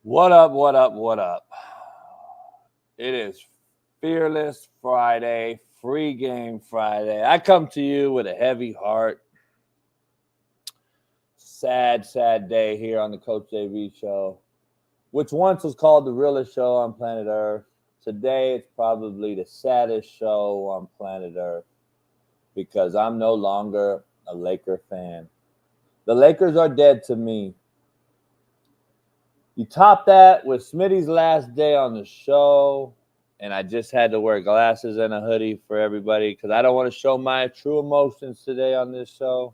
What up, what up, what up? It is Fearless Friday, Free Game Friday. I come to you with a heavy heart. Sad day here on the Coach JV show, which once was called the realest show on planet Earth. Today, it's probably the saddest show on planet Earth because I'm no longer a Laker fan. The Lakers are dead to me. You top that with Smitty's last day on the show, and I just had to wear glasses and a hoodie for everybody because I don't want to show my true emotions today on this show.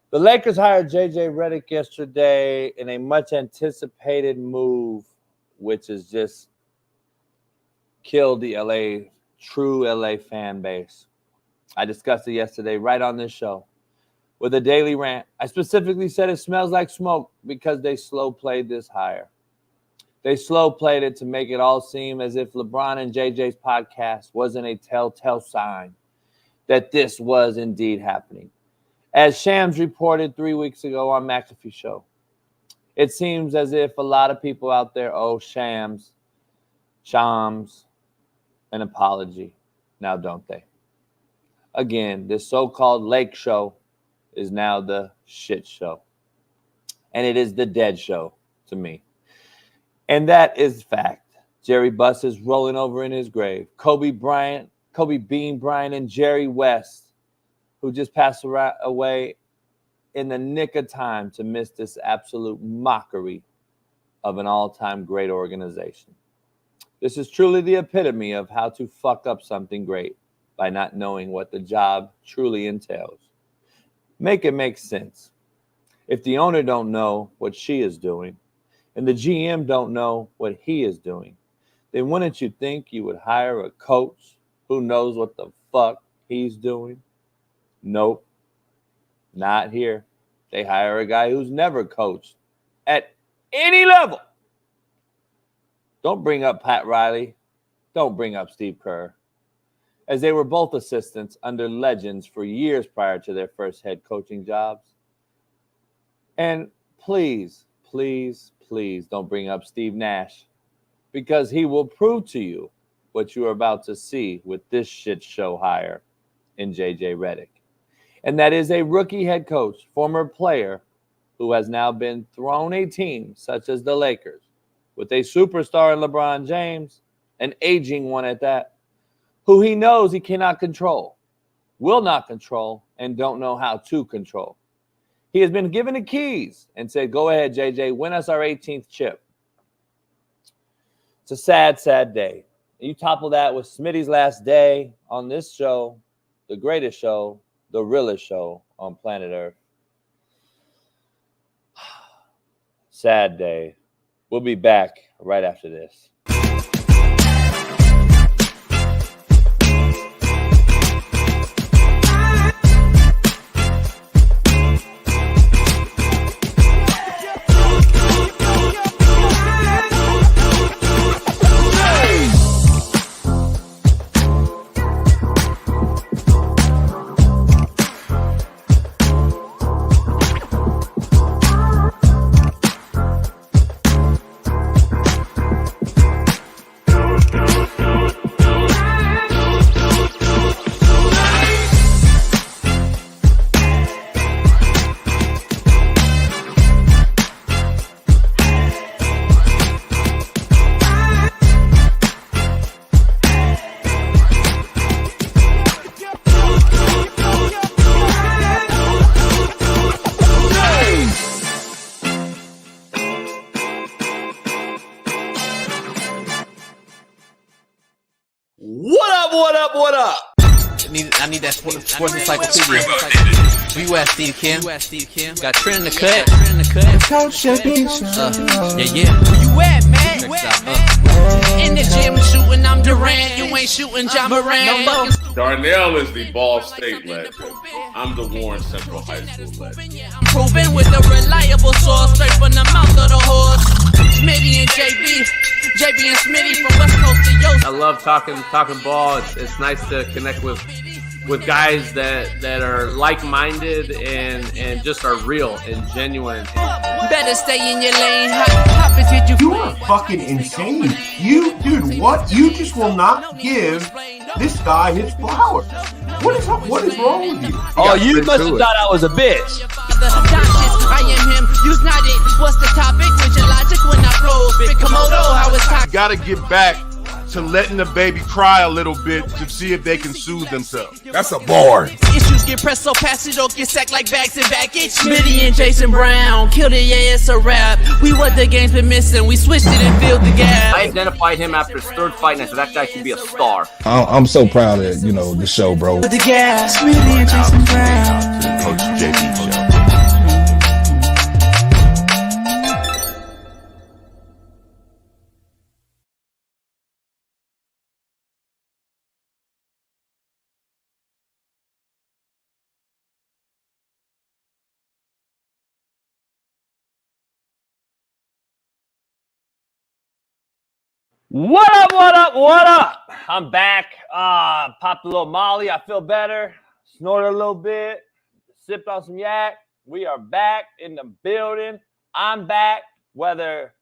The Lakers hired J.J. Redick yesterday in a much-anticipated move, which has just killed the true LA fan base. I discussed it yesterday right on this show. With a daily rant, I specifically said it smells like smoke because they slow played this hire. They slow played it to make it all seem as if LeBron and JJ's podcast wasn't a telltale sign that this was indeed happening. As Shams reported 3 weeks ago on McAfee Show, it seems as if a lot of people out there owe Shams an apology. Now, don't they? Again, this so-called Lake Show is now the shit show. And it is the dead show to me. And that is fact. Jerry Buss is rolling over in his grave. Kobe Bean Bryant, and Jerry West, who just passed away in the nick of time to miss this absolute mockery of an all-time great organization. This is truly the epitome of how to fuck up something great by not knowing what the job truly entails. Make it make sense. If the owner don't know what she is doing and the GM don't know what he is doing, then wouldn't you think you would hire a coach who knows what the fuck he's doing? Nope, not here. They hire a guy who's never coached at any level. Don't bring up Pat Riley. Don't bring up Steve Kerr, as they were both assistants under legends for years prior to their first head coaching jobs. And please don't bring up Steve Nash, because he will prove to you what you are about to see with this shit show hire in J.J. Redick. And that is a rookie head coach, former player, who has now been thrown a team such as the Lakers, with a superstar in LeBron James, an aging one at that, who he knows he cannot control, will not control, and don't know how to control. He has been given the keys and said, go ahead, JJ, win us our 18th chip. It's a sad day. You topple that with Smitty's last day on this show, the greatest show, the realest show on planet Earth. Sad day. We'll be back right after this. What up? I need that sports encyclopedia. We West Steve Kim. Got Trent in the cut. Coach JB. Yeah. Where you at, man? In the gym shooting, I'm Durant. You ain't shooting John Moran. Darnell is the Ball State legend. I'm the Warren Central High School legend. I'm proving with a reliable source, straight from the mouth of the horse. Smitty and JB and Smitty from West Coast to Yost. I love talking ball. It's nice to connect with with guys that are like-minded and just are real and genuine. Better stay in your lane. Hop into You are fucking insane. Dude, what? You just will not give this guy his flowers. What is wrong with you? Oh, you must have thought I was a bitch. I am him. Use not it. What's the topic? With your logic when I flow. Big Komodo, how it's time. You gotta get back to letting the baby cry a little bit to see if they can soothe themselves. That's a bar. Issues get pressed so past it don't get sacked like bags and baggage. Smitty and Jason Brown killed it, yeah, it's a rap. We what the game's been missing, we switched it and filled the gap. I identified him after his third fight, and I said that guy should be a star. I'm so proud of the show, bro. The gap, Smitty and Jason Brown. To the Coach JB show. What up, what up, what up? I'm back. Popped a little Molly. I feel better. Snorted a little bit. Sipped on some yak. We are back in the building. I'm back. Whether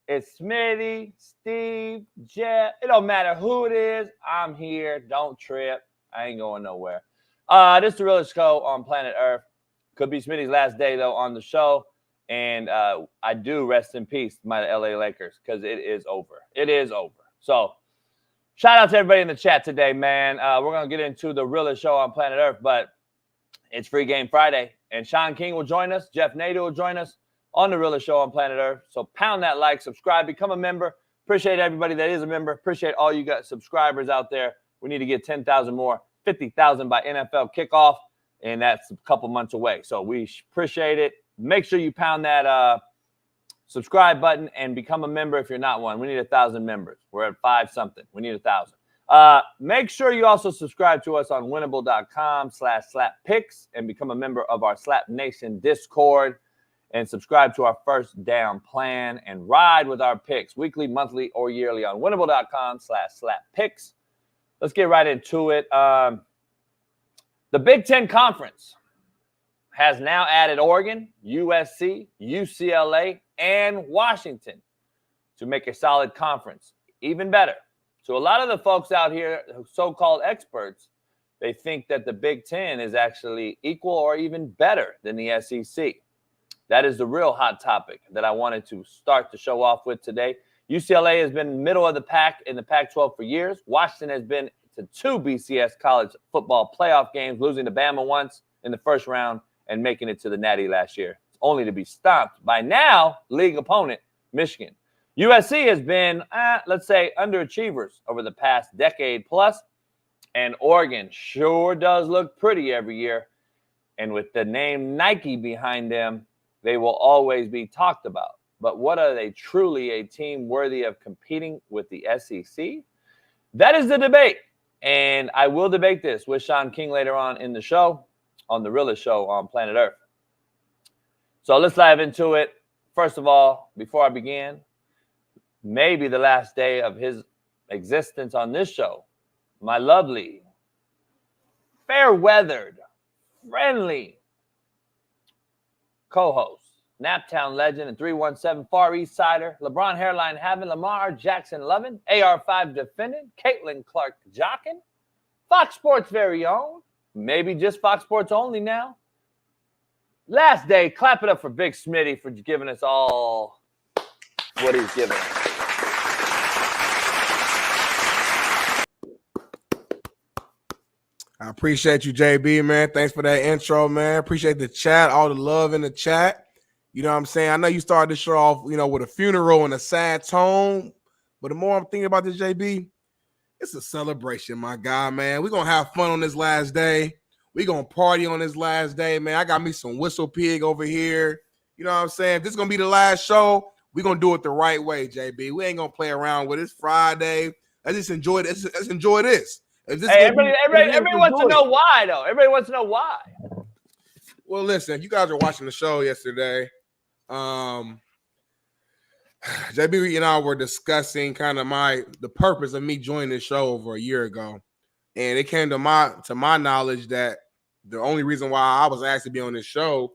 it's Smitty, Steve, Jeff, it don't matter who it is. I'm here. Don't trip. I ain't going nowhere. This is the realest show on Planet ERF. Could be Smitty's last day, though, on the show. And I do rest in peace, my LA Lakers, because it is over. It is over. So, shout out to everybody in the chat today, man. We're going to get into the realest show on Planet ERF, but it's Free Game Friday. And Shaun King will join us. Jeff Nadu will join us on the realest show on Planet ERF. So, pound that like, subscribe, become a member. Appreciate everybody that is a member. Appreciate all you guys subscribers out there. We need to get 10,000 more, 50,000 by NFL kickoff, and that's a couple months away. So, we appreciate it. Make sure you pound that subscribe button and become a member if you're not one. We need 1,000 members. We're at 5 something. We need 1,000. Make sure you also subscribe to us on winnable.com/slappicks and become a member of our Slap Nation Discord and subscribe to our First Down Plan and ride with our picks weekly, monthly, or yearly on winnable.com/slappicks. Let's get right into it. The Big Ten Conference has now added Oregon, USC, UCLA, and Washington to make a solid conference. Even better. So a lot of the folks out here, so-called experts, they think that the Big Ten is actually equal or even better than the SEC. That is the real hot topic that I wanted to start the show off with today. UCLA has been middle of the pack in the Pac-12 for years. Washington has been to 2 BCS college football playoff games, losing to Bama once in the first round and making it to the Natty last year, only to be stopped by now league opponent Michigan. USC has been, let's say, underachievers over the past decade plus, and Oregon sure does look pretty every year. And with the name Nike behind them, they will always be talked about. But what are they truly a team worthy of competing with the SEC? That is the debate. And I will debate this with Shaun King later on in the show, on the realest show on Planet ERF. So let's dive into it. First of all, before I begin, maybe the last day of his existence on this show, my lovely, fair-weathered, friendly co-host, Naptown legend and 317 Far East Sider, LeBron hairline having, Lamar Jackson loving, AR5 defending, Caitlin Clark jocking, Fox Sports very own, maybe just Fox Sports only now. Last day, clap it up for Big Smitty for giving us all what he's given us. I appreciate you, JB, man. Thanks for that intro, man. Appreciate the chat, all the love in the chat. You know what I'm saying? I know you started the show off, with a funeral and a sad tone, but the more I'm thinking about this, JB, it's a celebration, my guy, man. We're going to have fun on this last day. We're going to party on this last day, man. I got me some Whistle Pig over here. You know what I'm saying? If this is going to be the last show, we're going to do it the right way, JB. We ain't going to play around with it. It's Friday. Let's just enjoy this. Let's enjoy this. Everybody wants to know why, though. Everybody wants to know why. Well, listen, if you guys were watching the show yesterday, JB and I were discussing kind of the purpose of me joining this show over a year ago. And it came to my knowledge that the only reason why I was asked to be on this show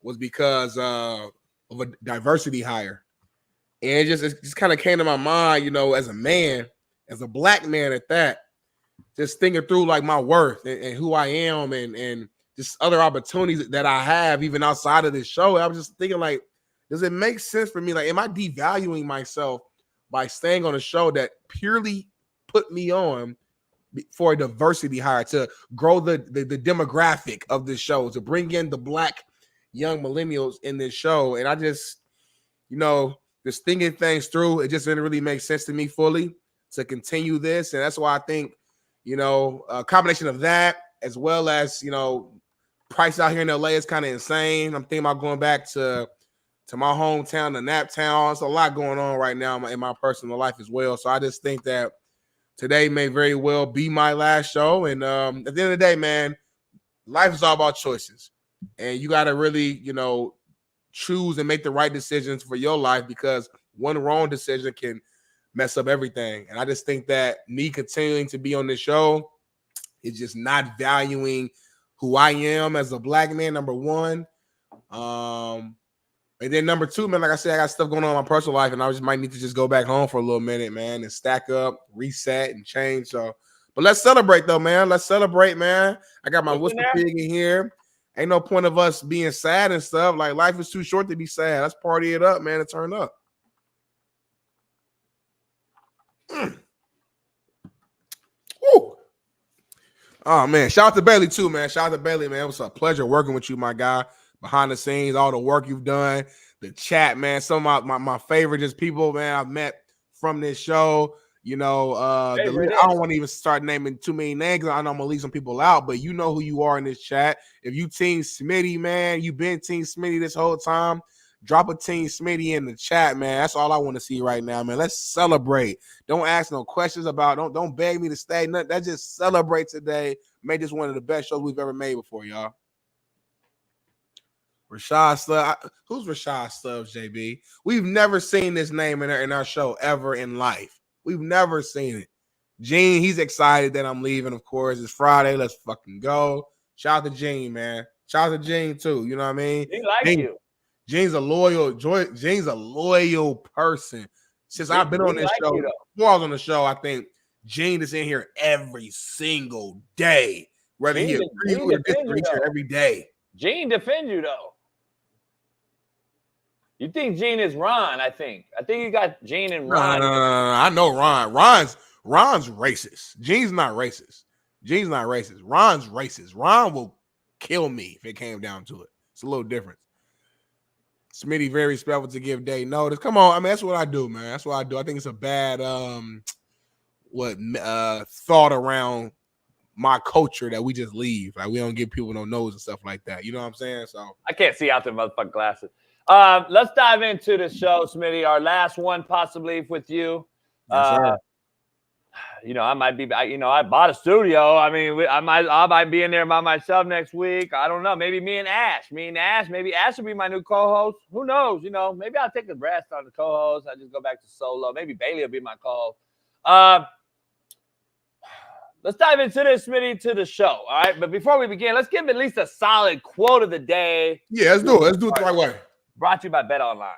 was because of a diversity hire. And it just kind of came to my mind, you know, as a man, as a black man at that, just thinking through like my worth and who I am and just other opportunities that I have even outside of this show. I was just thinking like, does it make sense for me? Like, am I devaluing myself by staying on a show that purely put me on for a diversity hire to grow the demographic of this show, to bring in the black young millennials in this show? And I just, you know, just thinking things through, it just didn't really make sense to me fully to continue this. And that's why I think, you know, a combination of that as well as, you know, price out here in LA is kind of insane. I'm thinking about going back to my hometown, the Nap Town. There's a lot going on right now in my personal life as well. So I just think that today may very well be my last show. And at the end of the day, man, life is all about choices. And you got to really, you know, choose and make the right decisions for your life, because one wrong decision can mess up everything. And I just think that me continuing to be on this show is just not valuing who I am as a black man, number one. And then number two, man, like I said, I got stuff going on in my personal life, and I just might need to just go back home for a little minute, man, and stack up, reset, and change. So, but let's celebrate though, man. Let's celebrate, man. I got my whistle pig in here. Ain't no point of us being sad and stuff. Like, life is too short to be sad. Let's party it up, man, and turn up. Woo. Oh, man. Shout out to Bailey, too, man. Shout out to Bailey, man. It was a pleasure working with you, my guy. Behind the scenes, all the work you've done, the chat, man. Some of my favorite just people, man, I've met from this show. You know, I don't want to even start naming too many names. I know I'm going to leave some people out, but you know who you are in this chat. If you Team Smitty, man, you've been Team Smitty this whole time, drop a Team Smitty in the chat, man. That's all I want to see right now, man. Let's celebrate. Don't ask no questions about, don't beg me to stay. Nothing. Let's just celebrate today. Made this one of the best shows we've ever made before, y'all. Rashad Stubbs. Who's Rashad Stubbs, JB? We've never seen this name in our show ever in life. We've never seen it. Gene, he's excited that I'm leaving, of course. It's Friday. Let's fucking go. Shout out to Gene, man. Shout out to Gene, too. You know what I mean? He like you. Gene's a loyal person. Since I've been on this show, before I was on the show, I think Gene is in here every single day. Whether he agrees or disagrees here every day. Gene defend you, though. You think Gene is Ron, I think. I think you got Gene and Ron. No. I know Ron. Ron's racist. Gene's not racist. Gene's not racist. Ron's racist. Ron will kill me if it came down to it. It's a little different. Smitty, very respectful to give Day notice. Come on. I mean, that's what I do, man. That's what I do. I think it's a bad thought around my culture that we just leave. Like, we don't give people no nose and stuff like that. You know what I'm saying? So I can't see out the motherfucking glasses. Let's dive into the show, Smitty. Our last one, possibly with you. Yes, you know, I might be. You know, I bought a studio. I mean, I might be in there by myself next week. I don't know. Maybe me and Ash. Maybe Ash will be my new co-host. Who knows? You know, maybe I'll take the rest on the co-host. I just go back to solo. Maybe Bailey will be my co-host. Let's dive into this, Smitty, to the show. All right, but before we begin, let's give at least a solid quote of the day. Yeah, let's do it. Let's do it the right way. Brought to you by Bet Online.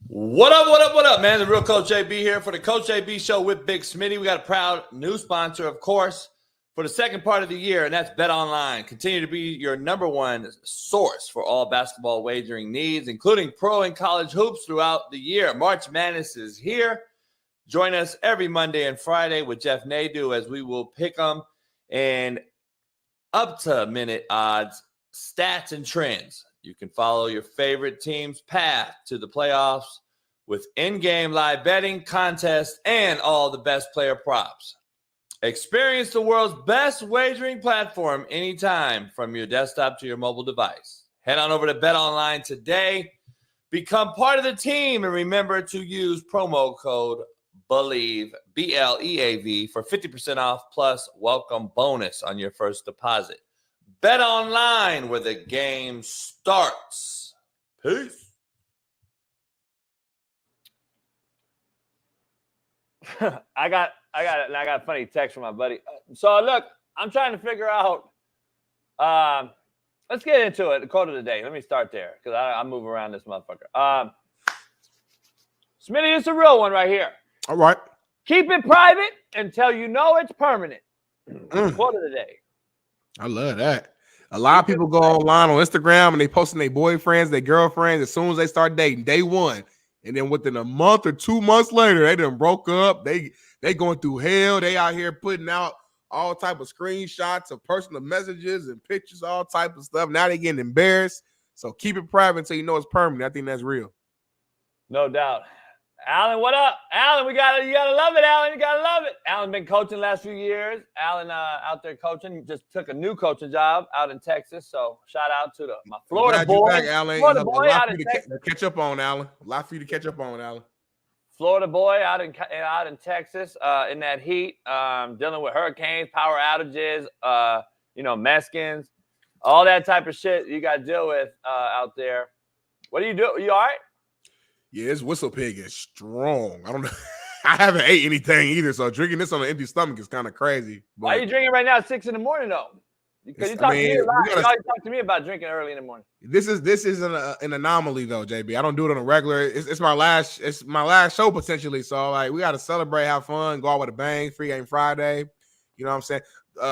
What up, man? The real Coach JB here for the Coach JB Show with Big Smitty. We got a proud new sponsor, of course, for the second part of the year, and that's Bet Online. Continue to be your number one source for all basketball wagering needs, including pro and college hoops throughout the year. March Madness is here. Join us every Monday and Friday with Jeff Nadu as we will pick them and up-to-minute odds, stats, and trends. You can follow your favorite team's path to the playoffs with in-game live betting, contests, and all the best player props. Experience the world's best wagering platform anytime from your desktop to your mobile device. Head on over to BetOnline today. Become part of the team and remember to use promo code BELIEVE, BLEAV, for 50% off plus welcome bonus on your first deposit. Bet Online, where the game starts. Peace. I got I got a funny text from my buddy. So look, I'm trying to figure out. Let's get into it. The quote of the day. Let me start there because I move around this motherfucker. Smitty, it's a real one right here. All right. Keep it private until you know it's permanent. Quote of the day. I love that. A lot of people go online on Instagram and they posting their boyfriends, their girlfriends as soon as they start dating, day one. And then within a month or 2 months later, they done broke up. They going through hell. They out here putting out all type of screenshots of personal messages and pictures, all type of stuff. Now they getting embarrassed. So keep it private until you know it's permanent. I think that's real. No doubt. Alan, what up? Alan, you gotta love it, Alan. You gotta love it. Alan been coaching the last few years. Alan out there coaching. Just took a new coaching job out in Texas. So shout out to my Florida boy. Back, Alan. Florida boy out in Texas. Catch up on, Alan. A lot for you to catch up on, Alan. Florida boy out in Texas in that heat, dealing with hurricanes, power outages, Mexicans, all that type of shit you got to deal with out there. What do you do? You all right? Yeah, this whistle pig is strong. I don't know. I haven't ate anything either, so drinking this on an empty stomach is kind of crazy. But why are you drinking right now at 6 in the morning though? Because you talk to me a lot. You always talk to me about drinking early in the morning. This is an anomaly though, JB. I don't do it on a regular. It's my last show potentially. So like we got to celebrate, have fun, go out with a bang. Free game Friday. You know what I'm saying?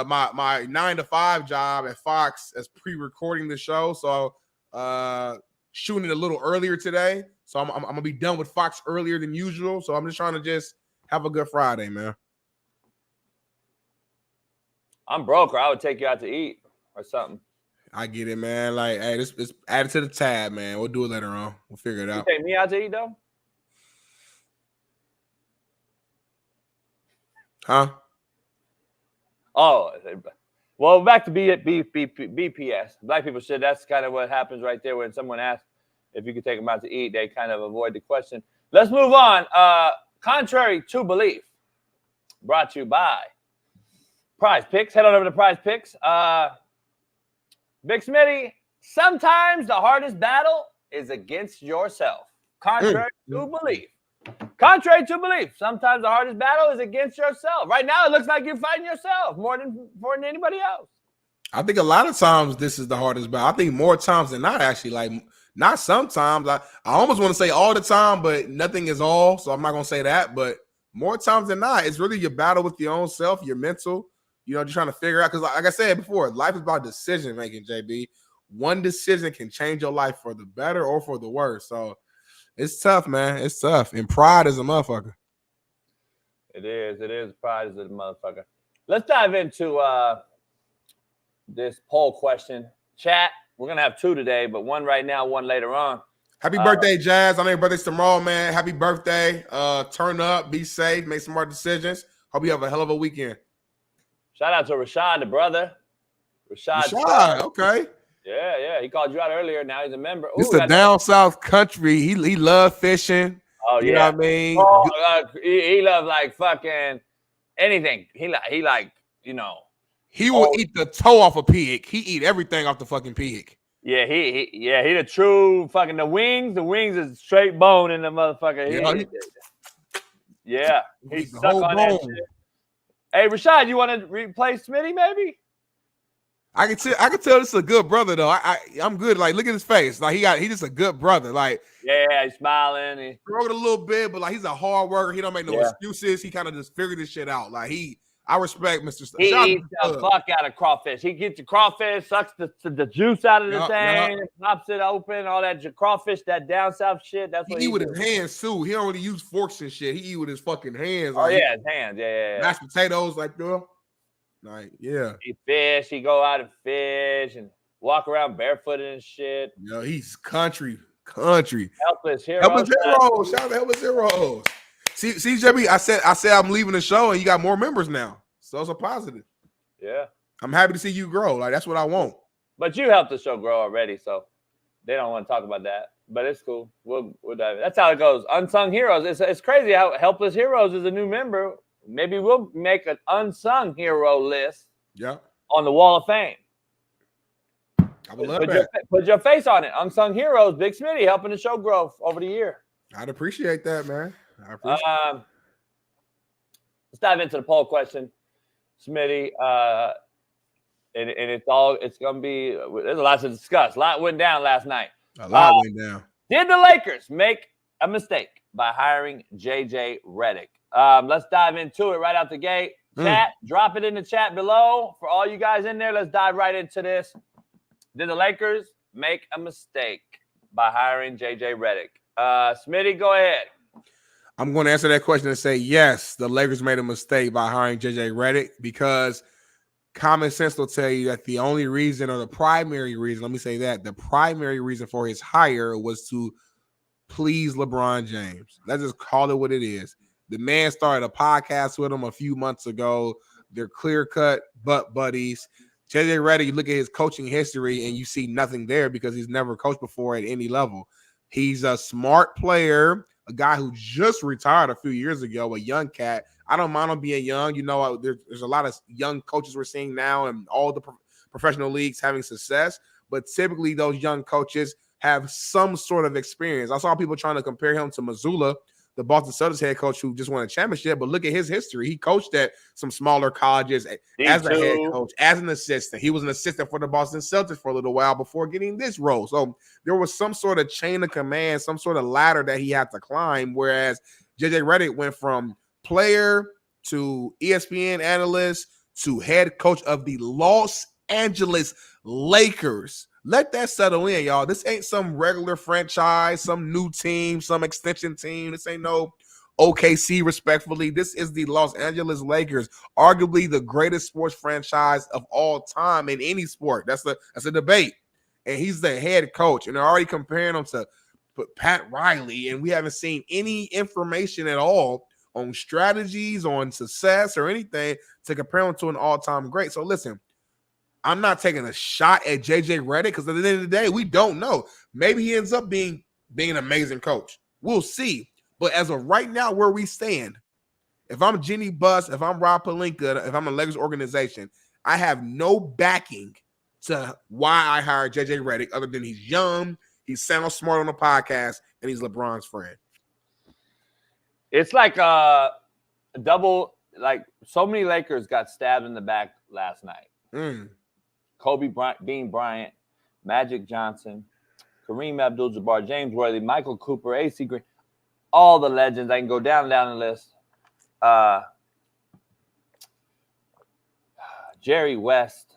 My 9 to 5 job at Fox is pre-recording the show, so shooting it a little earlier today. So I'm gonna be done with Fox earlier than usual. So I'm just trying to just have a good Friday, man. I'm broke, or I would take you out to eat or something. I get it, man. Like, hey, this add it to the tab, man. We'll do it later on. We'll figure it out. You take me out to eat though? Huh? Oh, well, back to BPS. Black people said that's kind of what happens right there when someone asks if you could take them out to eat. They kind of avoid the question. Let's move on. Contrary to belief, brought to you by Prize Picks. Head on over to Prize Picks. Big Smitty, sometimes the hardest battle is against yourself. Contrary to belief. Contrary to belief, sometimes the hardest battle is against yourself. Right now, it looks like you're fighting yourself more than anybody else. I think a lot of times this is the hardest battle. I think more times than not, actually. Like, not sometimes. I almost want to say all the time, but nothing is all, so I'm not going to say that. But more times than not, it's really your battle with your own self, your mental. You know, just trying to figure out. Because like I said before, life is about decision-making, JB. One decision can change your life for the better or for the worse. So, it's tough, man. It's tough. And pride is a motherfucker. It is. It is. Pride is a motherfucker. Let's dive into this poll question. Chat, we're going to have 2 today, but 1 right now, 1 later on. Happy birthday, Jazz. I know your birthday's tomorrow, man. Happy birthday. Turn up, be safe, make smart decisions. Hope you have a hell of a weekend. Shout out to Rashad, the brother. Rashad, okay. Yeah. He called you out earlier. Now he's a member. This is a down south country. He love fishing. Oh, yeah. You know what I mean? Oh, he loves like fucking anything. He like, you know. He will eat the toe off a pig. He eat everything off the fucking pig. Yeah, he the true fucking the wings. The wings is straight bone in the motherfucker. He stuck on that shit. Hey, Rashad, you want to replace Smitty maybe? I can tell this is a good brother though. I'm good. Like, look at his face. Like he just a good brother. Like, yeah, he's smiling. He wrote a little bit, but like he's a hard worker. He don't make no excuses. He kind of just figured this shit out. Like I respect Mr. He eats the fuck out of crawfish. He gets the crawfish, sucks the juice out of the thing, pops it open, all that crawfish, that down south shit. That's what he eat with his hands too. He don't really use forks and shit. He eat with his fucking hands. Oh, yeah, his hands. Yeah. Mashed potatoes, like, girl. Like, yeah. He fish. He go out and fish and walk around barefooted and shit. Yo, he's country. Helpless heroes. Shout out to Helpless Heroes. See, JB, I said I'm leaving the show and you got more members now. So it's a positive. Yeah. I'm happy to see you grow. Like, that's what I want. But you helped the show grow already, so they don't want to talk about that. But it's cool. We'll dive in. That's how it goes. Unsung heroes. It's crazy how Helpless Heroes is a new member. Maybe we'll make an unsung hero list on the Wall of Fame. I would love that. Put your face on it. Unsung heroes, Big Smitty, helping the show grow over the year. I'd appreciate that, man. I appreciate it. let's dive into the poll question, Smitty. And it's going to be, there's a lot to discuss. A lot went down last night. A lot went down. Did the Lakers make a mistake by hiring JJ Redick? Let's dive into it right out the gate. Chat, drop it in the chat below. For all you guys in there, let's dive right into this. Did the Lakers make a mistake by hiring JJ Redick? Smitty, go ahead. I'm going to answer that question and say yes, the Lakers made a mistake by hiring JJ Redick, because common sense will tell you that the only reason, or the primary reason, let me say that, the primary reason for his hire was to please LeBron James. Let's just call it what it is. The man started a podcast with him a few months ago. They're clear-cut butt buddies. JJ Redick, you look at his coaching history and you see nothing there because he's never coached before at any level. He's a smart player, a guy who just retired a few years ago, a young cat. I don't mind him being young. You know, there's a lot of young coaches we're seeing now in all the professional leagues having success, but typically those young coaches have some sort of experience. I saw people trying to compare him to Mazzulla, the Boston Celtics head coach who just won a championship, but look at his history. He coached at some smaller colleges as a head coach, as an assistant. He was an assistant for the Boston Celtics for a little while before getting this role. So there was some sort of chain of command, some sort of ladder that he had to climb, whereas JJ Redick went from player to ESPN analyst to head coach of the Los Angeles Lakers. Let that settle in, y'all. This ain't some regular franchise, some new team, some extension team. This ain't no OKC, respectfully. This is the Los Angeles Lakers, arguably the greatest sports franchise of all time in any sport. That's a debate. And he's the head coach. And they're already comparing him to Pat Riley, and we haven't seen any information at all on strategies, on success, or anything to compare him to an all-time great. So listen, I'm not taking a shot at JJ Redick because at the end of the day, we don't know. Maybe he ends up being an amazing coach. We'll see. But as of right now, where we stand, if I'm Jenny Buss, if I'm Rob Pelinka, if I'm a Lakers organization, I have no backing to why I hired JJ Redick other than he's young, he sounds smart on the podcast, and he's LeBron's friend. It's like a double, like so many Lakers got stabbed in the back last night. Kobe Bryant, Magic Johnson, Kareem Abdul-Jabbar, James Worthy, Michael Cooper, AC Green, all the legends. I can go down the list. Jerry West,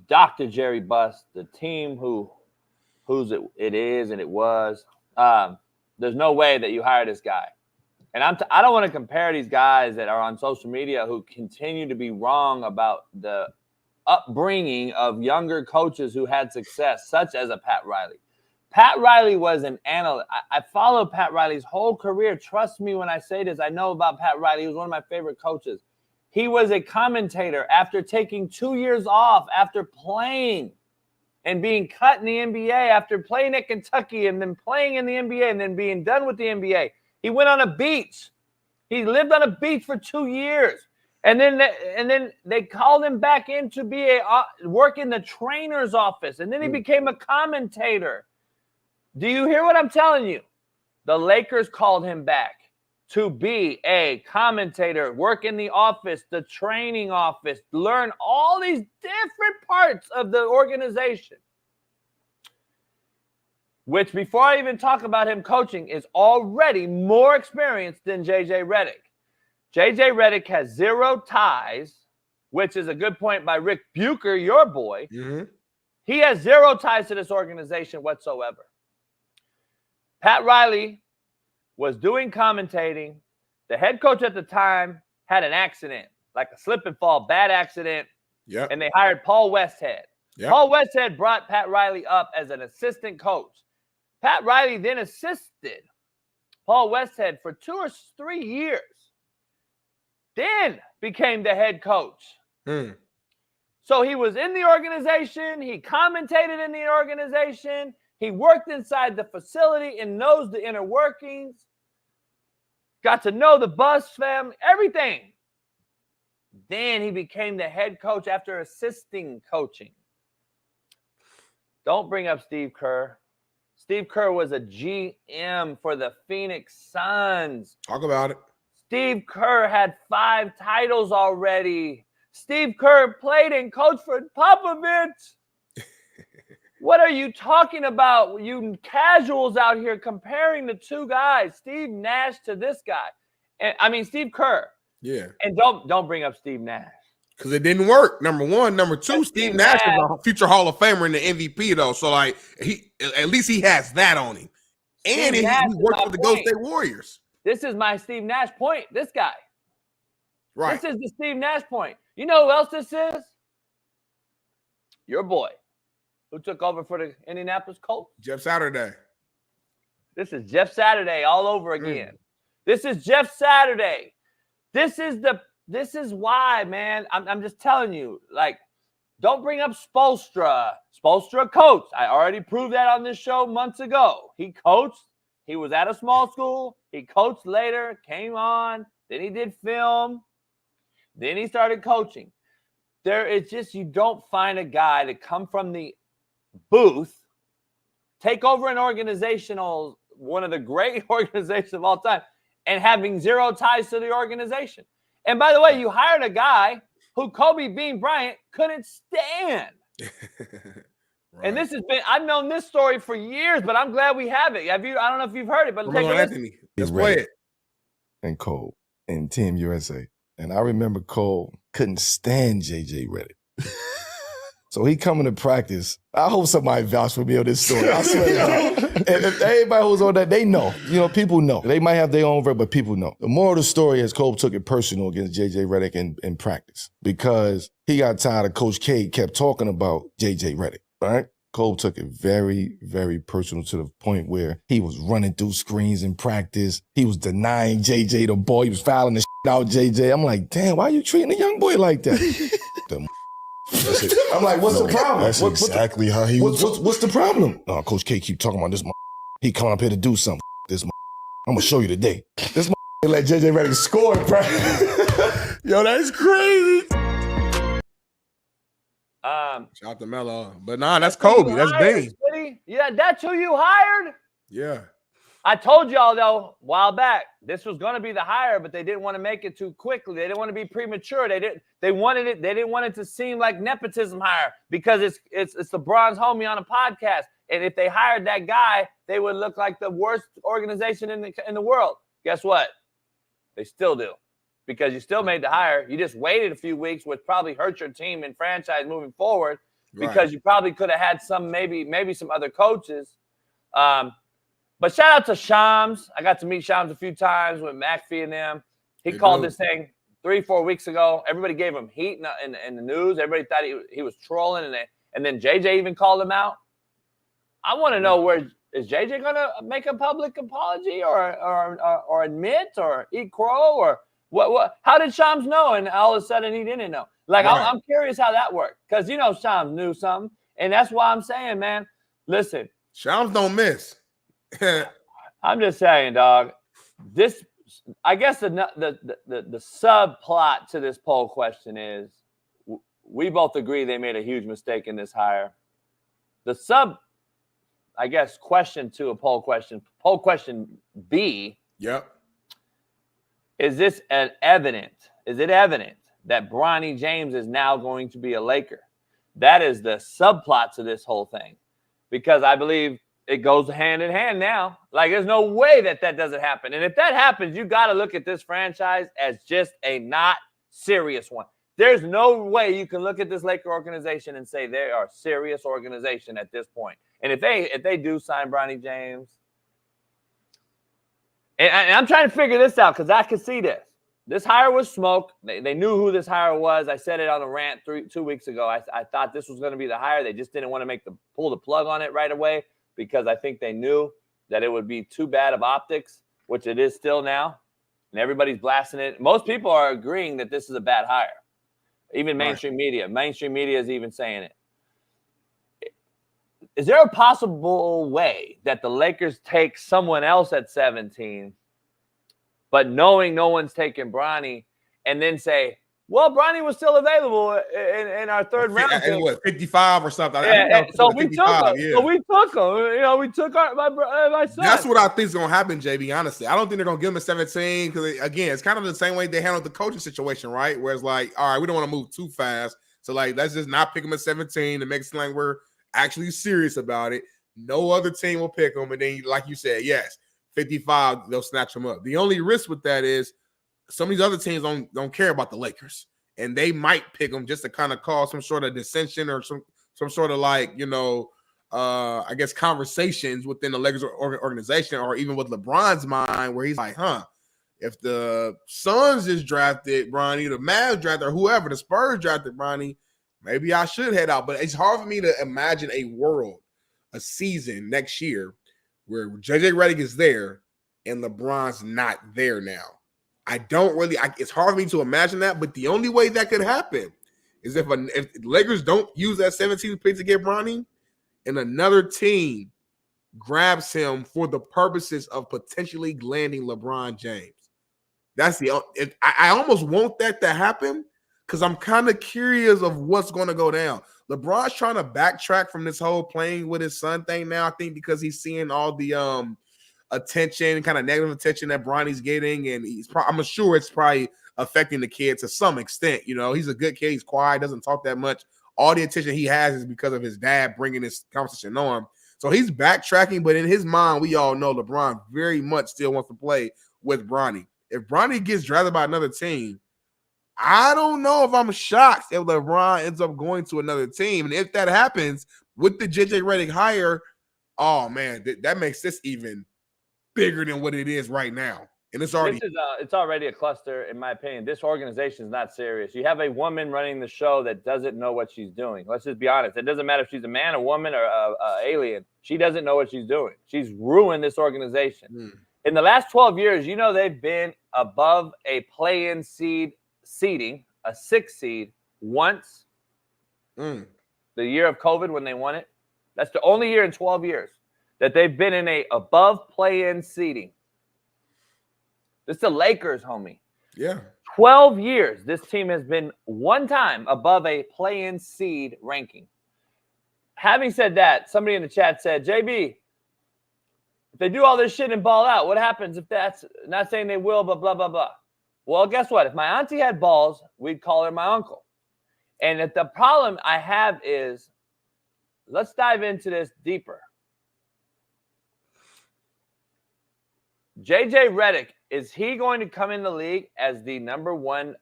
Dr. Jerry Buss, the team whose it is and it was. There's no way that you hire this guy. And I don't want to compare these guys that are on social media who continue to be wrong about the upbringing of younger coaches who had success, such as a Pat Riley. Pat Riley was an analyst. I followed Pat Riley's whole career. Trust me when I say this. I know about Pat Riley. He was one of my favorite coaches. He was a commentator after taking 2 years off, after playing and being cut in the NBA, after playing at Kentucky and then playing in the NBA and then being done with the NBA. He went on a beach. He lived on a beach for 2 years. And then they called him back in to work in the trainer's office. And then he became a commentator. Do you hear what I'm telling you? The Lakers called him back to be a commentator, work in the office, the training office, learn all these different parts of the organization. Which, before I even talk about him coaching, is already more experienced than JJ Redick. JJ Redick has 0 ties, which is a good point by Rick Bucher, your boy. He has 0 ties to this organization whatsoever. Pat Riley was doing commentating. The head coach at the time had an accident, like a slip and fall, bad accident. Yep. And they hired Paul Westhead. Yep. Paul Westhead brought Pat Riley up as an assistant coach. Pat Riley then assisted Paul Westhead for 2 or 3 years. Then became the head coach. So he was in the organization. He commentated in the organization. He worked inside the facility and knows the inner workings. Got to know the Buss family, everything. Then he became the head coach after assisting coaching. Don't bring up Steve Kerr. Steve Kerr was a GM for the Phoenix Suns. Talk about it. Steve Kerr had 5 titles already. Steve Kerr played and coached for Popovich. What are you talking about? You casuals out here comparing the two guys, Steve Nash to this guy. And I mean, Steve Kerr. Yeah. And don't bring up Steve Nash. Because it didn't work. Number one. Number two, Steve Nash is a future Hall of Famer in the MVP, though. So, like, at least he has that on him. And he worked for the Golden State Warriors. This is my Steve Nash point. This guy. Right. This is the Steve Nash point. You know who else this is? Your boy, who took over for the Indianapolis Colts. Jeff Saturday. This is Jeff Saturday all over again. This is Jeff Saturday. This is why, man. I'm just telling you, like, don't bring up Spoelstra. Spoelstra coached. I already proved that on this show months ago. He coached. He was at a small school. He coached later, came on. Then he did film. Then he started coaching. It's just you don't find a guy to come from the booth, take over an organizational, one of the great organizations of all time, and having zero ties to the organization. And by the way, you hired a guy who Kobe Bean Bryant couldn't stand. Right. And this has been, I've known this story for years, but I'm glad we have it. I don't know if you've heard it, but take a listen. Let's play it. And Cole and Team USA. And I remember Cole couldn't stand JJ Redick. So he coming to practice. I hope somebody vouch for me on this story. I swear to God. And if everybody who's on that, they know. You know, people know. They might have their own version, but people know. The moral of the story is Cole took it personal against JJ Redick in practice because he got tired of Coach K kept talking about JJ Redick, right? Cole took it very, very personal to the point where he was running through screens in practice. He was denying JJ the ball. He was fouling the shit out JJ. I'm like, damn, why are you treating a young boy like that? I'm like, what's the problem? That's exactly how he was. What's the problem? No, Coach K keep talking about this. He coming up here to do something. This. I'm gonna show you today. This let JJ Redick score in practice. Yo, that's crazy. Shout out to Melo. But nah, that's Kobe. That's Benny. Yeah, that's who you hired? Yeah. I told y'all, though, a while back, this was going to be the hire, but they didn't want to make it too quickly. They didn't want to be premature. They didn't want it to seem like nepotism hire because it's LeBron's homie on a podcast. And if they hired that guy, they would look like the worst organization in the world. Guess what? They still do. Because you still made the hire. You just waited a few weeks, which probably hurt your team and franchise moving forward because you probably could have had some, maybe some other coaches. But shout out to Shams. I got to meet Shams a few times with McAfee and them. He called this thing 3-4 weeks ago. Everybody gave him heat in the news. Everybody thought he was trolling, and then JJ even called him out. I want to know is JJ going to make a public apology or admit or eat crow or what? How did Shams know? And all of a sudden he didn't know. Like I'm curious how that worked because Shams knew something, and that's why I'm saying, man. Listen, Shams don't miss. I'm just saying, dog. This, I guess, the subplot to this poll question is we both agree they made a huge mistake in this hire. The question to a poll question B. Yep. Is it evident that Bronny James is now going to be a Laker? That is the subplot to this whole thing, because I believe it goes hand in hand now. Like, there's no way that doesn't happen. And if that happens, you got to look at this franchise as just a not serious one. There's no way you can look at this Laker organization and say they are a serious organization at this point. And if they do sign Bronny James, and I'm trying to figure this out because I can see this. This hire was smoke. They knew who this hire was. I said it on a rant 2 weeks ago. I thought this was going to be the hire. They just didn't want to pull the plug on it right away, because I think they knew that it would be too bad of optics, which it is still now. And everybody's blasting it. Most people are agreeing that this is a bad hire. Even mainstream media. Mainstream media is even saying it. Is there a possible way that the Lakers take someone else at 17, but knowing no one's taking Bronny, and then say, Well, Bronny was still available in our third round. And what, 55 or something? Yeah, so we 55, took him. yeah. So we took him. You know, we took my son. That's what I think is going to happen, JB, honestly. I don't think they're going to give him a 17 because, again, it's kind of the same way they handled the coaching situation, right? Where it's like, all right, we don't want to move too fast. So, like, let's just not pick him at 17 to make it seem like we're actually serious about it. No other team will pick him. And then, like you said, yes, 55, they'll snatch him up. The only risk with that is some of these other teams don't care about the Lakers. And they might pick him just to kind of cause some sort of dissension or some sort of like, you know, I guess conversations within the Lakers organization or even with LeBron's mind where he's like, if the Suns just drafted Bronny, the Mavs drafted or whoever, the Spurs drafted Bronny, maybe I should head out. But it's hard for me to imagine a season next year where JJ Redick is there and LeBron's not there now. It's hard for me to imagine that, but the only way that could happen is if the Lakers don't use that 17th pick to get Bronny and another team grabs him for the purposes of potentially landing LeBron James. I almost want that to happen because I'm kind of curious of what's going to go down. LeBron's trying to backtrack from this whole playing with his son thing now, I think, because he's seeing all the attention, kind of negative attention that Bronny's getting, and I'm sure it's probably affecting the kid to some extent. You know, he's a good kid, he's quiet, doesn't talk that much. All the attention he has is because of his dad bringing this conversation on. So he's backtracking, but in his mind, we all know LeBron very much still wants to play with Bronny. If Bronny gets drafted by another team, I don't know if I'm shocked if LeBron ends up going to another team. And if that happens with the JJ Redick hire, oh man, that makes this even bigger than what it is right now. And it's already a cluster, in my opinion. This organization is not serious. You have a woman running the show that doesn't know what she's doing. Let's just be honest. It doesn't matter if she's a man, a woman, or an alien. She doesn't know what she's doing. She's ruined this organization. In the last 12 years, you know, they've been above a play-in seeding, a 6 seed, once. The year of COVID when they won it. That's the only year in 12 years that they've been in a above play-in seeding. This is the Lakers, homie. Yeah. 12 years, this team has been one time above a play-in seed ranking. Having said that, somebody in the chat said, JB, if they do all this shit and ball out, what happens if that's not saying they will, but blah, blah, blah. Well, guess what? If my auntie had balls, we'd call her my uncle. And if the problem I have is, let's dive into this deeper. JJ Redick, is he going to come in the league as the number one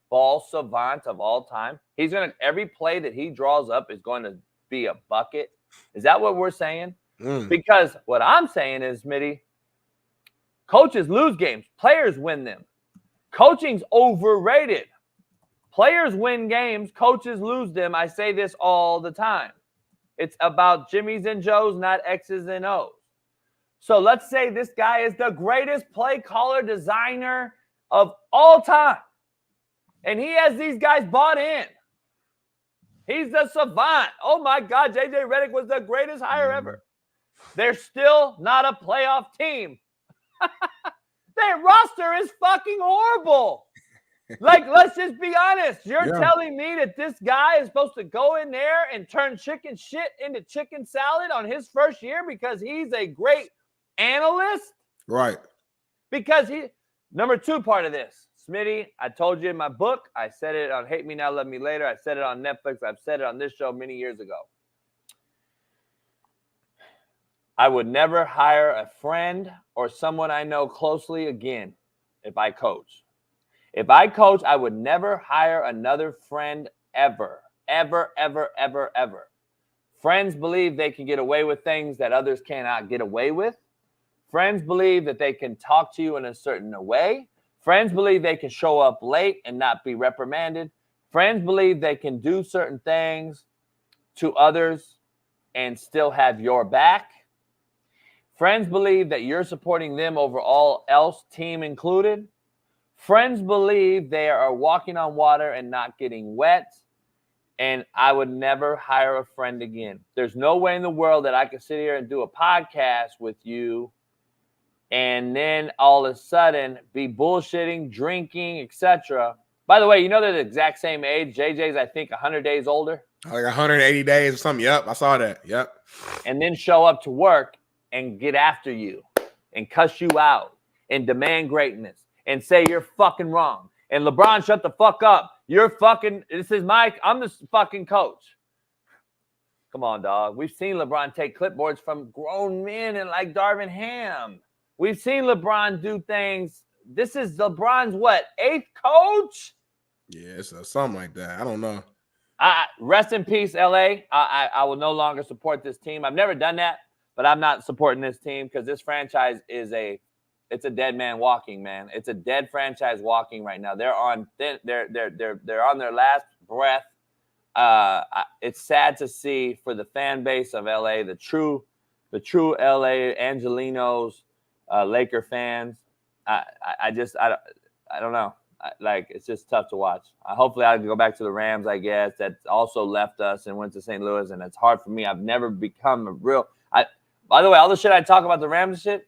ball savant of all time? Every play that he draws up is going to be a bucket. Is that what we're saying? Because what I'm saying is, Smitty, coaches lose games. Players win them. Coaching's overrated. Players win games. Coaches lose them. I say this all the time. It's about Jimmys and Joes, not X's and O's. So let's say this guy is the greatest play caller designer of all time. And he has these guys bought in. He's the savant. Oh, my God, JJ Redick was the greatest hire ever. They're still not a playoff team. Their roster is fucking horrible. Like, let's just be honest. You're telling me that this guy is supposed to go in there and turn chicken shit into chicken salad on his first year because he's a great analyst? Right. Because number two part of this, Smitty, I told you in my book, I said it on Hate Me Now, Love Me Later. I said it on Netflix. I've said it on this show many years ago. I would never hire a friend or someone I know closely again if I coach. If I coach, I would never hire another friend ever, ever, ever, ever, ever. Friends believe they can get away with things that others cannot get away with. Friends believe that they can talk to you in a certain way. Friends believe they can show up late and not be reprimanded. Friends believe they can do certain things to others and still have your back. Friends believe that you're supporting them over all else, team included. Friends believe they are walking on water and not getting wet. And I would never hire a friend again. There's no way in the world that I could sit here and do a podcast with you and then all of a sudden be bullshitting, drinking, etc. By the way, you know they're the exact same age. JJ's, I think, 100 days older. Like 180 days or something. Yep, I saw that. Yep. And then show up to work and get after you and cuss you out and demand greatness and say you're fucking wrong. And LeBron, shut the fuck up. You're fucking, this is Mike. I'm the fucking coach. Come on, dog. We've seen LeBron take clipboards from grown men and like Darvin Ham. We've seen LeBron do things. This is LeBron's what, 8th coach? Yeah, it's something like that. I don't know. Rest in peace, LA. I will no longer support this team. I've never done that, but I'm not supporting this team because this franchise is it's a dead man walking, man. It's a dead franchise walking right now. They're on their last breath. It's sad to see for the fan base of LA, the true LA Angelinos, Laker fans. I don't know. It's just tough to watch. Hopefully I can go back to the Rams, I guess, that also left us and went to St. Louis, and it's hard for me. I've never become a real by the way, all the shit I talk about the Rams shit,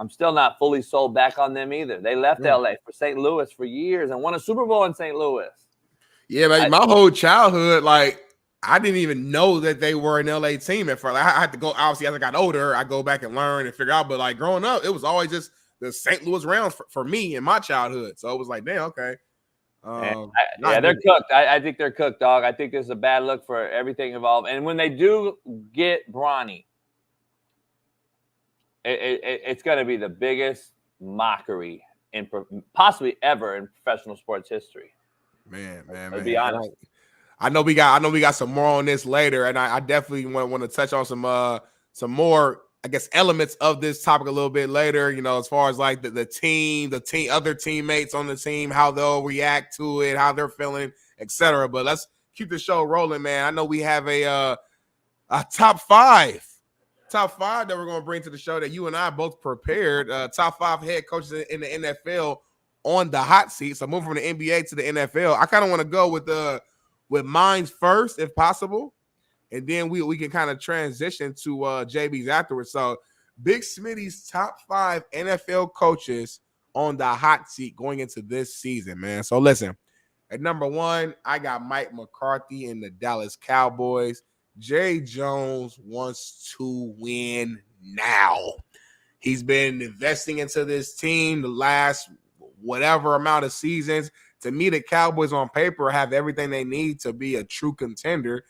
I'm still not fully sold back on them either. They left LA for St. Louis for years and won a Super Bowl in St. Louis. Yeah, man, my whole childhood, I didn't even know that they were an LA team at first. I had to go, obviously, as I got older, I go back and learn and figure out. But growing up, it was always just the St. Louis Rams for me in my childhood. So it was like, damn, okay. They're cooked. I think they're cooked, dog. I think this is a bad look for everything involved. And when they do get Bronny, it's going to be the biggest mockery in possibly ever in professional sports history. Man. To be honest. I know we got some more on this later, and I definitely want to touch on some more, I guess, elements of this topic a little bit later, as far as like the team, other teammates on the team, how they'll react to it, how they're feeling, etc. But let's keep the show rolling, man. I know we have a top five that we're going to bring to the show that you and I both prepared. Top 5 head coaches in the NFL on the hot seat. So moving from the NBA to the NFL, I kind of want to go with mine first, if possible. And then we can kind of transition to JB's afterwards. So Big Smitty's top 5 NFL coaches on the hot seat going into this season, man. So listen, at number 1, I got Mike McCarthy and the Dallas Cowboys. Jerry Jones wants to win now. He's been investing into this team the last whatever amount of seasons. To me, the Cowboys on paper have everything they need to be a true contender.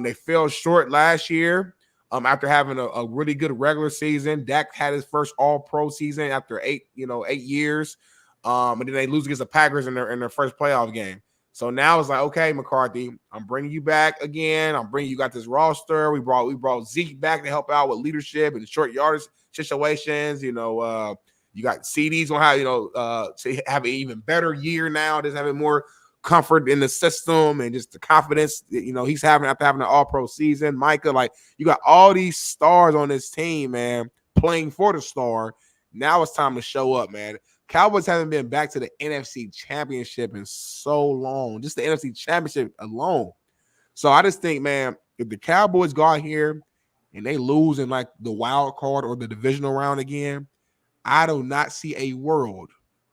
They fell short last year after having a really good regular season. Dak had his first All-Pro season after 8 years. And then they lose against the Packers in their first playoff game. So now it's like, okay, McCarthy, I'm bringing you back again. You got this roster. We brought Zeke back to help out with leadership and short yardage situations. You got CD's gonna to have an even better year now. Just having more comfort in the system and just the confidence he's having after having an All-Pro season. Micah, you got all these stars on this team, man, playing for the star. Now it's time to show up, man. Cowboys haven't been back to the NFC Championship in so long, just the NFC Championship alone. So I just think, man, if the Cowboys go out here and they lose in the wild card or the divisional round again, I do not see a world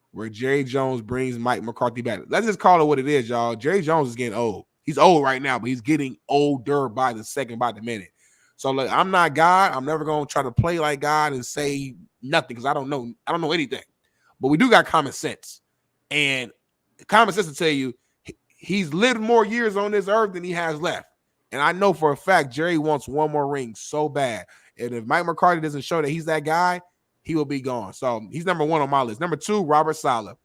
where Jerry Jones brings Mike McCarthy back. Let's just call it what it is, y'all. Jerry Jones is getting old. He's old right now, but he's getting older by the second, by the minute. So I'm not God. I'm never going to try to play like God and say nothing because I don't know anything. But we do got common sense. And common sense will tell you he's lived more years on this earth than he has left. And I know for a fact Jerry wants one more ring so bad. And if Mike McCarthy doesn't show that he's that guy, he will be gone. So he's number 1 on my list. Number 2, Robert Saleh.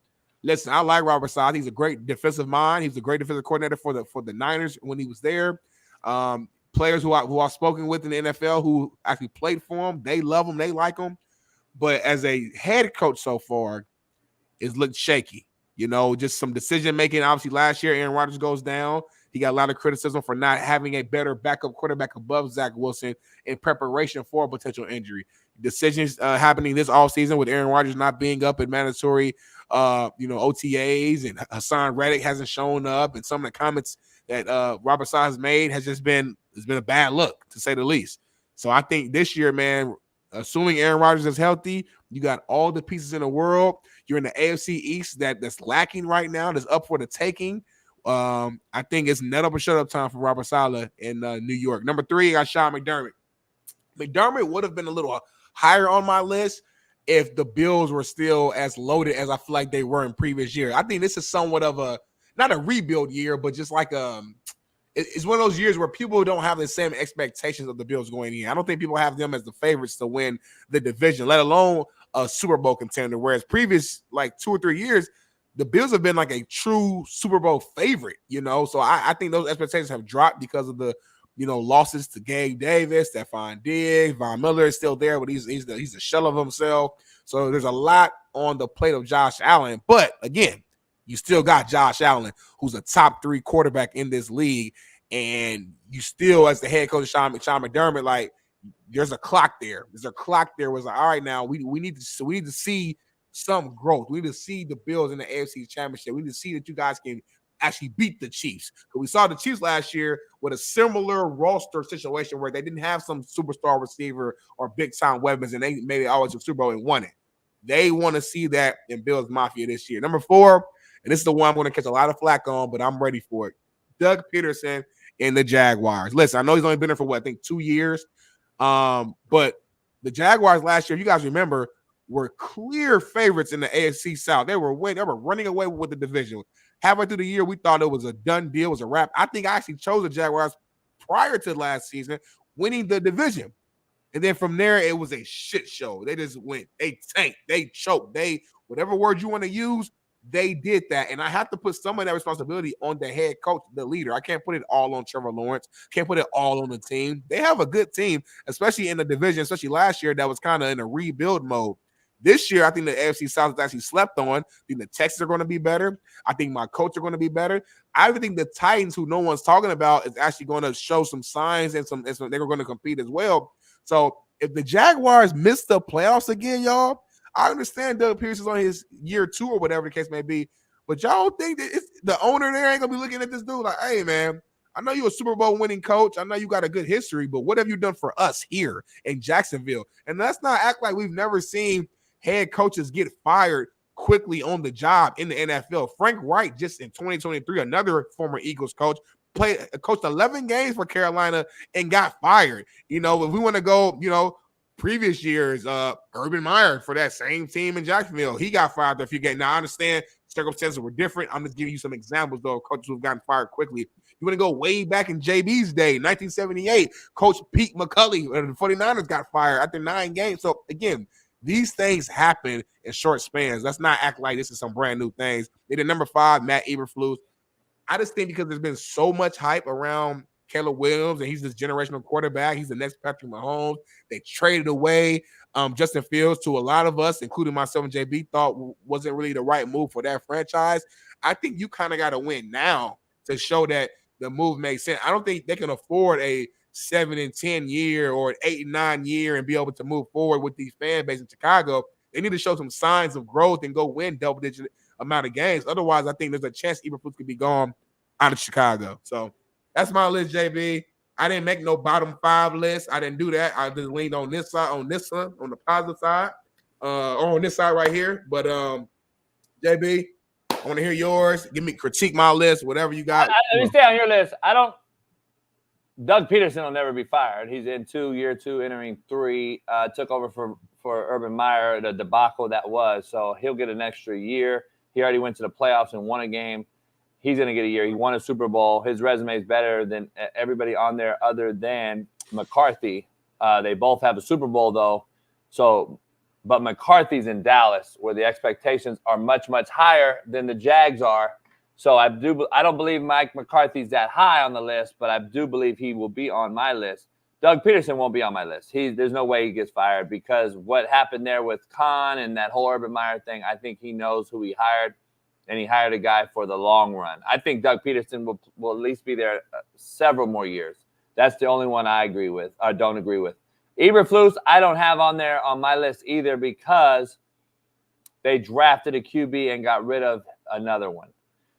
Listen, I like Robert Saleh. He's a great defensive mind. He's a great defensive coordinator for the Niners when he was there. Players who I've spoken with in the NFL who actually played for him, they love him, they like him. But as a head coach so far, it's looked shaky. Just some decision making. Obviously, last year Aaron Rodgers goes down. He got a lot of criticism for not having a better backup quarterback above Zach Wilson in preparation for a potential injury. Decisions happening this offseason with Aaron Rodgers not being up at mandatory, OTAs, and Hassan Reddick hasn't shown up, and some of the comments that Robert Saleh has made has been a bad look, to say the least. So I think this year, man, assuming Aaron Rodgers is healthy, you got all the pieces in the world. You're in the AFC East that's lacking right now, that's up for the taking. I think it's net up or shut up time for Robert Saleh in New York. Number 3, I got Shaun McDermott. McDermott would have been a little higher on my list if the Bills were still as loaded as I feel like they were in previous years. I think this is somewhat of a, not a rebuild year, but just like it's one of those years where people don't have the same expectations of the Bills going in. I don't think people have them as the favorites to win the division, let alone a Super Bowl contender. Whereas previous, like 2 or 3 years, the Bills have been like a true Super Bowl favorite, So I think those expectations have dropped because of the, losses to Gabe Davis, Stephon Diggs, Von Miller is still there, but he's a shell of himself. So there's a lot on the plate of Josh Allen. But again, you still got Josh Allen, who's a top 3 quarterback in this league, and you still, as the head coach of Shaun McDermott, like there's a clock there. There's a clock there. Was like, all right, now we need to see some growth. We need to see the Bills in the AFC Championship. We need to see that you guys can actually beat the Chiefs. Because we saw the Chiefs last year with a similar roster situation where they didn't have some superstar receiver or big-time weapons, and they made it always a Super Bowl and won it. They want to see that in Bills Mafia this year. Number 4, and this is the one I'm going to catch a lot of flack on, but I'm ready for it. Doug Peterson and the Jaguars. Listen, I know he's only been there for, 2 years. But the Jaguars last year, if you guys remember, were clear favorites in the AFC South. They were running away with the division. Halfway through the year, we thought it was a done deal, it was a wrap. I think I actually chose the Jaguars prior to last season, winning the division. And then from there, it was a shit show. They just went, they tanked, they choked, whatever word you want to use, they did that. And I have to put some of that responsibility on the head coach, the leader. I can't put it all on Trevor Lawrence. Can't put it all on the team. They have a good team, especially in the division, especially last year that was kind of in a rebuild mode. This year, I think the AFC South is actually slept on. I think the Texans are going to be better. I think my Colts are going to be better. I even think the Titans, who no one's talking about, is actually going to show some signs and some they're going to compete as well. So if the Jaguars miss the playoffs again, y'all, I understand Doug Peterson's on his year 2 or whatever the case may be, but y'all think that the owner there ain't going to be looking at this dude like, hey, man, I know you're a Super Bowl winning coach. I know you got a good history, but what have you done for us here in Jacksonville? And let's not act like we've never seen head coaches get fired quickly on the job in the NFL. Frank Wright, just in 2023, another former Eagles coach, coached 11 games for Carolina and got fired. If we want to go, previous years, Urban Meyer for that same team in Jacksonville, he got fired after a few games. Now, I understand circumstances were different. I'm just giving you some examples, though, of coaches who've gotten fired quickly. You want to go way back in JB's day, 1978, Coach Pete McCulley of the 49ers got fired after 9 games. So, again, these things happen in short spans. Let's not act like this is some brand new things. They did number 5, Matt Eberflus. I just think because there's been so much hype around Caleb Williams and he's this generational quarterback. He's the next Patrick Mahomes. They traded away Justin Fields to a lot of us, including myself and JB, thought wasn't really the right move for that franchise. I think you kind of got to win now to show that the move makes sense. I don't think they can afford a 7 and 10 year or an 8 and 9 year and be able to move forward with these fan base in Chicago. They need to show some signs of growth and go win double-digit amount of games. Otherwise, I think there's a chance Eberflus could be gone out of Chicago. So that's my list, JB. I didn't make no bottom 5 list. I didn't do that. I just leaned on this side, on the positive side, or on this side right here. But JB, I want to hear yours. Critique my list, whatever you got. Let me stay on your list. Doug Peterson will never be fired. He's in year 2, entering 3. Took over for Urban Meyer, the debacle that was. So he'll get an extra year. He already went to the playoffs and won a game. He's going to get a year. He won a Super Bowl. His resume is better than everybody on there other than McCarthy. They both have a Super Bowl, though. But McCarthy's in Dallas, where the expectations are much, much higher than the Jags are. So I don't believe Mike McCarthy's that high on the list, but I do believe he will be on my list. Doug Peterson won't be on my list. There's no way he gets fired because what happened there with Khan and that whole Urban Meyer thing, I think he knows who he hired, and he hired a guy for the long run. I think Doug Peterson will at least be there several more years. That's the only one I agree with or don't agree with. Eberflus, I don't have on there on my list either because they drafted a QB and got rid of another one.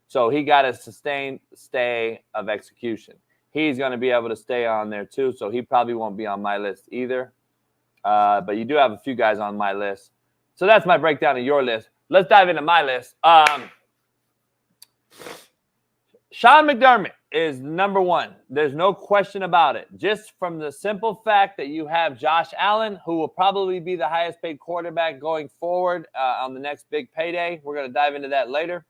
So he got a sustained stay of execution. He's going to be able to stay on there too, so he probably won't be on my list either. But you do have a few guys on my list. So that's my breakdown of your list. Let's dive into my list. Shaun McDermott is number one. There's no question about it. Just from the simple fact that you have Josh Allen, who will probably be the highest paid quarterback going forward on the next big payday. We're going to dive into that later.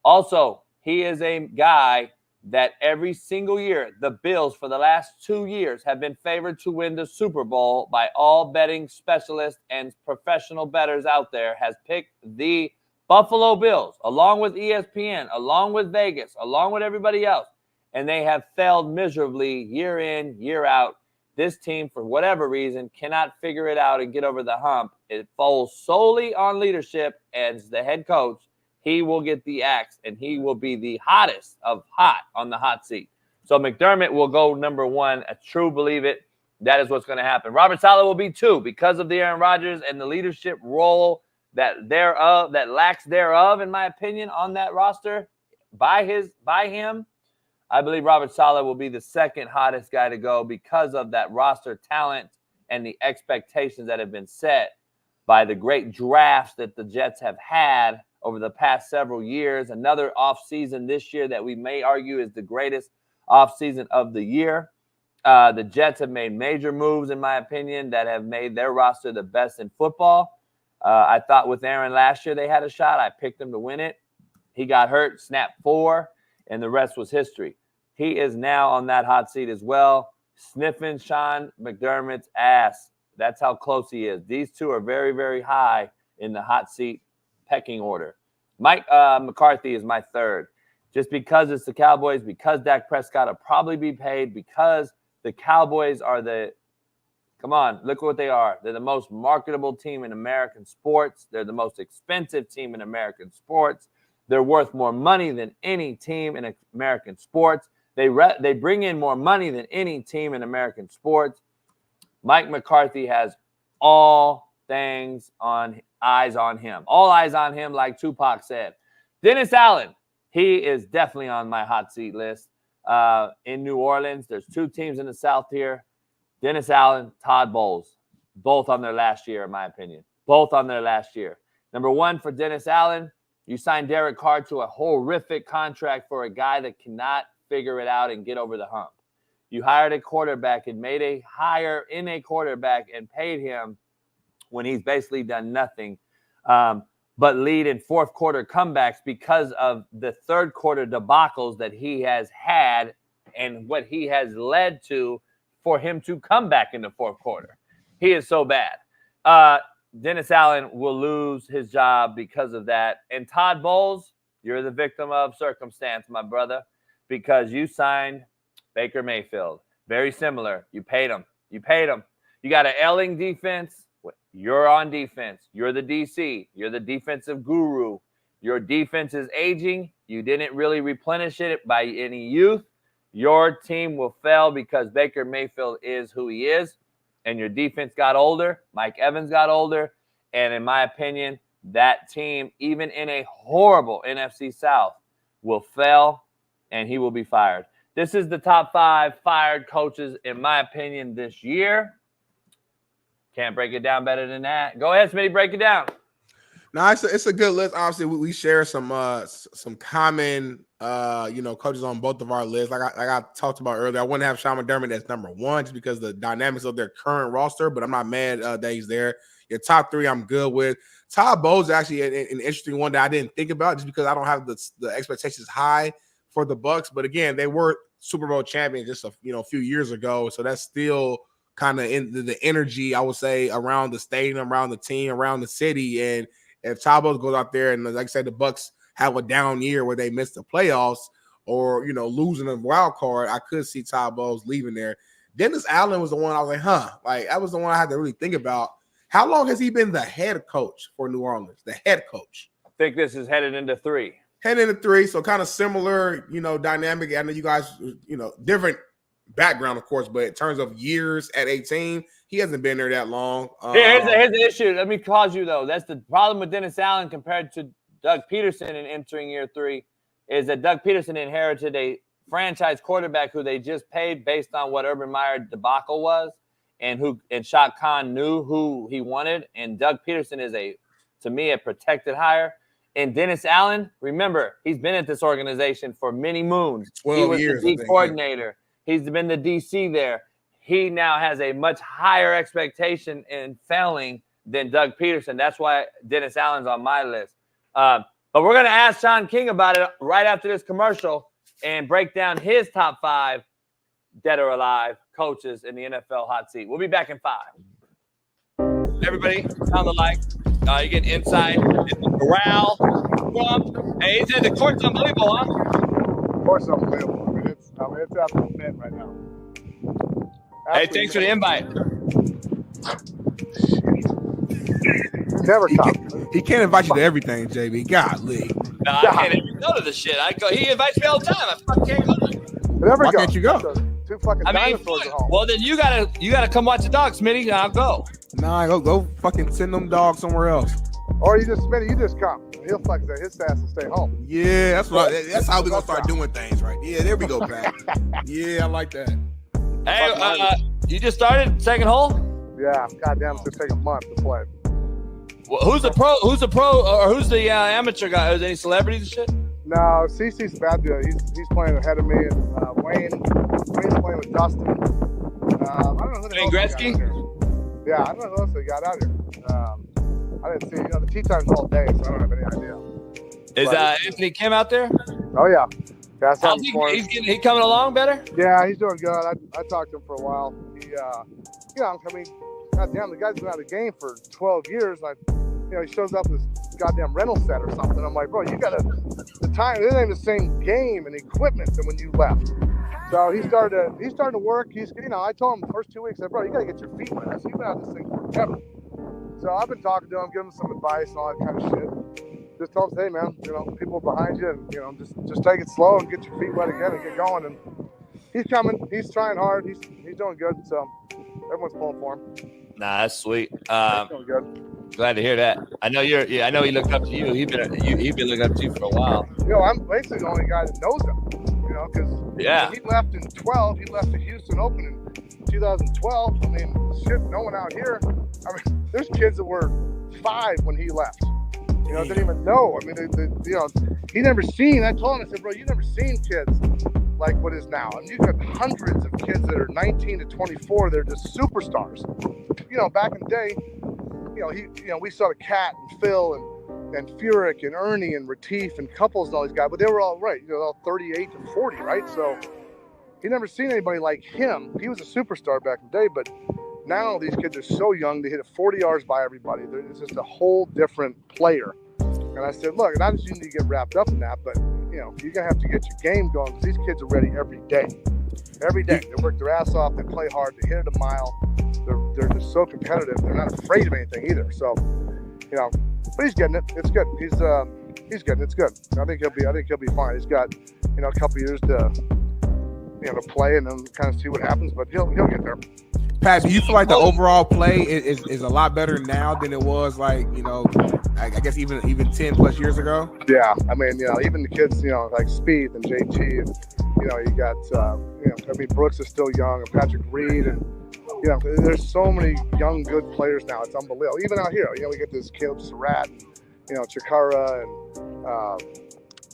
Also, he is a guy that every single year, the Bills for the last 2 years have been favored to win the Super Bowl by all betting specialists and professional bettors out there, has picked the Buffalo Bills, along with ESPN, along with Vegas, along with everybody else, and they have failed miserably year in, year out. This team, for whatever reason, cannot figure it out and get over the hump. It falls solely on leadership as the head coach. He will get the axe, and he will be the hottest of hot on the hot seat. So McDermott will go number one. A true believe it. That is what's going to happen. Robert Saleh will be two because of the Aaron Rodgers and the leadership role that lacks thereof, in my opinion, on that roster by him. I believe Robert Saleh will be the second hottest guy to go because of that roster talent and the expectations that have been set by the great drafts that the Jets have had over the past several years. Another offseason this year that we may argue is the greatest offseason of the year. The Jets have made major moves, in my opinion, that have made their roster the best in football. I thought with Aaron last year they had a shot. I picked him to win it. He got hurt, snapped 4, and the rest was history. He is now on that hot seat as well, sniffing Shaun McDermott's ass. That's how close he is. These two are very, very high in the hot seat pecking order. Mike McCarthy is my third. Just because it's the Cowboys, because Dak Prescott will probably be paid, because the Cowboys are come on, look what they are. They're the most marketable team in American sports. They're the most expensive team in American sports. They're worth more money than any team in American sports. They bring in more money than any team in American sports. Mike McCarthy has all eyes on him. All eyes on him, like Tupac said. Dennis Allen, he is definitely on my hot seat list. In New Orleans, there's 2 teams in the South here. Dennis Allen, Todd Bowles, both on their last year, in my opinion. Both on their last year. Number one, for Dennis Allen, you signed Derek Carr to a horrific contract for a guy that cannot figure it out and get over the hump. You hired a quarterback and made a hire in a quarterback and paid him when he's basically done nothing but lead in fourth quarter comebacks because of the third quarter debacles that he has had and what he has led to for him to come back in the fourth quarter. He is so bad. Dennis Allen will lose his job because of that. And Todd Bowles, you're the victim of circumstance, my brother, because you signed Baker Mayfield. Very similar. You paid him. You got an ailing defense. You're on defense. You're the DC. You're the defensive guru. Your defense is aging. You didn't really replenish it by any youth. Your team will fail because Baker Mayfield is who he is, and your defense got older. Mike Evans got older, and in my opinion, that team, even in a horrible NFC South, will fail, and he will be fired. This is the top 5 fired coaches, in my opinion, this year. Can't break it down better than that. Go ahead, Smitty, break it down. No, it's a good list. Obviously, we share some common coaches on both of our lists. Like I talked about earlier, I wouldn't have Shaun McDermott as number 1 just because of the dynamics of their current roster, but I'm not mad that he's there. Your top 3, I'm good with. Todd Bowles is actually an interesting one that I didn't think about just because I don't have the expectations high for the Bucs. But again, they were Super Bowl champions just a few years ago, so that's still kind of in the energy, I would say, around the stadium, around the team, around the city. And if Todd Bowles goes out there and, like I said, the Bucs have a down year where they miss the playoffs or, losing a wild card, I could see Todd Bowles leaving there. Dennis Allen was the one I was like, that was the one I had to really think about. How long has he been the head coach for New Orleans? The head coach. I think this is headed into 3. Headed into 3, so kind of similar, dynamic. I know you guys, different background, of course, but in terms of years at 18, he hasn't been there that long. Here's the issue. Let me pause you, though. That's the problem with Dennis Allen compared to Doug Peterson in entering year 3, is that Doug Peterson inherited a franchise quarterback who they just paid based on what Urban Meyer debacle was. and Shad Khan knew who he wanted. And Doug Peterson is to me, a protected hire. And Dennis Allen, remember, he's been at this organization for many moons. 12 years. He was the D coordinator. He's been the DC there. He now has a much higher expectation in failing than Doug Peterson. That's why Dennis Allen's on my list. But we're going to ask Shaun King about it right after this commercial and break down his top 5 dead or alive coaches in the NFL hot seat. We'll be back in 5. Everybody, sound the like. You get inside morale. Hey, the court's unbelievable, huh? Of course, unbelievable. I mean, it's absolutely mint right now. Hey, thanks for the invite. Never come. He can't invite you to everything, JB. Golly. No, I can't even go to the shit. He invites me all the time. I fucking can't go to it. Why can't you go? Two fucking dinosaurs at home. Well, then you gotta come watch the dogs, Smitty, and I'll go. Nah, go fucking send them dogs somewhere else. Or Smitty, you just come. He'll fucking his ass will stay home. Yeah, that's how we gonna start doing things, right? Yeah, there we go, Pat. Yeah, I like that. Hey, you just started second hole? Yeah, goddamn, it's gonna take a month to play. Well, who's the pro? Or who's the amateur guy? Is there any celebrities and shit? No, CC's about to. He's playing ahead of me, and Wayne's playing with Dustin. I don't know who the hell Gretzky? Yeah, I don't know who else they got out here. I didn't see. The tee time's all day, so I don't have any idea. Is Anthony Kim out there? Oh yeah. How's he coming along better? Yeah, he's doing good. I talked to him for a while. He, goddamn, the guy's been out of the game for 12 years. He shows up with this goddamn rental set or something. I'm like, bro, you gotta, the time, it ain't the same game and equipment than when you left. So he's starting to work. I told him the first 2 weeks, I said, bro, you gotta get your feet wet. You've been out of this thing forever. So I've been talking to him, giving him some advice and all that kind of shit. Just told him, hey man, people behind you, and just take it slow and get your feet wet again and get going. And he's coming. He's trying hard. He's doing good. So everyone's pulling for him. Nah, that's sweet. He's doing good. Glad to hear that. I know I know he looked up to you. He's been looking up to you for a while. I'm basically the only guy that knows him. Because he left in 12. He left the Houston Open in 2012. I mean, shit, no one out here. I mean, there's kids that were 5 when he left. Didn't even know. I mean, he never seen. I told him, I said, bro, you never seen kids like what is now. And you got hundreds of kids that are 19 to 24. They're just superstars. Back in the day, we saw the Cat and Phil and Furyk and Ernie and Retief and Couples and all these guys, but they were all right. All 38 to 40, right? So he never seen anybody like him. He was a superstar back in the day, but now these kids are so young. They hit it 40 yards by everybody. It's just a whole different player. And I said, look, not just you need to get wrapped up in that, but you're gonna have to get your game going because these kids are ready every day. Every day they work their ass off. They play hard. They hit it a mile. They're just so competitive. They're not afraid of anything either. So, but he's getting it. It's good. He's getting it. It's good. I think he'll be fine. He's got a couple years to play and then kind of see what happens. But he'll get there. Pat, do you feel like the overall play is a lot better now than it was I guess even 10 plus years ago? Yeah, I mean, even the kids, like Speed and JT, and you got, Brooks is still young, and Patrick Reed, and there's so many young good players now. It's unbelievable. Even out here, we get this Caleb Surratt, Chikara,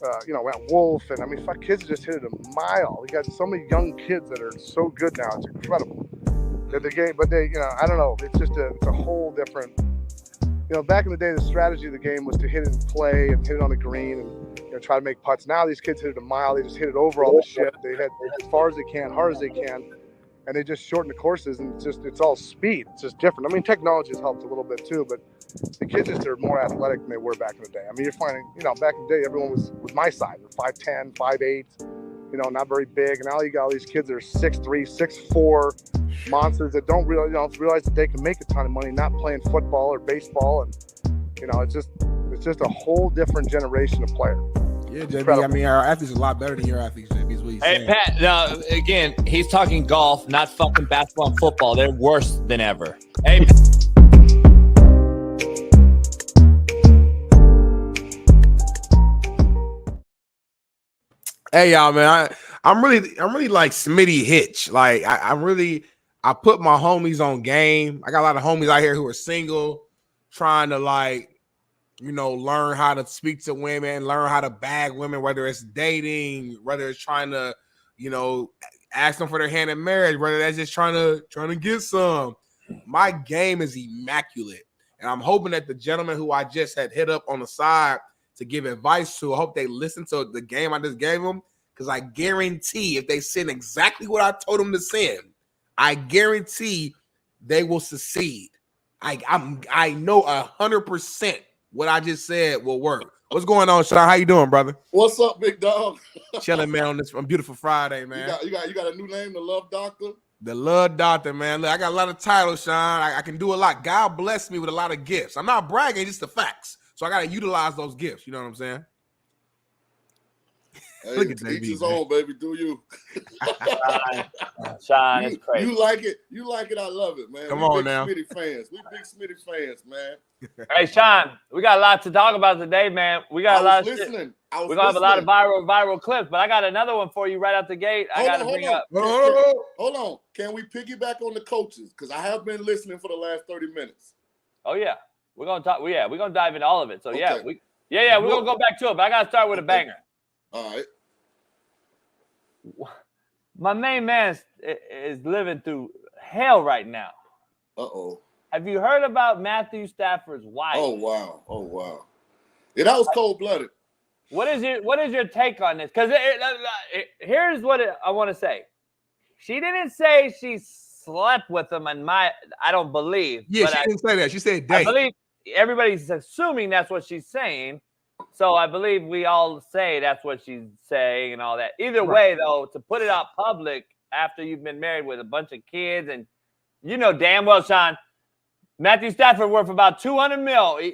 and Wolf, and kids just hit it a mile. We got so many young kids that are so good now. It's incredible. The game, but I don't know. It's just it's a whole different. Back in the day, the strategy of the game was to hit it and play and hit it on the green and try to make putts. Now these kids hit it a mile. They just hit it over all the shit. They hit as far as they can, hard as they can, and they just shorten the courses. And it's all speed. It's just different. I mean, technology has helped a little bit too, but the kids just are more athletic than they were back in the day. I mean, you're finding, back in the day, everyone was my size, 5'10", 5'8", not very big. And now you got all these kids that are 6'3", 6'4", monsters that don't realize that they can make a ton of money not playing football or baseball, and it's just a whole different generation of player. Yeah, JB. Incredible. I mean, our athletes are a lot better than your athletes, JB. Is what he's saying. Pat. Now again, he's talking golf, not fucking basketball and football. They're worse than ever. Hey. Hey y'all, man. I'm really like Smitty Hitch. Like I'm really I put my homies on game. I got a lot of homies out here who are single, trying to learn how to speak to women, learn how to bag women, whether it's dating, whether it's trying to, ask them for their hand in marriage, whether that's just trying to get some. My game is immaculate. And I'm hoping that the gentleman who I just had hit up on the side to give advice to, I hope they listen to the game I just gave them, because I guarantee if they send exactly what I told them to send, I guarantee they will succeed. I know 100% what I just said will work. What's going on, Shaun? How you doing, brother? What's up, big dog? Chilling, man, on this beautiful Friday, man. You got a new name, the Love Doctor? The Love Doctor, man. Look, I got a lot of titles, Shaun. I can do a lot. God blessed me with a lot of gifts. I'm not bragging, just the facts. So I got to utilize those gifts. You know what I'm saying? Hey, look at that. Each his own, baby. Do you? Shaun, it's crazy. You like it. You like it. I love it, man. Come on now. Big Smitty fans. We Big Smitty fans, man. Hey, Shaun, we got a lot to talk about today, man. We got a lot of shit. We're going to have a lot of viral clips, but I got another one for you right out the gate. I got to bring up. Hold on. Can we piggyback on the coaches? Because I have been listening for the last 30 minutes. Oh, yeah. We're going to talk. We're going to dive into all of it. So, okay. we're going to go back to it, but I got to start with a banger. All right. My main man is living through hell right now. Uh-oh. Have you heard about Matthew Stafford's wife? Oh, wow. Yeah, that was cold-blooded. What is your take on this? Because here's what I want to say. She didn't say she slept with him, I don't believe. Yeah, she didn't say that. She said date. I believe everybody's assuming that's what she's saying. So I believe we all say that's what she's saying and all that. Either way, though, to put it out public after you've been married with a bunch of kids, and you know damn well, Shaun, Matthew Stafford worth about $200 million.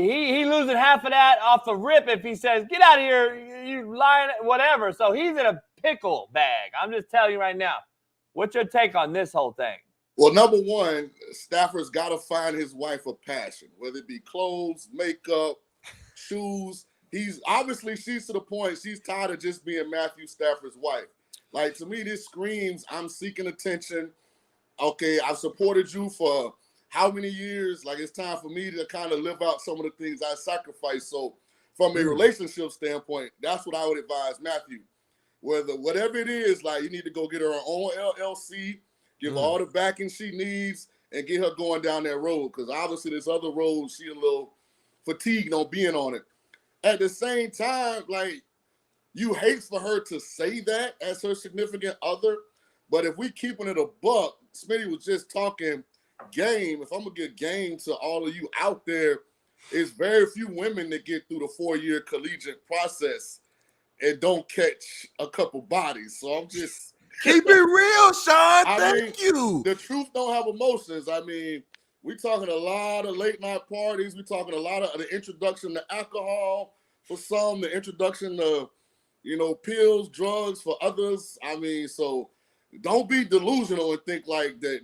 He losing half of that off the rip if he says, get out of here, you lying, whatever. So he's in a pickle bag. I'm just telling you right now. What's your take on this whole thing? Well, number one, Stafford's got to find his wife a passion, whether it be clothes, makeup, shoes. She's to the point she's tired of just being Matthew Stafford's wife. Like, to me, this screams, I'm seeking attention. Okay, I've supported you for how many years? Like, it's time for me to kind of live out some of the things I sacrificed. So from a relationship standpoint, that's what I would advise Matthew. Whatever it is, like, you need to go get her own LLC, give her all the backing she needs, and get her going down that road. Because obviously there's other roads she a little fatigued on being on it. At the same time, like, you hate for her to say that as her significant other. But if we keeping it a buck, Smitty was just talking game. If I'm going to give game to all of you out there, it's very few women that get through the 4-year collegiate process and don't catch a couple bodies. So I'm just... Keep it real, Shaun. Thank you. The truth don't have emotions. I mean, we're talking a lot of late night parties. We're talking a lot of the introduction to alcohol for some, the introduction to, pills, drugs for others. I mean, so don't be delusional and think like that.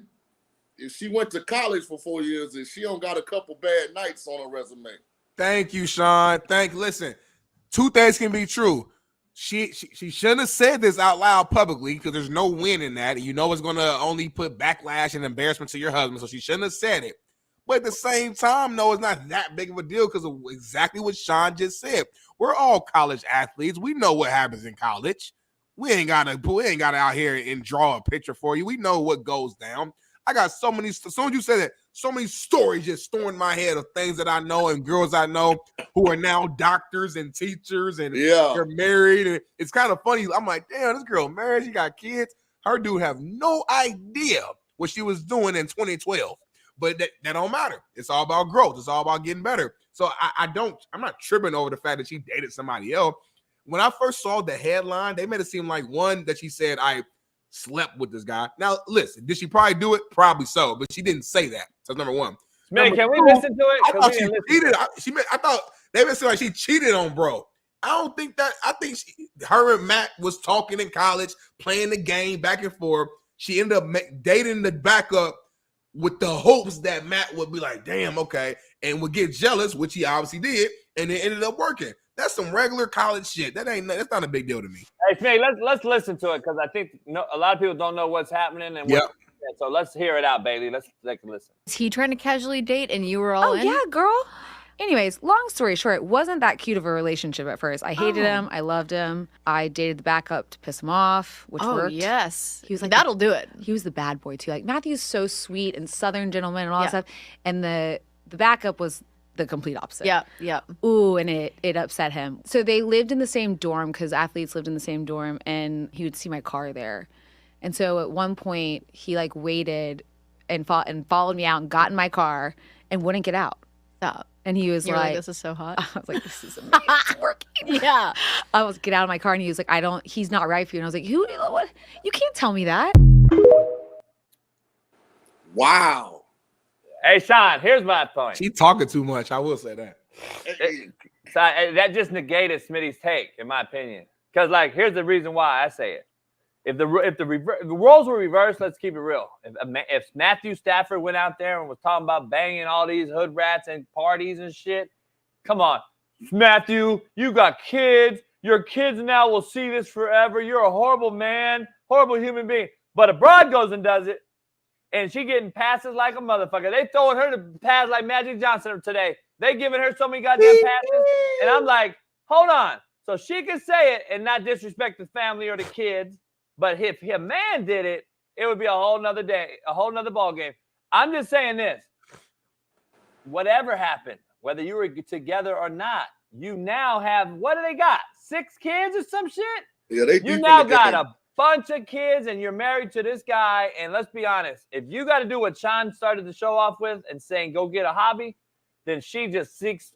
If she went to college for 4 years and she don't got a couple bad nights on her resume. Thank you, Shaun. Listen, two things can be true. She shouldn't have said this out loud publicly because there's no win in that. And it's going to only put backlash and embarrassment to your husband. So she shouldn't have said it. But at the same time, no, it's not that big of a deal because of exactly what Shaun just said. We're all college athletes. We know what happens in college. We ain't got to out here and draw a picture for you. We know what goes down. I got so many, as soon as you said that, so many stories just stormed in my head of things that I know and girls I know who are now doctors and teachers and they're married. And it's kind of funny. I'm like, damn, this girl married. She got kids. Her dude have no idea what she was doing in 2012. But that don't matter. It's all about growth. It's all about getting better. So I'm not tripping over the fact that she dated somebody else. When I first saw the headline, they made it seem like one that she said, I slept with this guy. Now, listen, did she probably do it? Probably so, but she didn't say that. So that's number one. Man, can we listen to it? I thought she cheated. I thought they made it seem like she cheated on bro. I don't think that. I think her and Matt was talking in college, playing the game back and forth. She ended up dating the backup with the hopes that Matt would be like, damn, okay, and would get jealous, which he obviously did, and it ended up working. That's some regular college shit. That's not a big deal to me. Hey, Smitty, let's listen to it because I think a lot of people don't know what's happening and So let's hear it out, Bailey. Let's take a listen. Is he trying to casually date and you were all in? Yeah, girl. Anyways, long story short, it wasn't that cute of a relationship at first. I hated him. I loved him. I dated the backup to piss him off, which worked. Yes. He was like, that'll do it. He was the bad boy too. Like Matthew's so sweet and Southern gentleman and all that stuff. And the backup was the complete opposite. Yeah. Ooh, and it upset him. So they lived in the same dorm because athletes lived in the same dorm, and he would see my car there. And so at one point he like waited and followed me out and got in my car and wouldn't get out. Stop. And he was like, this is so hot. I was like, this is amazing. It's working. Yeah. I was get out of my car and he was like, he's not right for you. And I was like, what? You can't tell me that. Wow. Hey, Shaun, here's my point. She talking too much. I will say that. That just negated Smitty's take, in my opinion. Because, like, here's the reason why I say it. If the roles were reversed, let's keep it real. If Matthew Stafford went out there and was talking about banging all these hood rats and parties and shit, come on, Matthew, you got kids. Your kids now will see this forever. You're a horrible man, horrible human being. But a broad goes and does it, and she getting passes like a motherfucker. They throwing her to pass like Magic Johnson today. They giving her so many goddamn passes, and I'm like, hold on. So she can say it and not disrespect the family or the kids. But if a man did it, it would be a whole nother day, a whole nother ball game. I'm just saying this. Whatever happened, whether you were together or not, you now have, what do they got? 6 kids or some shit? Yeah, they You now got a bunch of kids and you're married to this guy. And let's be honest, if you got to do what Shaun started the show off with and saying, go get a hobby, then she just seeks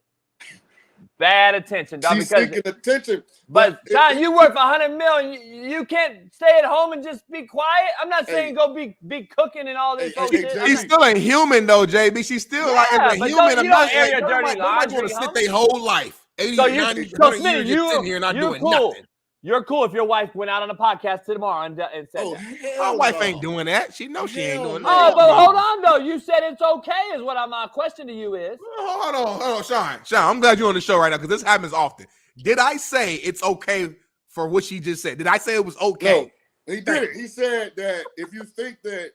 bad attention, dog. She's seeking attention. But Shaun, you work for $100 million. You can't stay at home and just be quiet. I'm not saying go be cooking and all this shit. She's still a human though, JB. She's still like a human. You don't air your dirty laundry. Want to sit their whole life. 80, So 90, Smitty, 100 years just sitting here not doing cool. nothing. You're cool if your wife went out on a podcast tomorrow and said that. My wife ain't doing that. She knows she ain't doing that. Oh, but hold on though. You said it's okay is what my question to you is. Hold on, Shaun. I'm glad you're on the show right now because this happens often. Did I say it's okay for what she just said? Did I say it was okay? No, he did it. He said that if you think that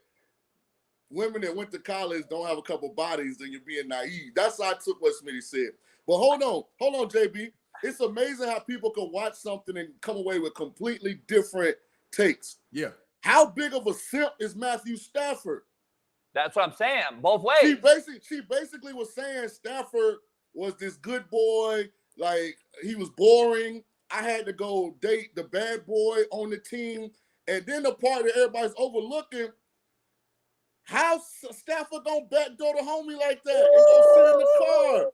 women that went to college don't have a couple bodies, then you're being naive. That's how I took what Smitty said. But hold on, JB. It's amazing how people can watch something and come away with completely different takes. Yeah. How big of a simp is Matthew Stafford? That's what I'm saying. Both ways. She basically was saying Stafford was this good boy, like he was boring. I had to go date the bad boy on the team. And then the part that everybody's overlooking, how Stafford gonna backdoor the homie like that and go sit in the car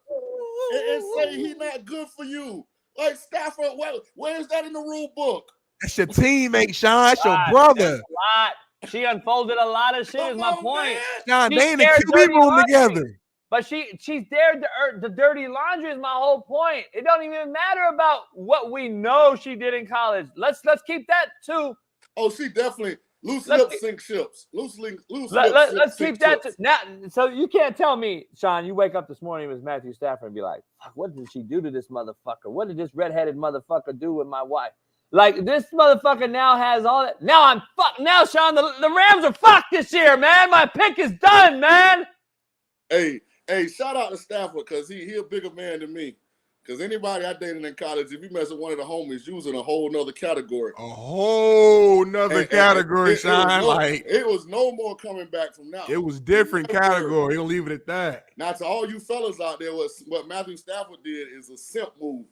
and say he not good for you? Like Stafford, where's that in the rule book? That's your teammate, Shaun. That's your brother. That's a lot. She unfolded a lot of shit. Is my point. Shaun, they in the QB room together. But she's dared the dirty laundry is my whole point. It don't even matter about what we know she did in college. Let's keep that too. Oh, she definitely loose lips sink ships. Loose lips. Let's keep that now. So you can't tell me, Shaun, you wake up this morning with Matthew Stafford and be like, fuck, what did she do to this motherfucker? What did this redheaded motherfucker do with my wife? Like this motherfucker now has all that. Now I'm fucked. Now, Shaun, the Rams are fucked this year, man. My pick is done, man. Hey, shout out to Stafford because he a bigger man than me. Because anybody I dated in college, if you mess with one of the homies, you was in a whole nother category. A whole nother category, Shaun. It was no more coming back from now. It was different category. He'll leave it at that. Now, to all you fellas out there, what Matthew Stafford did is a simp move.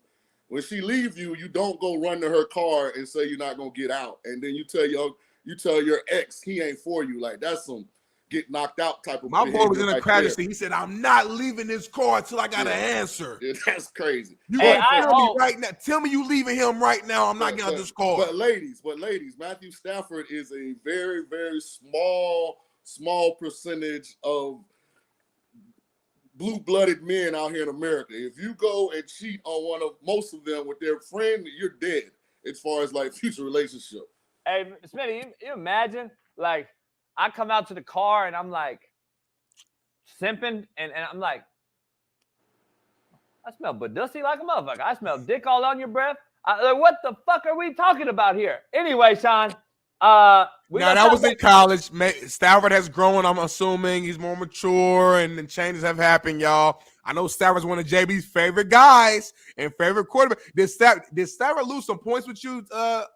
When she leaves you, you don't go run to her car and say you're not gonna get out, and then you tell your ex he ain't for you. Like that's some get knocked out type of. My boy was in a crash. He said, "I'm not leaving this car until I got an answer." Yeah, that's crazy. You gonna tell me right now? Tell me you leaving him right now. I'm not getting out this car. But ladies, Matthew Stafford is a very, very small percentage of blue-blooded men out here in America. If you go and cheat on most of them with their friend, you're dead as far as like future relationship. Hey, Smitty, you imagine like I come out to the car and I'm like simping and I'm like, I smell badussy like a motherfucker. I smell dick all on your breath. Like, what the fuck are we talking about here? Anyway, Shaun, Now that was in college. Stafford has grown. I'm assuming he's more mature, and changes have happened, y'all. I know Stafford's one of JB's favorite guys and favorite quarterback. Did Stafford lose some points with you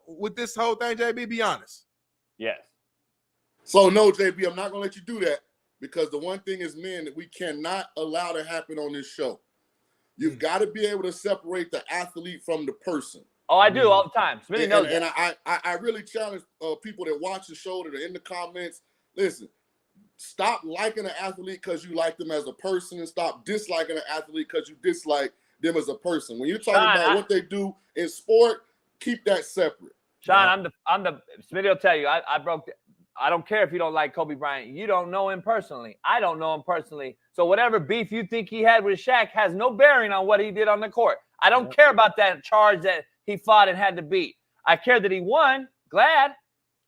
with this whole thing, JB? Be honest. Yes. So no, JB, I'm not gonna let you do that, because the one thing is, men, that we cannot allow to happen on this show. You've got to be able to separate the athlete from the person. Oh, I do all the time. Smitty knows and that. I really challenge people that watch the show, that are in the comments. Listen, stop liking an athlete because you like them as a person, and stop disliking an athlete because you dislike them as a person. When you're talking about what they do in sport, keep that separate. Shaun, I'm the Smitty will tell you, I don't care if you don't like Kobe Bryant. You don't know him personally. I don't know him personally. So whatever beef you think he had with Shaq has no bearing on what he did on the court. I don't care about that charge that he fought and had to beat. I care that he won, glad,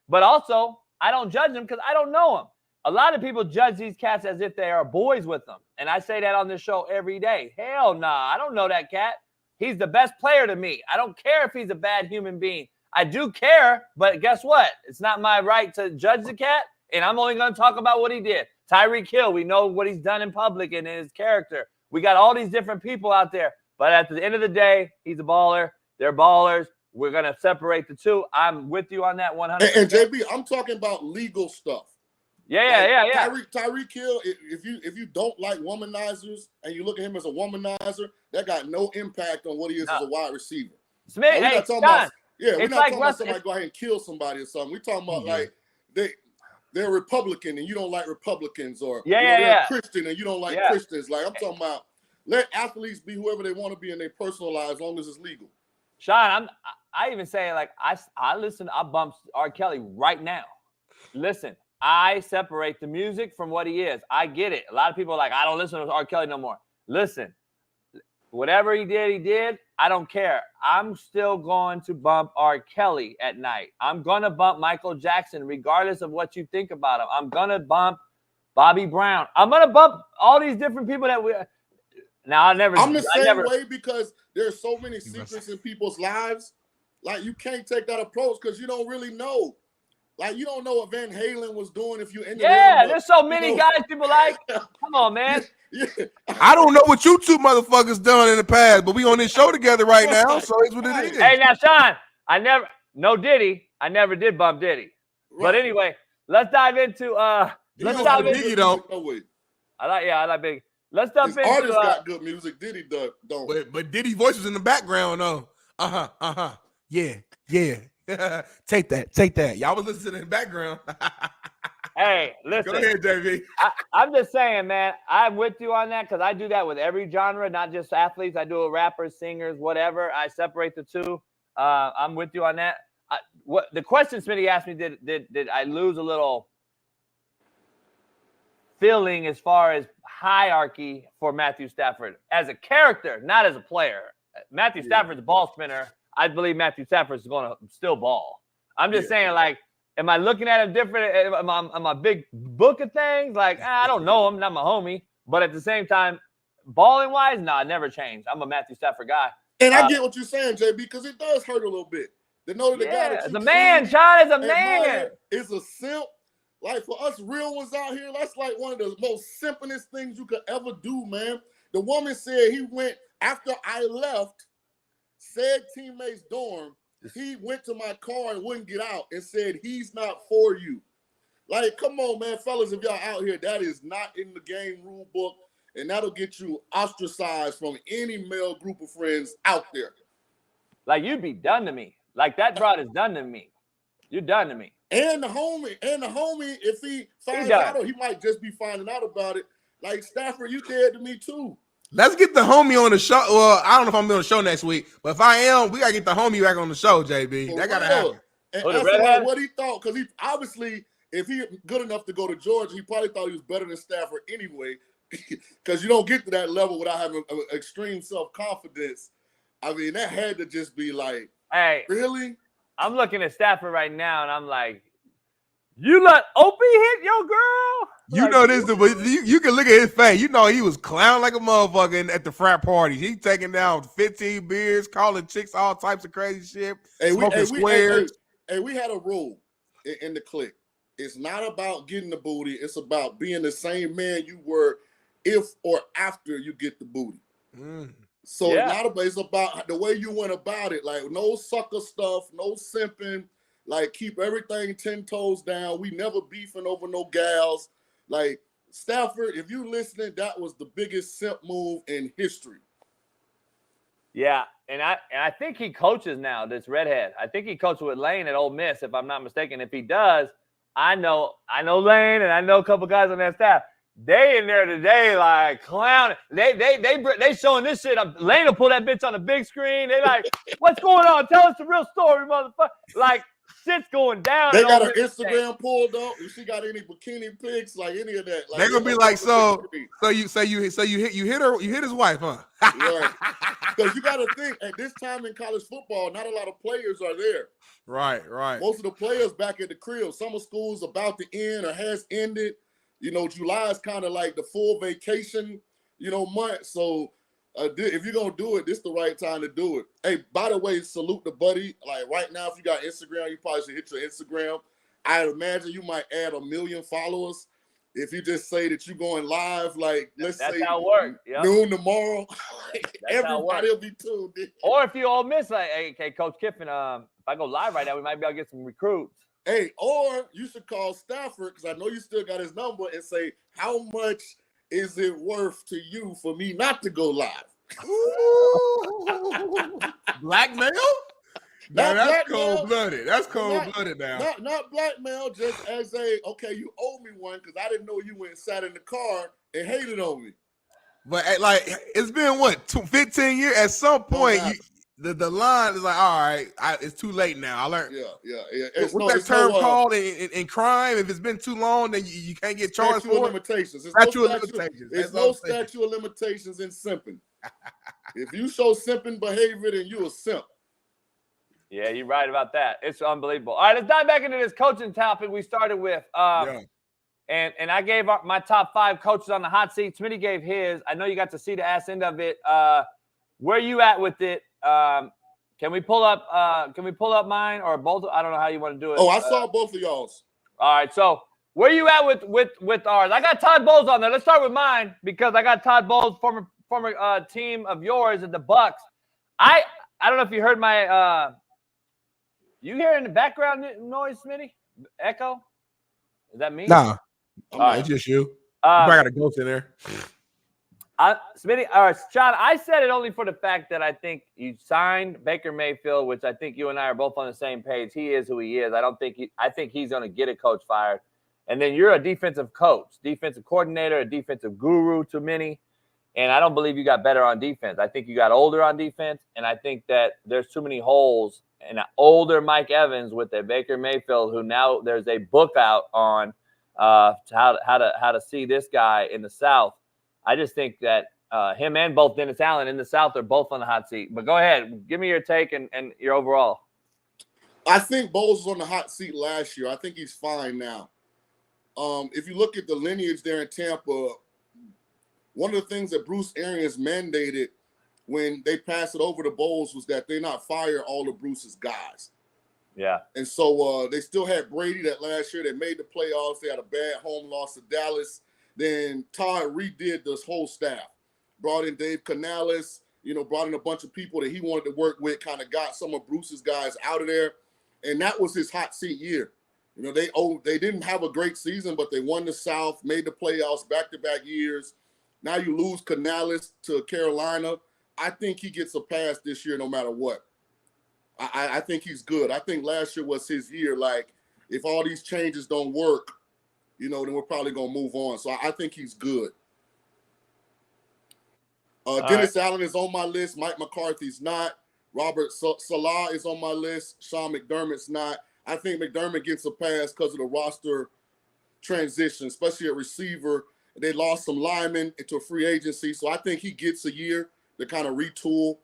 but also I don't judge him because I don't know him. A lot of people judge these cats as if they are boys with them, and I say that on this show every day. Hell nah, I don't know that cat. He's the best player to me. I don't care if he's a bad human being. I do care, but guess what? It's not my right to judge the cat, and I'm only going to talk about what he did. Tyreek Hill, we know what he's done in public and in his character. We got all these different people out there, but at the end of the day, he's a baller. They're ballers. We're going to separate the two. I'm with you on that 100%. And JB, I'm talking about legal stuff. Yeah. Tyreek Hill, if you don't like womanizers and you look at him as a womanizer, that got no impact on what he is as a wide receiver. Smith, we're not talking about somebody go ahead and kill somebody or something. We're talking about like they're Republican and you don't like Republicans, or they're Christian and you don't like Christians. Like, I'm talking about, let athletes be whoever they want to be in their personal lives, as long as it's legal. Shaun, I even say, like, I bump R. Kelly right now. Listen, I separate the music from what he is. I get it. A lot of people are like, I don't listen to R. Kelly no more. Listen, whatever he did. I don't care. I'm still going to bump R. Kelly at night. I'm going to bump Michael Jackson, regardless of what you think about him. I'm going to bump Bobby Brown. I'm going to bump all these different people that we. Now, I'm the same way, because there's so many secrets in people's lives. Like, you can't take that approach because you don't really know. Like, you don't know what Van Halen was doing if you ended up. Yeah, there's so many guys people like. Come on, man. I don't know what you two motherfuckers done in the past, but we on this show together right now, so it's what it is. Hey, now, Shaun, I never did bump Diddy. Right. But anyway, let's dive into let's dive into Biggie, though. I like Biggie. Let's dive into artists got good music. Diddy don't. But Diddy's voice was in the background though. Yeah. Take that. Y'all was listening in the background. Hey, listen. Go ahead, JV. I'm just saying, man, I'm with you on that because I do that with every genre, not just athletes. I do it with rappers, singers, whatever. I separate the two. I'm with you on that. What the question Smitty asked me, did I lose a little feeling as far as hierarchy for Matthew Stafford as a character, not as a player? Matthew Stafford's a ball spinner. I believe Matthew Stafford is going to still ball. I'm just saying, like, am I looking at him different? Am I big book of things? Like, I don't know him, not my homie. But at the same time, balling wise, I never changed. I'm a Matthew Stafford guy. And I get what you're saying, JB, because it does hurt a little bit. To know that the guy that as a man, Shaun, as a man, is a simp. Like, for us real ones out here, that's like one of the most simplest things you could ever do, man. The woman said he went after I left said teammate's dorm. He went to my car and wouldn't get out and said, he's not for you. Like, come on, man, fellas, if y'all out here, that is not in the game rule book, and that'll get you ostracized from any male group of friends out there. Like, you'd be done to me. Like, that broad is done to me. You're done to me. And the homie, if he finds out, or he might just be finding out about it. Like, Stafford, you dead to me too. Let's get the homie on the show. Well, I don't know if I'm going to on the show next week, but if I am, we got to get the homie back on the show, JB. That got to happen. And ask him what he thought, because he obviously, if he good enough to go to Georgia, he probably thought he was better than Stafford anyway, because you don't get to that level without having extreme self-confidence. I mean, that had to just be like, hey, really? I'm looking at Stafford right now, and I'm like, you let Opie hit your girl? You like, know this, but you can look at his face. You know he was clowning like a motherfucker at the frat parties. He taking down 15 beers, calling chicks all types of crazy shit, smoking squares. Hey, we had a rule. in the clique. It's not about getting the booty. It's about being the same man you were if or after you get the booty. So it's about the way you went about it. Like, no sucker stuff, no simping. Like, keep everything 10 toes down. We never beefing over no gals. Like, Stafford, if you listening, that was the biggest simp move in history. Yeah, and I think he coaches now, this redhead. I think he coaches with Lane at Ole Miss, if I'm not mistaken. If he does, I know Lane, and I know a couple guys on that staff. They in there today like clowning. They showing this shit. Lane will pull that bitch on the big screen. They like, what's going on? Tell us the real story, motherfucker. Like, shit's going down. They got her Instagram pulled up. If she got any bikini pics, like any of that, like, they're gonna be like, so you hit his wife, huh? Right. Because you got to think, at this time in college football, not a lot of players are there. Right. Most of the players back at the crib. Summer school's about to end or has ended. You know, July is kind of like the full vacation, month. So if you're going to do it, this is the right time to do it. Hey, by the way, salute the buddy. Like, right now, if you got Instagram, you probably should hit your Instagram. I imagine you might add 1 million followers if you just say that you're going live, like, let's say how it works. Yep. Noon tomorrow. Everybody will be tuned in. Or if you all miss, like, hey, Coach Kiffin, if I go live right now, we might be able to get some recruits. Hey, or you should call Stafford, because I know you still got his number, and say, how much is it worth to you for me not to go live? Blackmail? That's cold-blooded. That's cold-blooded now. Not blackmail, just as okay, you owe me one because I didn't know you went and sat in the car and hated on me. But, like, it's been, 15 years? At some point, the line is like, all right, it's too late now. I learned. Yeah. What's that term called in crime? If it's been too long, then you can't get charged for it. Limitations. There's no statute of limitations in simping. If you show simping behavior, then you a simp. Yeah, you're right about that. It's unbelievable. All right, let's dive back into this coaching topic we started with. And I gave my top 5 coaches on the hot seat. Smitty gave his. I know you got to see the ass end of it. Where you at with it? Can we pull up mine or both? I don't know how you want to do it. Oh, I saw both of y'all's. All right, so where you at with ours? I got Todd Bowles on there. Let's start with mine because I got Todd Bowles, former team of yours at the Bucks. I don't know if you heard my you hearing the background noise, Smitty? Echo? Is that me? Nah. Right. It's just you. I got a ghost in there. Smitty, Shaun, I said it only for the fact that I think you signed Baker Mayfield, which I think you and I are both on the same page. He is who he is. I think he's going to get a coach fired. And then you're a defensive coach, defensive coordinator, a defensive guru to many. And I don't believe you got better on defense. I think you got older on defense. And I think that there's too many holes. And an older Mike Evans with a Baker Mayfield, who now there's a book out on how to see this guy in the South. I just think that him and both Dennis Allen in the South are both on the hot seat. But go ahead. Give me your take and your overall. I think Bowles was on the hot seat last year. I think he's fine now. If you look at the lineage there in Tampa, one of the things that Bruce Arians mandated when they passed it over to Bowles was that they not fire all of Bruce's guys. Yeah. And so they still had Brady that last year. They made the playoffs. They had a bad home loss to Dallas. Then Todd redid this whole staff. Brought in Dave Canales, brought in a bunch of people that he wanted to work with, kind of got some of Bruce's guys out of there. And that was his hot seat year. They didn't have a great season, but they won the South, made the playoffs back-to-back years. Now you lose Canales to Carolina. I think he gets a pass this year no matter what. I think he's good. I think last year was his year. Like, if all these changes don't work, then we're probably going to move on. So I think he's good. Dennis Allen is on my list. Mike McCarthy's not. Robert Salah is on my list. Sean McDermott's not. I think McDermott gets a pass because of the roster transition, especially at receiver. They lost some linemen into a free agency, so I think he gets a year to kind of retool.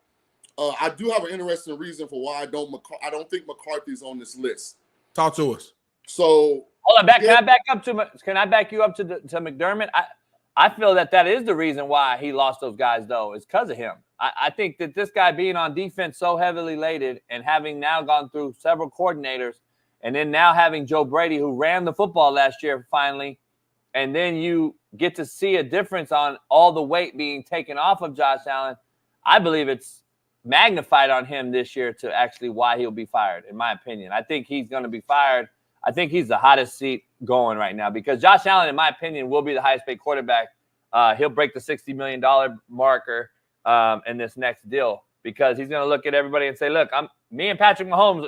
I do have an interesting reason for why I don't think McCarthy's on this list. Talk to us. So hold on, can I back you up to McDermott? I feel that is the reason why he lost those guys, though. It's because of him. I think that this guy being on defense so heavily laden and having now gone through several coordinators And then now having Joe Brady, who ran the football last year finally, and then you get to see a difference on all the weight being taken off of Josh Allen, I believe it's magnified on him this year to actually why he'll be fired, in my opinion. I think he's going to be fired. I think he's the hottest seat going right now because Josh Allen, in my opinion, will be the highest paid quarterback. He'll break the $60 million marker in this next deal because he's going to look at everybody and say, look, me and Patrick Mahomes,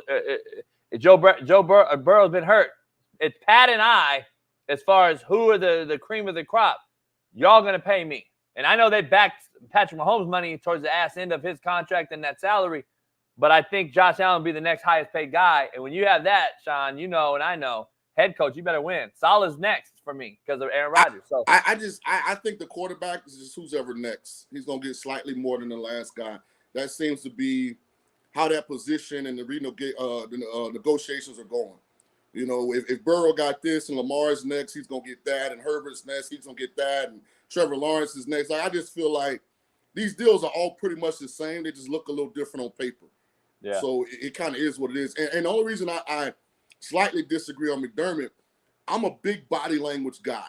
Joe Burrow's been hurt. It's Pat and I as far as who are the cream of the crop. Y'all going to pay me. And I know they backed Patrick Mahomes' money towards the ass end of his contract and that salary, but I think Josh Allen will be the next highest paid guy. And when you have that, Shaun, you know and I know, head coach, you better win. Saleh's next for me because of Aaron Rodgers. So I think the quarterback is just who's ever next. He's going to get slightly more than the last guy. That seems to be how that position and the negotiations are going. You know, if Burrow got this and Lamar's next, he's going to get that, and Herbert's next, he's going to get that, and Trevor Lawrence is next. I just feel like these deals are all pretty much the same. They just look a little different on paper. Yeah. So it kind of is what it is. And the only reason I slightly disagree on McDermott, I'm a big body language guy.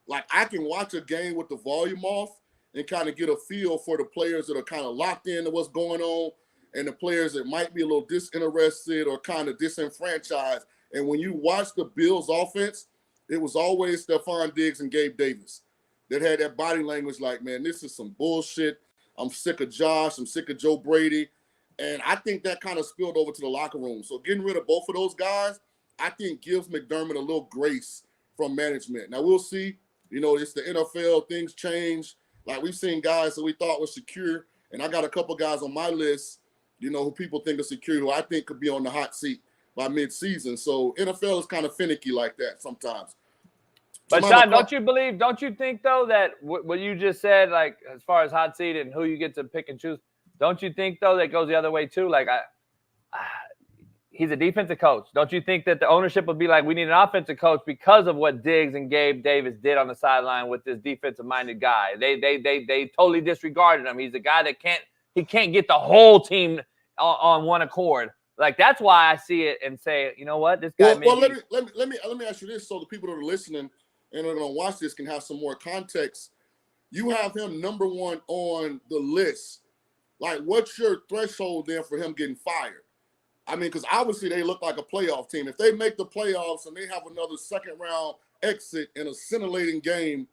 Like, I can watch a game with the volume off and kind of get a feel for the players that are kind of locked into what's going on and the players that might be a little disinterested or kind of disenfranchised. And when you watch the Bills offense, it was always Stephon Diggs and Gabe Davis that had that body language like, man, this is some bullshit. I'm sick of Josh. I'm sick of Joe Brady. And I think that kind of spilled over to the locker room. So getting rid of both of those guys, I think gives McDermott a little grace from management. Now, we'll see. You know, it's the NFL. Things change. Like, we've seen guys that we thought were secure. And I got a couple guys on my list, you know, who people think are secure, who I think could be on the hot seat by midseason. So NFL is kind of finicky like that sometimes. But Shaun, don't you think though that what you just said, like as far as hot seat and who you get to pick and choose, don't you think though that goes the other way too? Like he's a defensive coach. Don't you think that the ownership would be like, we need an offensive coach because of what Diggs and Gabe Davis did on the sideline with this defensive minded guy? They totally disregarded him. He's a guy that can't get the whole team on one accord. Like, that's why I see it and say, you know what, this guy. Well, let me ask you this, so the people that are listening and are going to watch this can have some more context. You have him number one on the list. Like, what's your threshold then for him getting fired? I mean, because obviously they look like a playoff team. If they make the playoffs and they have another second round exit in a scintillating game,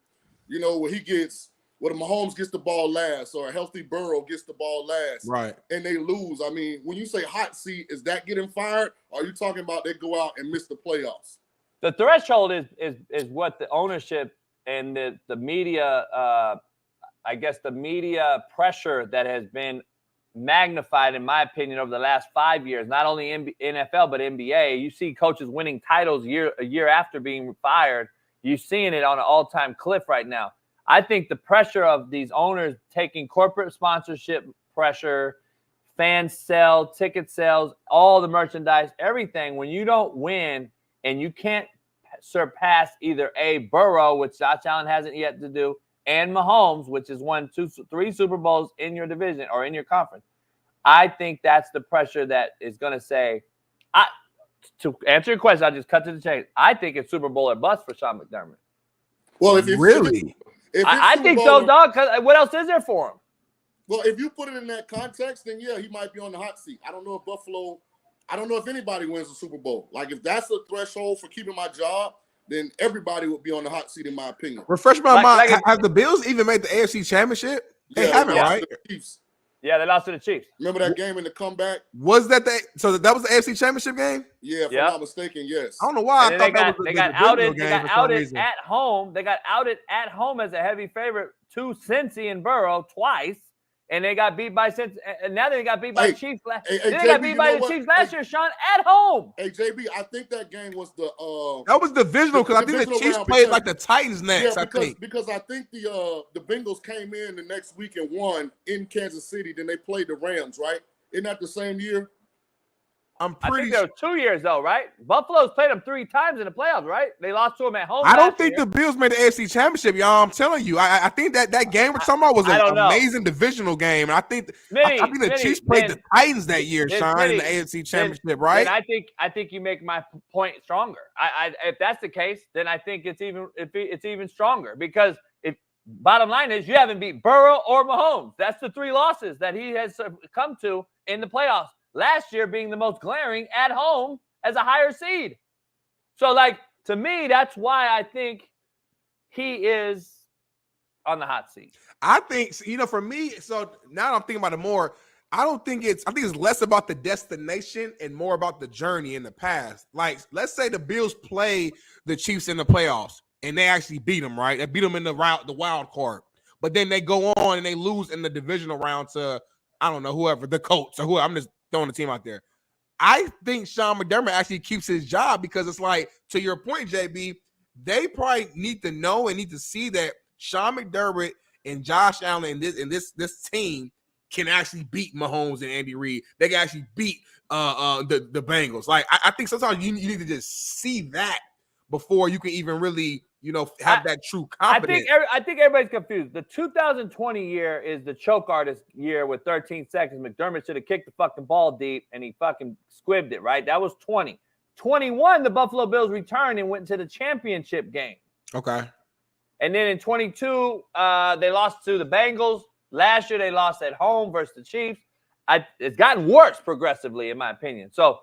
you know, where Mahomes gets the ball last or a healthy Burrow gets the ball last, right, and they lose. I mean, when you say hot seat, is that getting fired? Or are you talking about they go out and miss the playoffs? The threshold is what the ownership and the media, I guess the media pressure that has been magnified, in my opinion, over the last 5 years, not only in NFL, but NBA. You see coaches winning titles a year after being fired. You're seeing it on an all-time cliff right now. I think the pressure of these owners taking corporate sponsorship pressure, fan sell, ticket sales, all the merchandise, everything, when you don't win and you can't surpass either A, Burrow, which Josh Allen hasn't yet to do, and Mahomes, which has won 3 Super Bowls in your division or in your conference. I think that's the pressure that is going to say, to answer your question, I'll just cut to the chase. I think it's Super Bowl or bust for Sean McDermott. Well, if I think so, dog. Because what else is there for him? Well, if you put it in that context, then yeah, he might be on the hot seat. I don't know if anybody wins the Super Bowl. Like, if that's the threshold for keeping my job, then everybody would be on the hot seat, in my opinion. Refresh my mind. Have the Bills even made the AFC Championship? They haven't, right? Yeah, they lost to the Chiefs. Remember that game in the comeback? Was that so that was the AFC Championship game? Yeah, if I'm not mistaken, yes. I don't know why. I thought that was they got outed. They got outed at home. They got outed at home as a heavy favorite to Cincy and Burrow twice, and they got beat by Cincy. And now they got beat by the Chiefs. They got beat by the Chiefs last year, Shaun, at home. Hey, JB, I think that game was that was divisional because I think the Chiefs played like the Titans next. Because I think the Bengals came in the next week and won in Kansas City. Then they played the Rams, right? Isn't that the same year? I'm I pretty think there was 2 years though, right? Buffalo's played them 3 times in the playoffs, right? They lost to them at home. I don't think the Bills made the AFC Championship, y'all. I'm telling you. I think that game we're talking about was an amazing divisional game. And I think the Chiefs played the Titans that year, Shaun, in the AFC Championship, right? Then I think you make my point stronger. If that's the case, then I think it's even stronger because bottom line is you haven't beat Burrow or Mahomes. That's the 3 losses that he has come to in the playoffs. Last year being the most glaring at home as a higher seed. So, like, to me, that's why I think he is on the hot seat. I think, for me, so now I'm thinking about it more. I think it's less about the destination and more about the journey in the past. Like, let's say the Bills play the Chiefs in the playoffs and they actually beat them, right? They beat them in the wild card. But then they go on and they lose in the divisional round to, I don't know, whoever, the Colts or whoever. I'm just throwing the team out there. I think Sean McDermott actually keeps his job because it's like, to your point, JB, they probably need to know and need to see that Sean McDermott and Josh Allen and this team can actually beat Mahomes and Andy Reid. They can actually beat the Bengals. Like, I think sometimes you need to just see that before you can even really, have that true confidence. I think everybody's confused. The 2020 year is the choke artist year with 13 seconds. McDermott should have kicked the fucking ball deep, and he fucking squibbed it, right? That was 20. 21, the Buffalo Bills returned and went to the championship game. Okay. And then in 22, they lost to the Bengals. Last year, they lost at home versus the Chiefs. It's gotten worse progressively, in my opinion. So,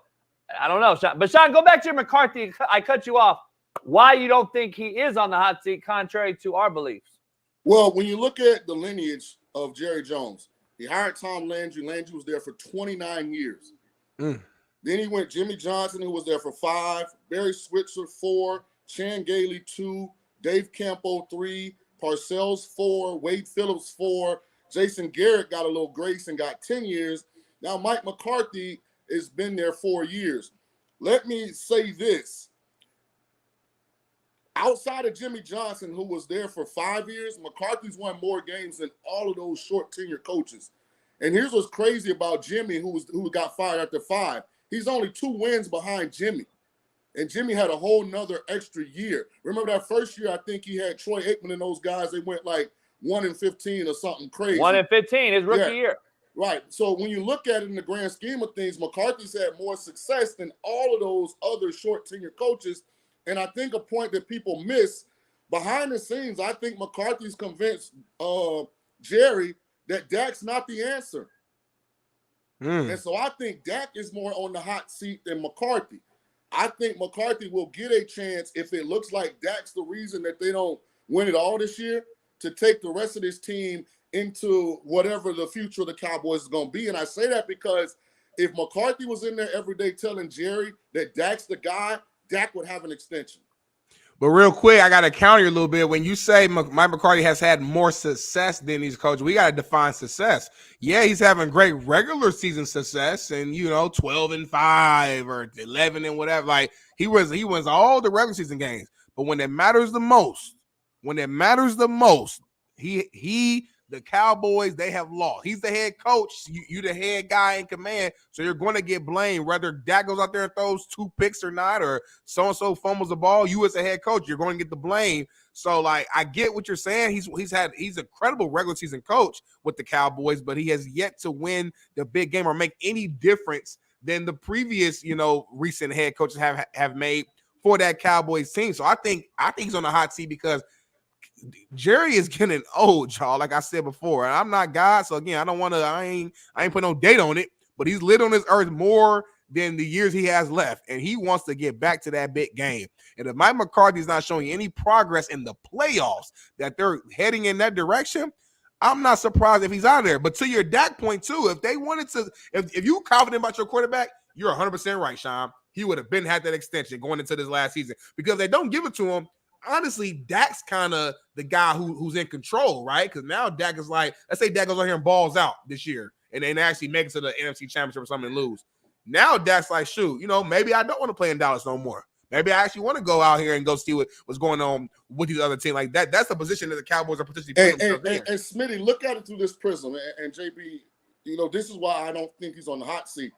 I don't know, Shaun. But, Shaun, go back to your McCarthy. I cut you off. Why you don't think he is on the hot seat, contrary to our beliefs? Well, when you look at the lineage of Jerry Jones, he hired Tom Landry. Landry was there for 29 years. Then he went Jimmy Johnson, who was there for 5, Barry Switzer 4, Chan Gailey 2, Dave Campo 3, Parcells 4, Wade Phillips 4, Jason Garrett got a little grace and got 10 years. Now Mike McCarthy has been there 4 years. Let me say this. Outside of Jimmy Johnson, who was there for 5 years, McCarthy's won more games than all of those short tenure coaches. And here's what's crazy about Jimmy, who got fired after 5. He's only 2 wins behind Jimmy. And Jimmy had a whole nother extra year. Remember that first year, I think he had Troy Aikman and those guys. They went like 1-15 or something crazy. 1-15, his rookie year. Right. So when you look at it in the grand scheme of things, McCarthy's had more success than all of those other short tenure coaches. And I think a point that people miss, behind the scenes, I think McCarthy's convinced Jerry that Dak's not the answer. And so I think Dak is more on the hot seat than McCarthy. I think McCarthy will get a chance, if it looks like Dak's the reason that they don't win it all this year, to take the rest of this team into whatever the future of the Cowboys is going to be. And I say that because if McCarthy was in there every day telling Jerry that Dak's the guy, Dak would have an extension. But real quick, I got to counter you a little bit. When you say Mike McCarthy has had more success than he's coached, we got to define success. Yeah, he's having great regular season success and, 12-5 or 11 and whatever. Like, he wins all the regular season games. But when it matters the most, the Cowboys, they have lost. He's the head coach. You the head guy in command, so you're going to get blamed. Whether Dak goes out there and throws 2 picks or not, or so-and-so fumbles the ball, you as a head coach, you're going to get the blame. So, like, I get what you're saying. He's a credible regular season coach with the Cowboys, but he has yet to win the big game or make any difference than the previous, recent head coaches have made for that Cowboys team. So I think he's on the hot seat because Jerry is getting old, y'all. Like I said before, and I'm not God, so again, I ain't put no date on it, but he's lived on this earth more than the years he has left, and he wants to get back to that big game. And if Mike McCarthy is not showing any progress in the playoffs, that they're heading in that direction, I'm not surprised if he's out there. But to your Dak point too, if they wanted to, if you confident about your quarterback, you're 100% right, Shaun. He would have been had that extension going into this last season because they don't give it to him. Honestly, Dak's kind of the guy who's in control, right? Because now Dak is like, let's say Dak goes out here and balls out this year and then actually make it to the NFC Championship or something and lose. Now Dak's like, shoot, maybe I don't want to play in Dallas no more. Maybe I actually want to go out here and go see what's going on with these other teams. Like that. That's the position that the Cowboys are potentially putting themselves in. And Smitty, look at it through this prism. And JB, this is why I don't think he's on the hot seat.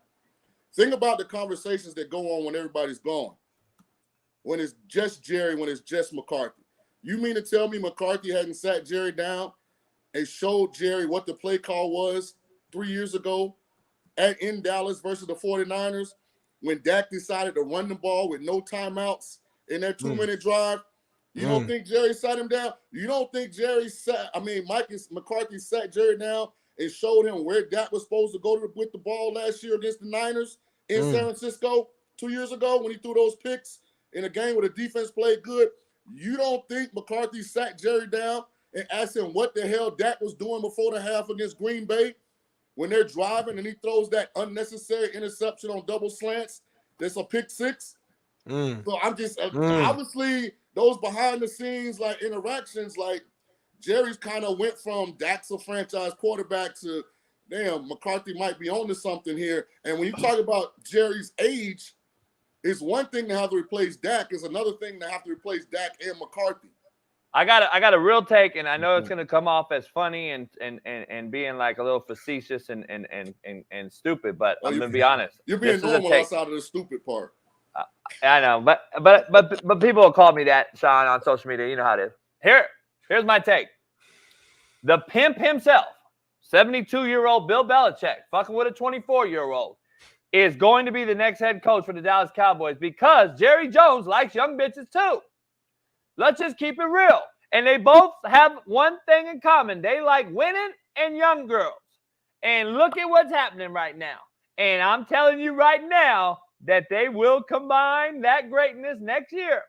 Think about the conversations that go on when everybody's gone. When it's just Jerry, when it's just McCarthy. You mean to tell me McCarthy hadn't sat Jerry down and showed Jerry what the play call was 3 years ago in Dallas versus the 49ers when Dak decided to run the ball with no timeouts in that 2-minute drive? You don't think Jerry sat him down? You don't think McCarthy sat Jerry down and showed him where Dak was supposed to go with the ball last year against the Niners in San Francisco 2 years ago when he threw those picks in a game where the defense played good? You don't think McCarthy sat Jerry down and asked him what the hell Dak was doing before the half against Green Bay when they're driving and he throws that unnecessary interception on double slants? That's a pick six. So I'm just obviously those behind the scenes like interactions, like Jerry's kind of went from Dak's a franchise quarterback to damn, McCarthy might be on to something here. And when you talk about Jerry's age, it's one thing to have to replace Dak. It's another thing to have to replace Dak and McCarthy. I got a real take, and I know it's gonna come off as funny and being like a little facetious and stupid, but I'm gonna be honest. You're being normal outside of the stupid part. I know, but people will call me that, Shaun, on social media. You know how it is. Here's my take. The pimp himself, 72-year-old Bill Belichick, fucking with a 24-year-old, is going to be the next head coach for the Dallas Cowboys because Jerry Jones likes young bitches too. Let's just keep it real. And they both have one thing in common. They like winning and young girls. And look at what's happening right now. And I'm telling you right now that they will combine that greatness next year.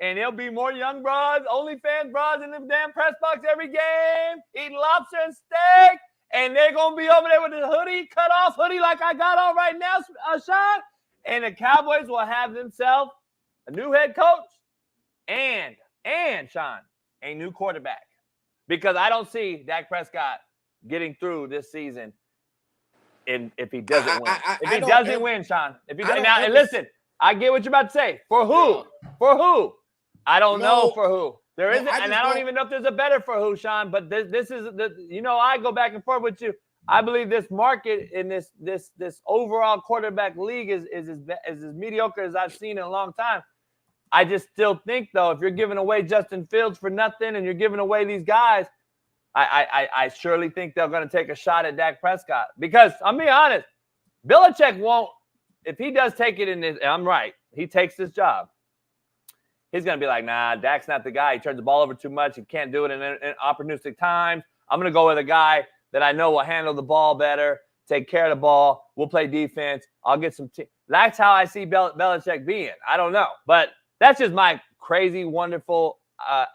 And there'll be more young bras, OnlyFans bras in the damn press box every game, eating lobster and steak. And they're going to be over there with the hoodie, cut off hoodie like I got on right now, Shaun. And the Cowboys will have themselves a new head coach and Shaun, a new quarterback. Because I don't see Dak Prescott getting through this season if he doesn't win. If he doesn't win, Shaun. And listen, I get what you're about to say. For who? For who? I don't know for who. There isn't, and I don't even know if there's a better for who, Shaun. But this is I go back and forth with you. I believe this market in this overall quarterback league is as mediocre as I've seen in a long time. I just still think though, if you're giving away Justin Fields for nothing and you're giving away these guys, I surely think they're going to take a shot at Dak Prescott because I'm being honest, Belichick won't. If he does take it in this, I'm right. He takes this job. He's going to be like, nah, Dak's not the guy. He turns the ball over too much. He can't do it in opportunistic times. I'm going to go with a guy that I know will handle the ball better, take care of the ball. We'll play defense. I'll get some That's how I see Belichick being. I don't know. But that's just my crazy, wonderful,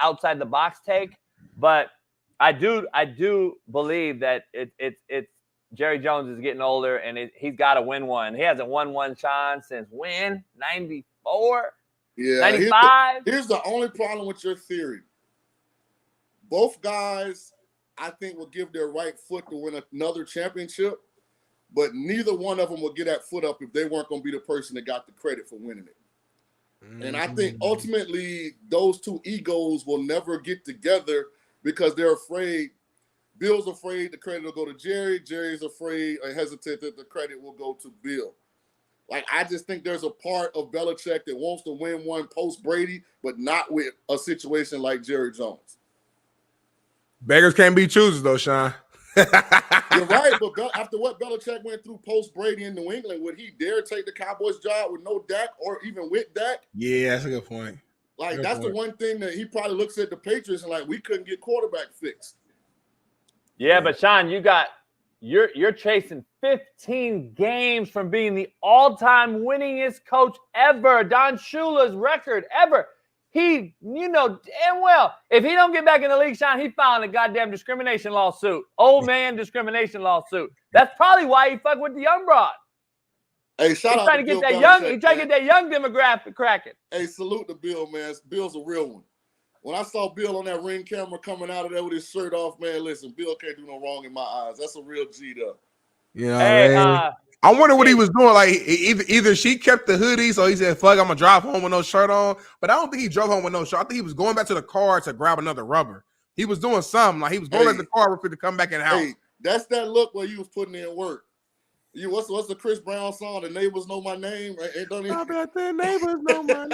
outside-the-box take. But I do believe that it's Jerry Jones is getting older, and he's got to win one. He hasn't won one, Shaun, since when? 94? Yeah, 95? Here's the only problem with your theory. Both guys, I think, will give their right foot to win another championship, but neither one of them will get that foot up if they weren't going to be the person that got the credit for winning it. And I think ultimately those two egos will never get together because they're afraid. Bill's afraid the credit will go to Jerry. Jerry's afraid or hesitant that the credit will go to Bill. Like, I just think there's a part of Belichick that wants to win one post-Brady, but not with a situation like Jerry Jones. Beggars can't be choosers, though, Shaun. You're right, but after what Belichick went through post-Brady in New England, would he dare take the Cowboys job with no Dak or even with Dak? Yeah, that's a good point. Like, that's the one thing that he probably looks at the Patriots and like, we couldn't get quarterback fixed. Yeah, but Shaun, you're chasing 15 games from being the all-time winningest coach ever. Don Shula's record ever. He, damn well, if he don't get back in the league, Shaun, he filing a goddamn discrimination lawsuit. Old man discrimination lawsuit. That's probably why he fucked with the young broad. Hey, shout out to Bill Belichick. He's trying to get that young demographic cracking. Hey, salute to Bill, man. Bill's a real one. When I saw Bill on that ring camera coming out of there with his shirt off, man, listen, Bill can't do no wrong in my eyes. That's a real G, though. I wonder what he was doing. Like, either she kept the hoodie, so he said, fuck, I'm going to drive home with no shirt on. But I don't think he drove home with no shirt. I think he was going back to the car to grab another rubber. He was doing something. Like, he was going to the car to come back in the house. Hey, that's that look where you was putting in work. What's the Chris Brown song? The neighbors know my name. I bet the neighbors know my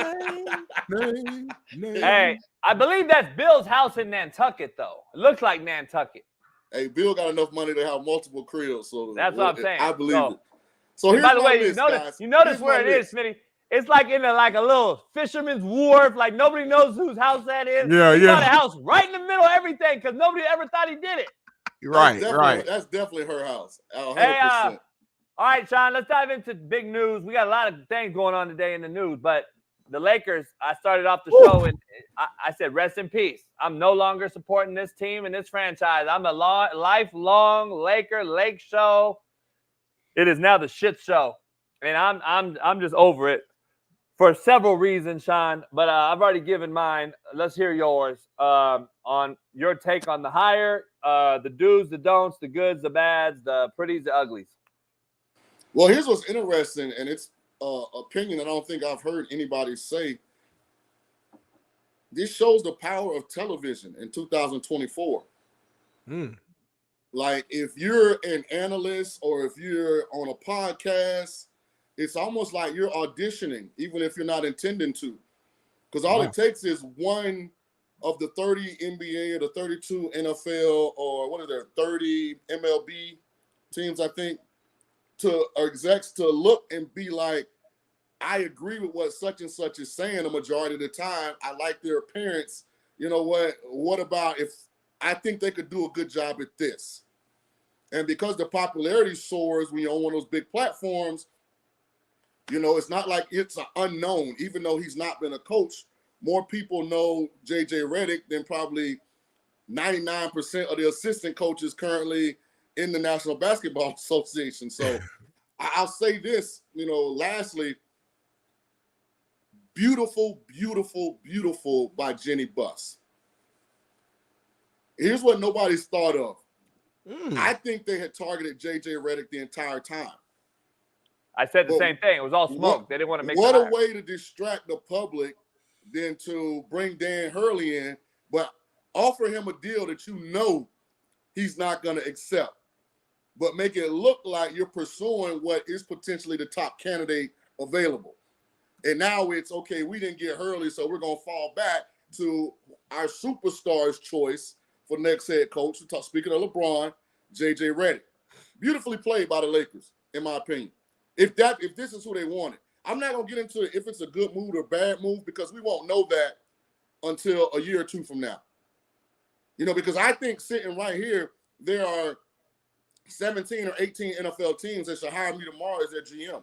name. Hey, I believe that's Bill's house in Nantucket, though. It looks like Nantucket. Hey, Bill got enough money to have multiple cribs, so that's what I'm saying. I believe it. So here's by the way, list, you notice where it is, Smitty. It's like in a little fisherman's wharf. Like nobody knows whose house that is. Yeah, he got a house right in the middle of everything because nobody ever thought he did it. Right. That's definitely her house. 100%. Hey, all right, Shaun, let's dive into big news. We got a lot of things going on today in the news, but the Lakers, I started off the show and I said, rest in peace. I'm no longer supporting this team and this franchise. I'm a lifelong Lake show. It is now the shit show. And I'm just over it for several reasons, Shaun. But I've already given mine. Let's hear yours on your take on the hire, the do's, the don'ts, the goods, the bads, the pretties, the uglies. Well, here's what's interesting, and it's opinion I don't think I've heard anybody say. This shows the power of television in 2024. Like, if you're an analyst or if you're on a podcast, it's almost like you're auditioning, even if you're not intending to. Because all it takes is one of the 30 NBA or the 32 NFL or what are there, 30 MLB teams, I think, to execs to look and be like, I agree with what such and such is saying the majority of the time. I like their appearance. You know what about if I think they could do a good job at this? And because the popularity soars when you're on one of those big platforms, you know, it's not like it's an unknown. Even though he's not been a coach, more people know J.J. Redick than probably 99% of the assistant coaches currently in the National Basketball Association. So I'll say this, you know, lastly, beautiful, beautiful, beautiful by Jenny Buss. Here's what nobody's thought of. I think they had targeted J.J. Redick the entire time. I said the same thing. It was all smoke. They didn't want to make What a way to distract the public than to bring Dan Hurley in, but offer him a deal that you know he's not going to accept, but make it look like you're pursuing what is potentially the top candidate available. And now it's, okay, we didn't get Hurley, so we're going to fall back to our superstar's choice for next head coach. Speaking of LeBron, J.J. Redick. Beautifully played by the Lakers, in my opinion. If this is who they wanted. I'm not going to get into it if it's a good move or bad move because we won't know that until a year or two from now. You know, because I think sitting right here, there are 17 or 18 NFL teams that should hire me tomorrow as their GM.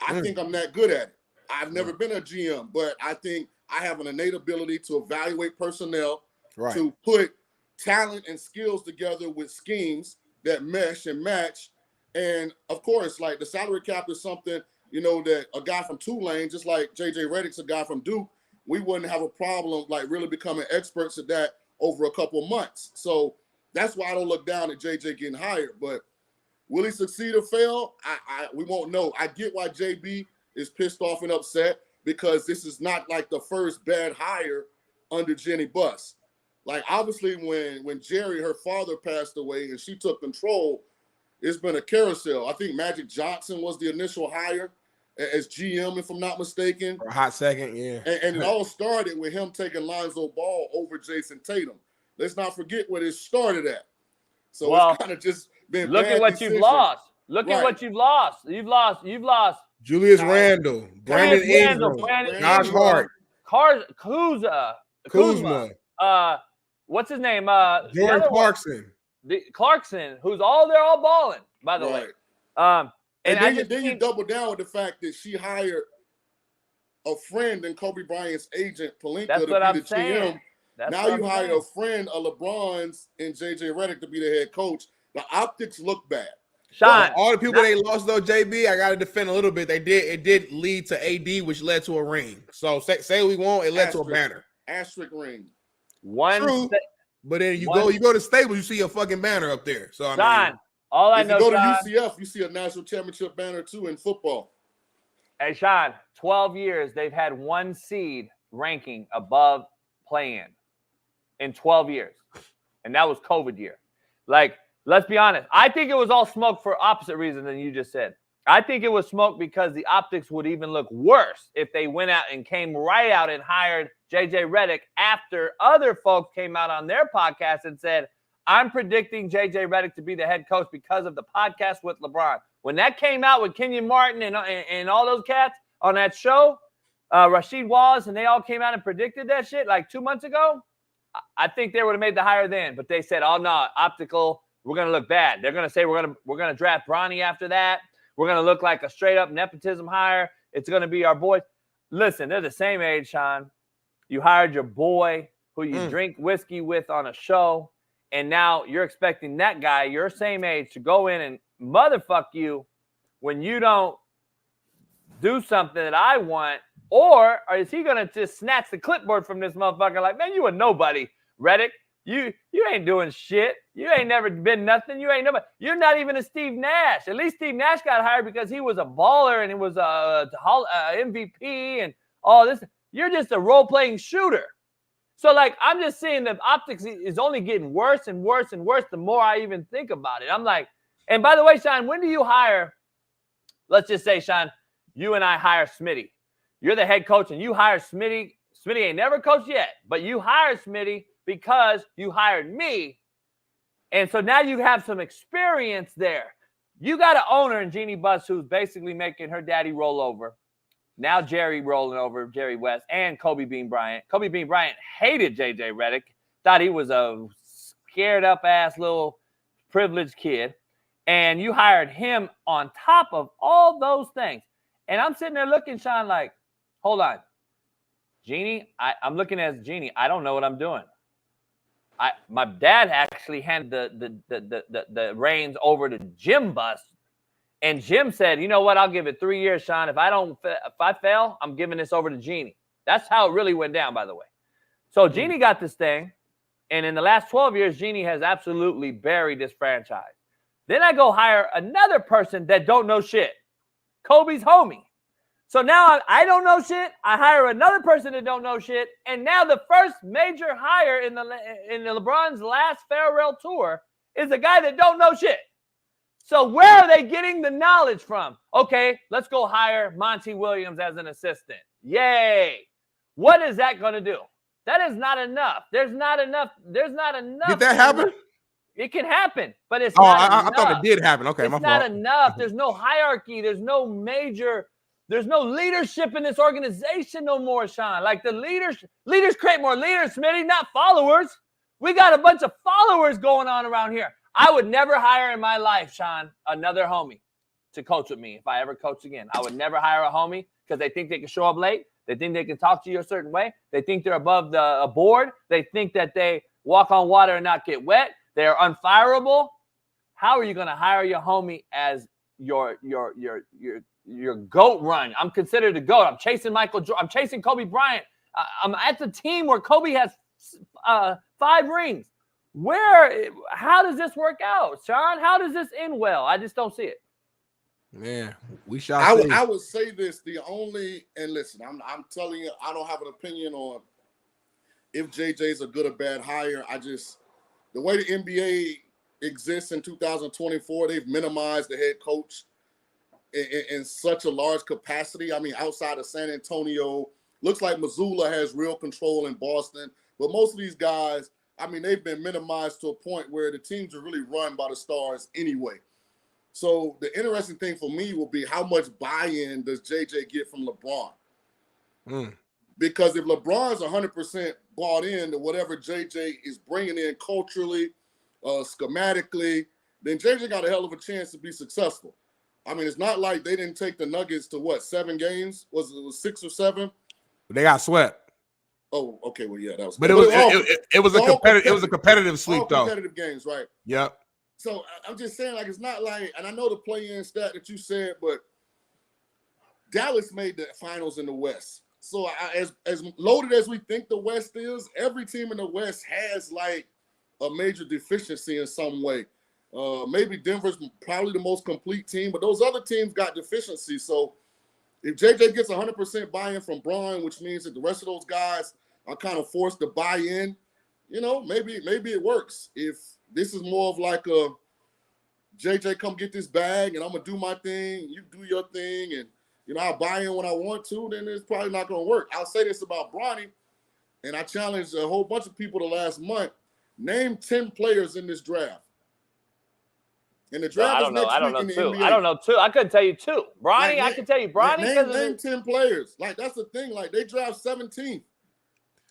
I think I'm that good at it. I've never been a GM, but I think I have an innate ability to evaluate personnel, to put talent and skills together with schemes that mesh and match. And, of course, like the salary cap is something, you know, that a guy from Tulane, just like J.J. Redick's a guy from Duke, we wouldn't have a problem, like, really becoming experts at that over a couple of months. So that's why I don't look down at J.J. getting hired. But will he succeed or fail? We won't know. I get why J.B. is pissed off and upset because this is not like the first bad hire under Jenny Buss. Like, obviously, when Jerry, her father, passed away and she took control, it's been a carousel. I think Magic Johnson was the initial hire as GM, if I'm not mistaken. For a hot second, yeah. And it all started with him taking Lonzo Ball over Jason Tatum. Let's not forget where it started at. So it's kind of just been look at what you've lost. Look at what you've lost. You've lost Julius Randle, Brandon Ingram, Josh Hart, Kuzma. What's his name? Jordan Clarkson. Clarkson, they're all balling, by the way. And then you double down with the fact that she hired a friend and Kobe Bryant's agent, Pelinka, to be the GM. Now you hire a friend of LeBron's and J.J. Redick to be the head coach. The optics look bad. Shaun, all the people they lost though, JB, I got to defend a little bit. It did lead to AD, which led to a ring. So say we won't, it led to a banner. Asterisk ring. True. But then you go to Staples, you see a fucking banner up there. So Shaun, all I know, if you go to UCF, you see a national championship banner too in football. Hey, Shaun, 12 years they've had one seed ranking above play-in 12 years, and that was COVID year. Like let's be honest. I think it was all smoke for opposite reason than you just said. I think it was smoke because the optics would even look worse if they went out and came right out and hired J.J. Redick after other folks came out on their podcast and said, I'm predicting J.J. Redick to be the head coach because of the podcast with LeBron. When that came out with Kenyon Martin and all those cats on that show, Rasheed Wallace, and they all came out and predicted that shit like 2 months ago, I think they would have made the hire then. But they said, oh, no, optical, we're going to look bad. They're going to say we're going to draft Bronny after that. We're going to look like a straight-up nepotism hire. It's going to be our boys. Listen, they're the same age, Shaun. You hired your boy who you drink whiskey with on a show, and now you're expecting that guy, your same age, to go in and motherfuck you when you don't do something that I want, or is he going to just snatch the clipboard from this motherfucker like, man, you a nobody, Redick. You ain't doing shit. You ain't never been nothing. You ain't nobody. You're not even a Steve Nash. At least Steve Nash got hired because he was a baller and he was a MVP and all this. You're just a role-playing shooter. So, like, I'm just seeing the optics is only getting worse and worse and worse the more I even think about it. I'm like, and by the way, Shaun, when do you hire, let's just say, Shaun, you and I hire Smitty. You're the head coach and you hire Smitty. Smitty ain't never coached yet, but you hired Smitty because you hired me. And so now you have some experience there. You got an owner in Jeannie Buss who's basically making her daddy roll over. Now Jerry rolling over, Jerry West, and Kobe Bean Bryant. Kobe Bean Bryant hated J.J. Redick, thought he was a scared-up-ass little privileged kid. And you hired him on top of all those things. And I'm sitting there looking, Shaun, like, hold on. Jeannie, I'm looking at Jeannie. I don't know what I'm doing. My dad actually handed the reins over to Jim Buss, and Jim said, "You know what? I'll give it 3 years, Shaun. If I fail, I'm giving this over to Jeannie." That's how it really went down, by the way. So Jeannie got this thing, and in the last 12 years, Jeannie has absolutely buried this franchise. Then I go hire another person that don't know shit, Kobe's homie. So now I don't know shit. I hire another person that don't know shit. And now the first major hire in the LeBron's last farewell tour is a guy that don't know shit. So where are they getting the knowledge from? Okay, let's go hire Monty Williams as an assistant. Yay. What is that going to do? That is not enough. There's not enough. Did that happen? It can happen, but it's not enough. I thought it did happen. Okay, it's not enough. There's no hierarchy. There's no leadership in this organization no more, Shaun. Like the leaders create more leaders, Smitty, not followers. We got a bunch of followers going on around here. I would never hire in my life, Shaun, another homie to coach with me if I ever coach again. I would never hire a homie because they think they can show up late. They think they can talk to you a certain way. They think they're above the board. They think that they walk on water and not get wet. They're unfireable. How are you going to hire your homie as your GOAT run? I'm considered a GOAT. I'm chasing Michael Jordan. I'm chasing Kobe Bryant. I'm at the team where Kobe has 5 rings. How does this work out, Shaun? How does this end well? I just don't see it. Man, we shall see. I would say this, and listen, I'm telling you, I don't have an opinion on if JJ's a good or bad hire. The way the NBA exists in 2024, they've minimized the head coach in such a large capacity. I mean, outside of San Antonio, looks like Missoula has real control in Boston, but most of these guys, I mean, they've been minimized to a point where the teams are really run by the stars anyway. So the interesting thing for me will be how much buy-in does JJ get from LeBron? Because if LeBron's 100% bought in to whatever JJ is bringing in culturally, schematically, then JJ got a hell of a chance to be successful. I mean, it's not like they didn't take the Nuggets to 7 games? Was it 6 or 7? They got swept. Oh, okay. Well, yeah, that was. But it was a competitive sweep, though. Competitive games, right? Yep. So I'm just saying, like, it's not like, and I know the play-in stat that you said, but Dallas made the finals in the West. So as loaded as we think the West is, every team in the West has like a major deficiency in some way. Maybe Denver's probably the most complete team, but those other teams got deficiencies. So if JJ gets 100% buy-in from Braun, which means that the rest of those guys are kind of forced to buy in, maybe it works. If this is more of like JJ, come get this bag, and I'm gonna do my thing. You do your thing, and I'll buy in when I want to. Then it's probably not gonna work. I'll say this about Bronny, and I challenged a whole bunch of people the last month. Name 10 players in this draft. And the draft is next week in the NBA. I don't know two. I couldn't tell you two. Bronny, I can tell you Bronny. Name 10 players. Like, that's the thing. Like, they draft 17.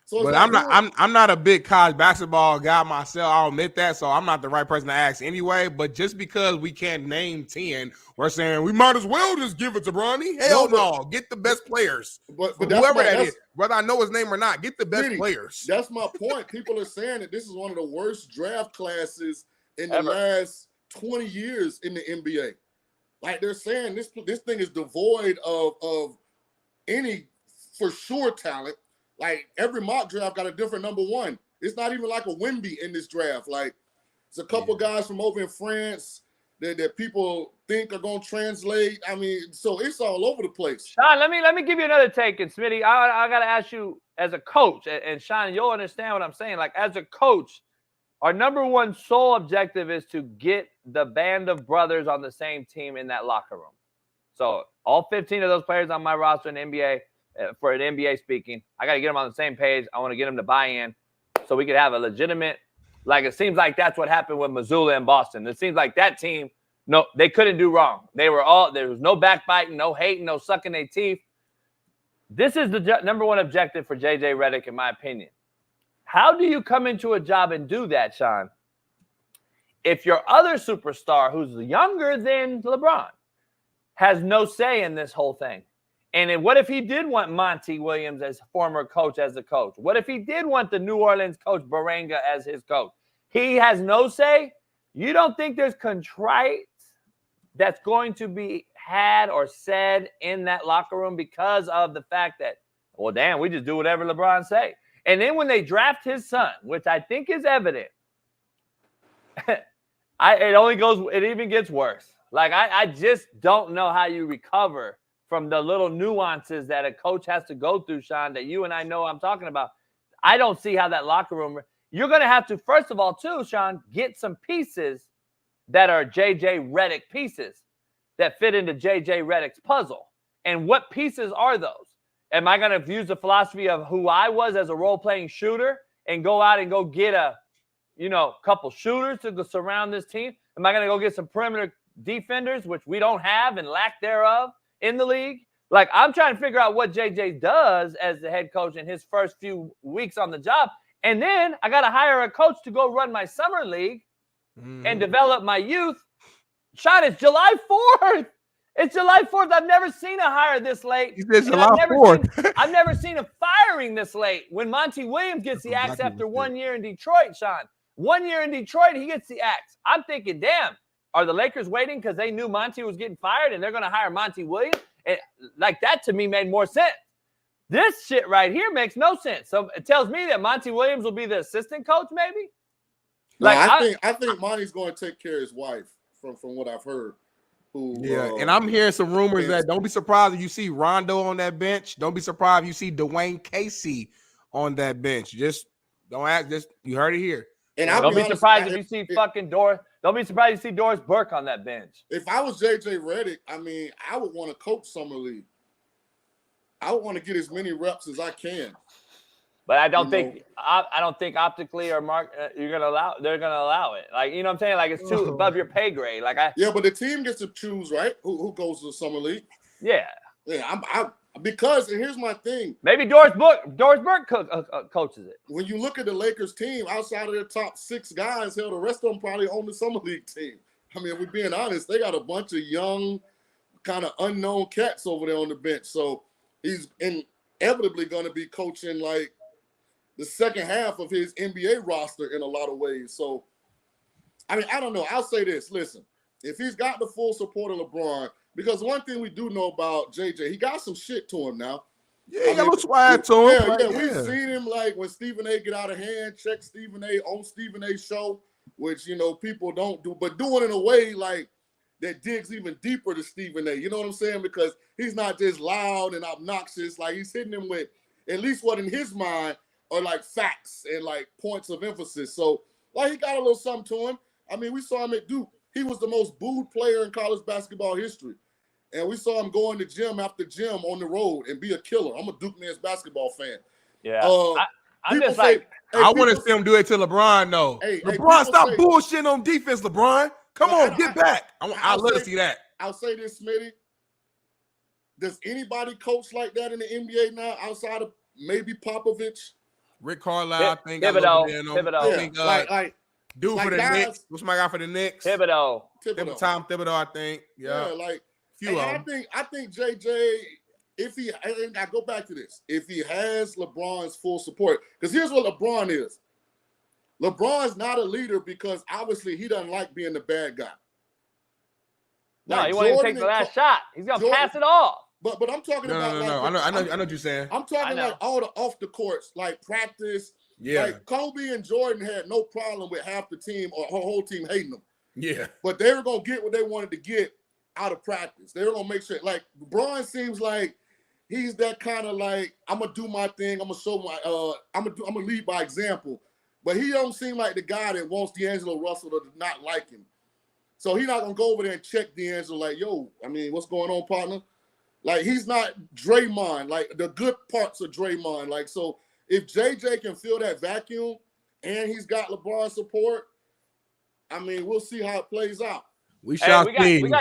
So but I'm not a big college basketball guy myself. I'll admit that. So I'm not the right person to ask anyway. But just because we can't name 10, we're saying we might as well just give it to Bronny. Hell no. Get the best players. But whoever that is, whether I know his name or not, get the best players. That's my point. People are saying that this is one of the worst draft classes in the last 20 years in the NBA. Like, they're saying this thing is devoid of any for sure talent. Like, every mock draft got a different number one. It's not even like a Wemby in this draft. Like, it's a couple guys from over in France that people think are going to translate. I mean, so it's all over the place. Shaun, let me give you another take. And Smitty, I got to ask you as a coach, and Shaun, you'll understand what I'm saying. Like, as a coach, our number one sole objective is to get the band of brothers on the same team in that locker room. So all 15 of those players on my roster in the NBA, for an NBA speaking, I got to get them on the same page. I want to get them to buy in so we could have a legitimate, like, it seems like that's what happened with Missoula and Boston. It seems like that team, no, they couldn't do wrong. There was no backbiting, no hating, no sucking their teeth. This is the number one objective for JJ Redick, in my opinion. How do you come into a job and do that, Shaun, if your other superstar, who's younger than LeBron, has no say in this whole thing? And what if he did want Monty Williams as former coach as the coach? What if he did want the New Orleans coach Berenga as his coach? He has no say. You don't think there's contrite that's going to be had or said in that locker room because of the fact that, well, damn, we just do whatever LeBron say. And then when they draft his son, which I think is evident, it even gets worse. Like, I just don't know how you recover from the little nuances that a coach has to go through, Shaun, that you and I know I'm talking about. I don't see how that locker room – you're going to have to, first of all, too, Shaun, get some pieces that are J.J. Redick pieces that fit into J.J. Redick's puzzle. And what pieces are those? Am I going to use the philosophy of who I was as a role-playing shooter and go out and go get a couple shooters to go surround this team? Am I going to go get some perimeter defenders, which we don't have and lack thereof in the league? Like, I'm trying to figure out what JJ does as the head coach in his first few weeks on the job. And then I got to hire a coach to go run my summer league and develop my youth. Shaun, it's July 4th. It's July 4th. I've never seen a hire this late. It's July 4th. I've never seen a firing this late. When Monty Williams gets the axe after 1 year in Detroit, Shaun. 1 year in Detroit, he gets the axe. I'm thinking, damn, are the Lakers waiting because they knew Monty was getting fired and they're going to hire Monty Williams? And like, that to me made more sense. This shit right here makes no sense. So it tells me that Monty Williams will be the assistant coach, maybe? No, I think Monty's going to take care of his wife from what I've heard. And I'm hearing some rumors that don't be surprised if you see Rondo on that bench. Don't be surprised if you see Dwayne Casey on that bench. Just don't act. Just you heard it here. And don't be surprised if you see fucking Doris. Don't be surprised if you see Doris Burke on that bench. If I was JJ Redick, I mean, I would want to coach summer league. I would want to get as many reps as I can. But I don't think optically or Mark they're gonna allow it. Like, you know what I'm saying? Like, it's too above your pay grade. Like, but the team gets to choose, right? Who goes to the summer league? Yeah. Because, and here's my thing. Maybe Doris Burke coaches it. When you look at the Lakers team, outside of their top 6 guys, the rest of them probably own the summer league team. I mean, if we're being honest, they got a bunch of young, kind of unknown cats over there on the bench. So he's inevitably going to be coaching like the second half of his NBA roster in a lot of ways. So, I mean, I don't know. I'll say this. Listen, if he's got the full support of LeBron, because one thing we do know about JJ, he got some shit to him now. Yeah, he got a little swag to him. Yeah, we've seen him, like, when Stephen A. get out of hand, check Stephen A. on Stephen A.'s show, which, people don't do, but doing it in a way, like, that digs even deeper to Stephen A. You know what I'm saying? Because he's not just loud and obnoxious. Like, he's hitting him with at least what in his mind are like facts and like points of emphasis. So, like, he got a little something to him. I mean, we saw him at Duke. He was the most booed player in college basketball history. And we saw him go in the gym after gym on the road and be a killer. I'm a Duke men's basketball fan. Yeah. I'm just like, I want to see him do it to LeBron, though. LeBron, stop bullshitting on defense, LeBron. Come on, get back. I'd love to see that. I'll say this, Smitty. Does anybody coach like that in the NBA now outside of maybe Popovich? Rick Carlisle, I think. Thibodeau. Dude for the Knicks. What's my guy for the Knicks? Thibodeau. Tom Thibodeau, I think. Yeah, few of them. I think JJ, I go back to this, if he has LeBron's full support, because here's what LeBron is. LeBron's not a leader because obviously he doesn't like being the bad guy. No, he won't even take the last shot. He's gonna pass it off. But I'm talking about. No. I know what you're saying. I'm talking like all the off the courts, like practice. Yeah. Like Kobe and Jordan had no problem with half the team or her whole team hating them. Yeah. But they were gonna get what they wanted to get out of practice. They were gonna make sure. Like LeBron seems like he's that kind of like, I'm gonna do my thing. I'm gonna show my. I'm gonna lead by example. But he don't seem like the guy that wants D'Angelo Russell to not like him. So he's not gonna go over there and check D'Angelo like, yo, I mean, what's going on, partner? Like, he's not Draymond, like the good parts of Draymond. Like, so if JJ can fill that vacuum and he's got LeBron's support, I mean, we'll see how it plays out. We got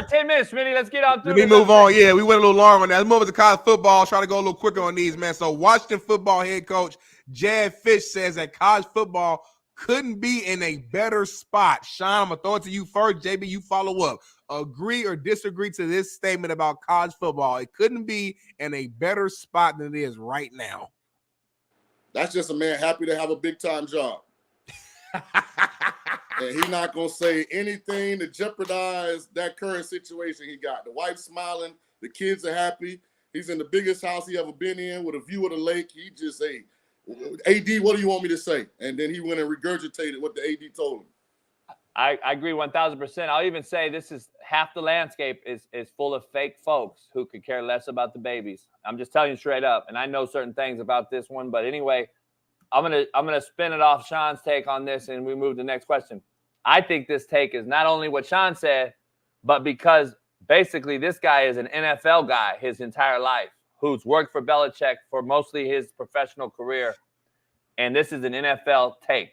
10 minutes, Smitty. Let's get on through. Let me move on. Yeah, we went a little long on that. Let's move on to college football. Try to go a little quicker on these, man. So Washington football head coach Jed Fish says that college football couldn't be in a better spot. Shaun, I'm going to throw it to you first. JB, you follow up. Agree or disagree to this statement about college football? It couldn't be in a better spot than it is right now. That's just a man happy to have a big-time job. And he's not going to say anything to jeopardize that current situation he got. The wife's smiling. The kids are happy. He's in the biggest house he ever been in with a view of the lake. He just, hey, AD, what do you want me to say? And then he went and regurgitated what the AD told him. I agree 1,000%. I'll even say this is half the landscape is full of fake folks who could care less about the babies. I'm just telling you straight up. And I know certain things about this one. But anyway, I'm gonna spin it off Shaun's take on this, and we move to the next question. I think this take is not only what Shaun said, but because basically this guy is an NFL guy his entire life who's worked for Belichick for mostly his professional career. And this is an NFL take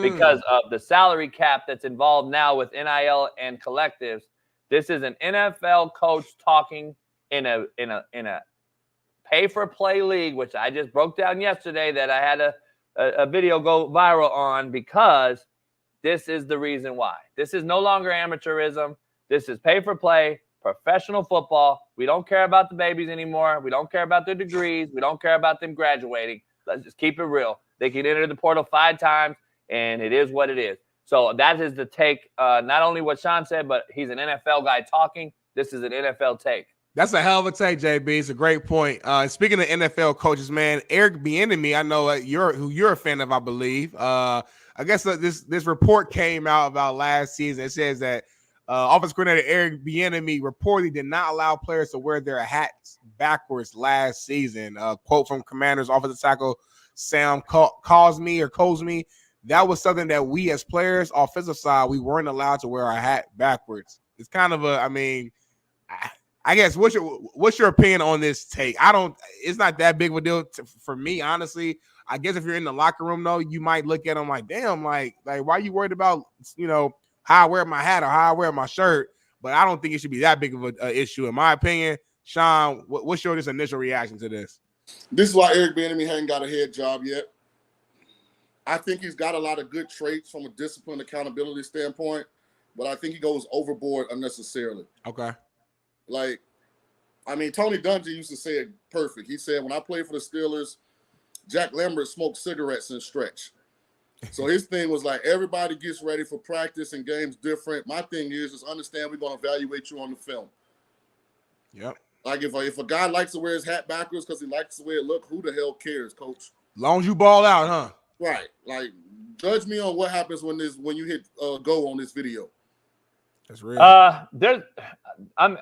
because of the salary cap that's involved now with NIL and collectives. This is an NFL coach talking in a pay-for-play league, which I just broke down yesterday that I had a video go viral on, because this is the reason why. This is no longer amateurism. This is pay-for-play, professional football. We don't care about the babies anymore. We don't care about their degrees. We don't care about them graduating. Let's just keep it real. They can enter the portal 5 times, and it is what it is. So that is the take, not only what Shaun said, but he's an NFL guy talking. This is an NFL take. That's a hell of a take, JB. It's a great point. Speaking of NFL coaches, man, Eric Bieniemy, I know you're a fan of, I believe. I guess this report came out about last season. It says that offensive coordinator Eric Bieniemy reportedly did not allow players to wear their hats backwards last season. Quote from Commanders offensive tackle Sam Cosmi. That was something that we as players, offensive side, we weren't allowed to wear our hat backwards. It's kind of I guess what's your opinion on this take? It's not that big of a deal for me, honestly. I guess if you're in the locker room though, you might look at them like, damn, like why are you worried about, how I wear my hat or how I wear my shirt? But I don't think it should be that big of an issue, in my opinion. Shaun, what's your initial reaction to this? This is why Eric Bieniemy hadn't got a head job yet. I think he's got a lot of good traits from a discipline accountability standpoint, but I think he goes overboard unnecessarily. Okay. Like, I mean, Tony Dungy used to say it perfect. He said, when I played for the Steelers, Jack Lambert smoked cigarettes and stretch. So his thing was like, everybody gets ready for practice and games different. My thing is just understand we're going to evaluate you on the film. Yep. Like, if a guy likes to wear his hat backwards because he likes the way it look, who the hell cares, coach? Long as you ball out, huh? Right. Like, judge me on what happens when you hit go on this video. That's real. I'm a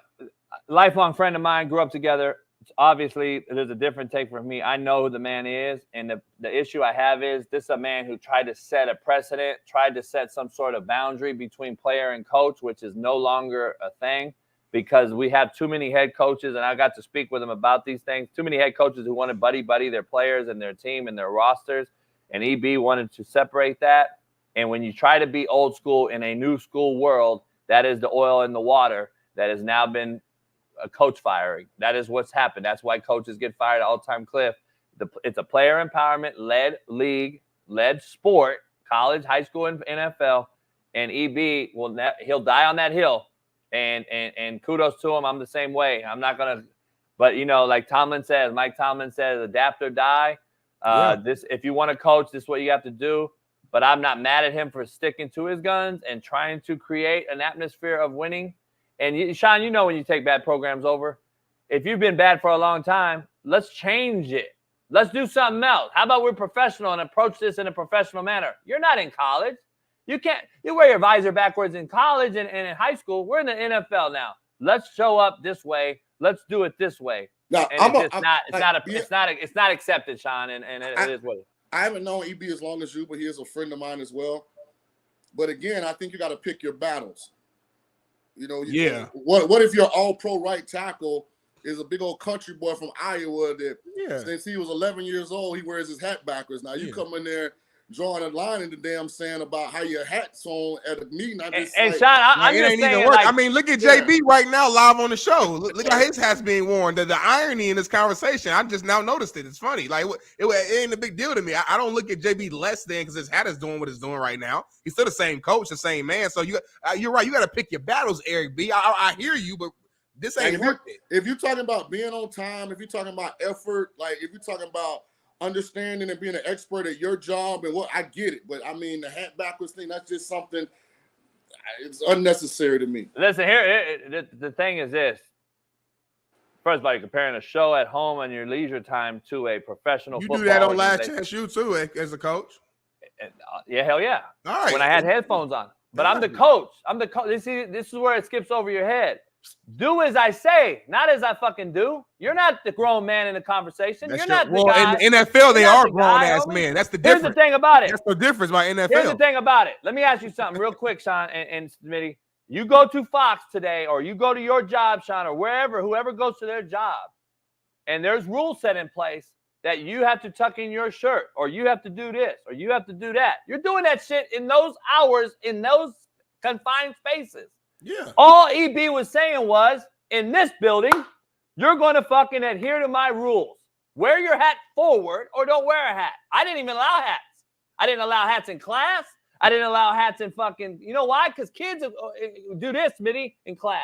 lifelong friend of mine, grew up together. obviously there's a different take from me. I know who the man is, and the issue I have is this is a man who tried to set a precedent, tried to set some sort of boundary between player and coach, which is no longer a thing because we have too many head coaches, and I got to speak with him about these things. Too many head coaches who want to buddy their players and their team and their rosters, and EB wanted to separate that. And when you try to be old school in a new school world, that is the oil in the water that has now been a coach firing. That is what's happened. That's why coaches get fired all-time cliff. It's a player empowerment-led league, led sport, college, high school, and NFL. And EB he'll die on that hill. And kudos to him. I'm the same way. I'm not gonna, but like Mike Tomlin says, adapt or die. If you want to coach, this is what you have to do. But I'm not mad at him for sticking to his guns and trying to create an atmosphere of winning. And Shaun, when you take bad programs over, if you've been bad for a long time, let's change it. Let's do something else. How about we're professional and approach this in a professional manner? You're not in college. You wear your visor backwards in college and in high school. We're in the NFL now. Let's show up this way. Let's do it this way. Now, it's not accepted, Shaun, and it is what it is. I haven't known EB as long as you, but he is a friend of mine as well. But again, I think you got to pick your battles. What if your all-pro right tackle is a big old country boy from Iowa that since he was 11 years old, he wears his hat backwards. Now you come in there drawing a line in the damn sand about how your hat's on at a meeting. Shaun, I'm just saying, I mean, look at JB right now live on the show. Look how his hat's being worn. The irony in this conversation, I just now noticed it. It's funny. Like it ain't a big deal to me. I don't look at JB less than because his hat is doing what it's doing right now. He's still the same coach, the same man. So you're right. You got to pick your battles, Eric B. I hear you, but this ain't worth it. If you're talking about being on time, if you're talking about effort, like if you're talking about understanding and being an expert at your job and I get it, but I mean the hat backwards thing, that's just something, it's unnecessary to me. Listen here, the thing is this. First of all, you're comparing a show at home on your leisure time to a professional football. You do that on Last Chance U too, as a coach. Yeah, hell yeah. All right. When I had headphones on. But I'm the coach. This is where it skips over your head. Do as I say, not as I fucking do. You're not the grown man in the conversation. You're not the guy. In the NFL, they are grown-ass men. That's the difference. Here's the thing about it. That's the difference by NFL. Here's the thing about it. Let me ask you something real quick, Shaun and Smitty. You go to Fox today, or you go to your job, Shaun, or whoever goes to their job, and there's rules set in place that you have to tuck in your shirt, or you have to do this, or you have to do that. You're doing that shit in those hours, in those confined spaces. Yeah. All EB was saying was, in this building, you're going to fucking adhere to my rules. Wear your hat forward or don't wear a hat. I didn't even allow hats. I didn't allow hats in class. I didn't allow hats in fucking, you know why? Because kids do this, Smitty, in class.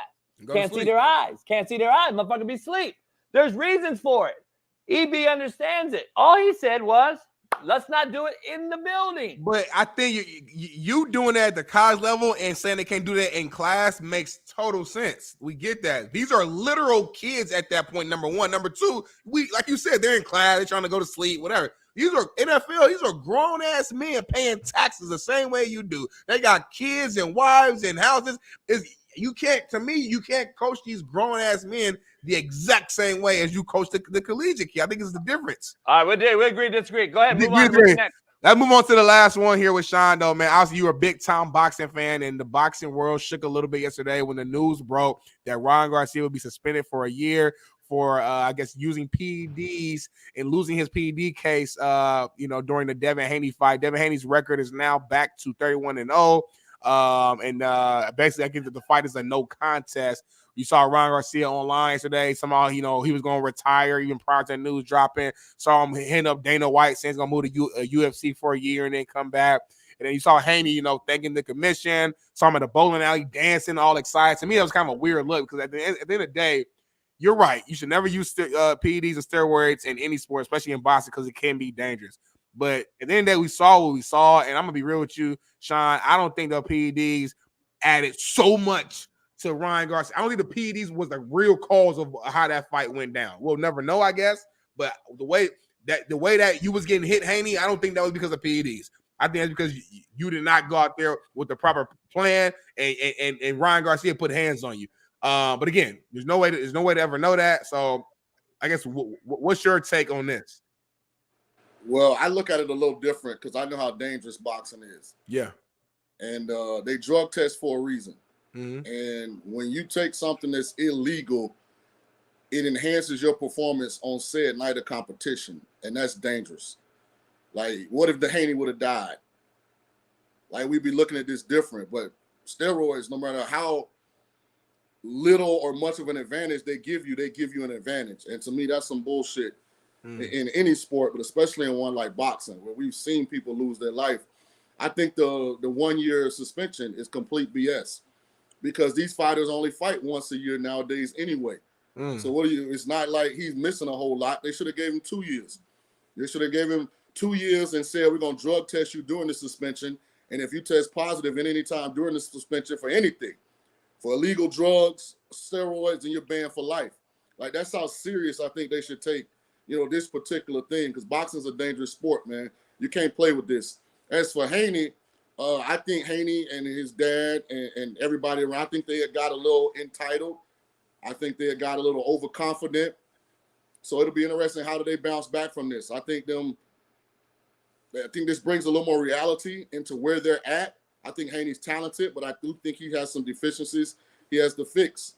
Can't see their eyes. Can't see their eyes. Motherfucker be asleep. There's reasons for it. EB understands it. All he said was, let's not do it in the building. But I think you doing that at the college level and saying they can't do that in class makes total sense. We get that. These are literal kids at that point, number one. Number two, like you said, they're in class, they're trying to go to sleep, whatever. These are NFL, these are grown-ass men paying taxes the same way you do. They got kids and wives and houses. You can't coach these grown-ass men the exact same way as you coach the collegiate kid. I think it's the difference. All right, we agree, disagree. Go ahead, move on. Let's move on to the last one here with Shaun, though, man. Obviously, you were a big-time boxing fan, and the boxing world shook a little bit yesterday when the news broke that Ryan Garcia would be suspended for a year for, I guess, using PEDs and losing his PED case, during the Devin Haney fight. Devin Haney's record is now back to 31-0. Basically, I think that the fight is a no contest. You saw Ryan Garcia online today. Somehow, he was going to retire even prior to the news dropping. Saw him hitting up Dana White saying he's going to move to UFC for a year and then come back. And then you saw Haney, thanking the commission. Saw him at the bowling alley dancing, all excited. To me, that was kind of a weird look because at the end of the day, you're right. You should never use PEDs and steroids in any sport, especially in boxing, because it can be dangerous. But at the end of the day, we saw what we saw. And I'm going to be real with you, Shaun. I don't think the PEDs added so much to Ryan Garcia. I don't think the PEDs was the real cause of how that fight went down. We'll never know, I guess. But the way that you was getting hit, Haney, I don't think that was because of PEDs. I think that's because you did not go out there with the proper plan, and Ryan Garcia put hands on you. But again, there's no way to ever know that. So I guess what's your take on this? Well, I look at it a little different because I know how dangerous boxing is. Yeah. And they drug test for a reason. Mm-hmm. And when you take something that's illegal, it enhances your performance on said night of competition. And that's dangerous. Like, what if Haney would have died? Like, we'd be looking at this different. But steroids, no matter how little or much of an advantage they give you an advantage. And to me, that's some bullshit in any sport, but especially in one like boxing, where we've seen people lose their life. I think the 1 year suspension is complete BS because these fighters only fight once a year nowadays anyway. So it's not like he's missing a whole lot. They should have gave him 2 years. They should have gave him 2 years and said, we're going to drug test you during the suspension. And if you test positive at any time during the suspension for anything, for illegal drugs, steroids, then you're banned for life. Like, that's how serious I think they should take, this particular thing, because boxing's a dangerous sport, man. You can't play with this. As for Haney, I think Haney and his dad and everybody around, I think they had got a little entitled. I think they had got a little overconfident. So it'll be interesting, how do they bounce back from this? I think this brings a little more reality into where they're at. I think Haney's talented, but I do think he has some deficiencies he has to fix.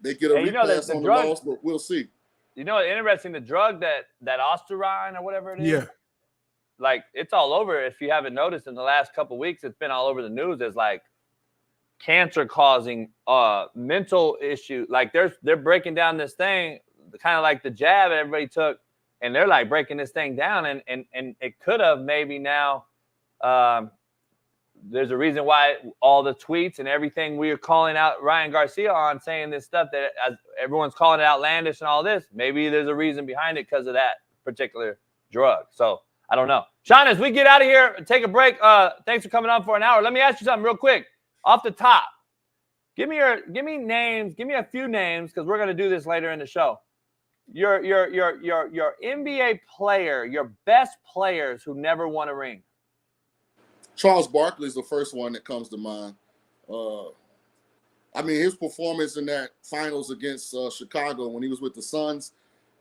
They get a repass on the loss, but we'll see. You know, interesting, the drug that Osterine or whatever it is. Yeah. Like, it's all over. If you haven't noticed in the last couple of weeks, it's been all over the news as like cancer causing mental issue. Like they're breaking down this thing, kind of like the jab that everybody took, and they're like breaking this thing down. And it could have maybe now there's a reason why all the tweets and everything we are calling out Ryan Garcia on, saying this stuff that as everyone's calling it outlandish and all this, maybe there's a reason behind it because of that particular drug. So I don't know. Shaun, as we get out of here, take a break. Thanks for coming on for an hour. Let me ask you something real quick. Off the top, give me names. Give me a few names because we're gonna do this later in the show. Your NBA player, your best players who never won a ring. Charles Barkley is the first one that comes to mind. I mean, his performance in that finals against Chicago when he was with the Suns,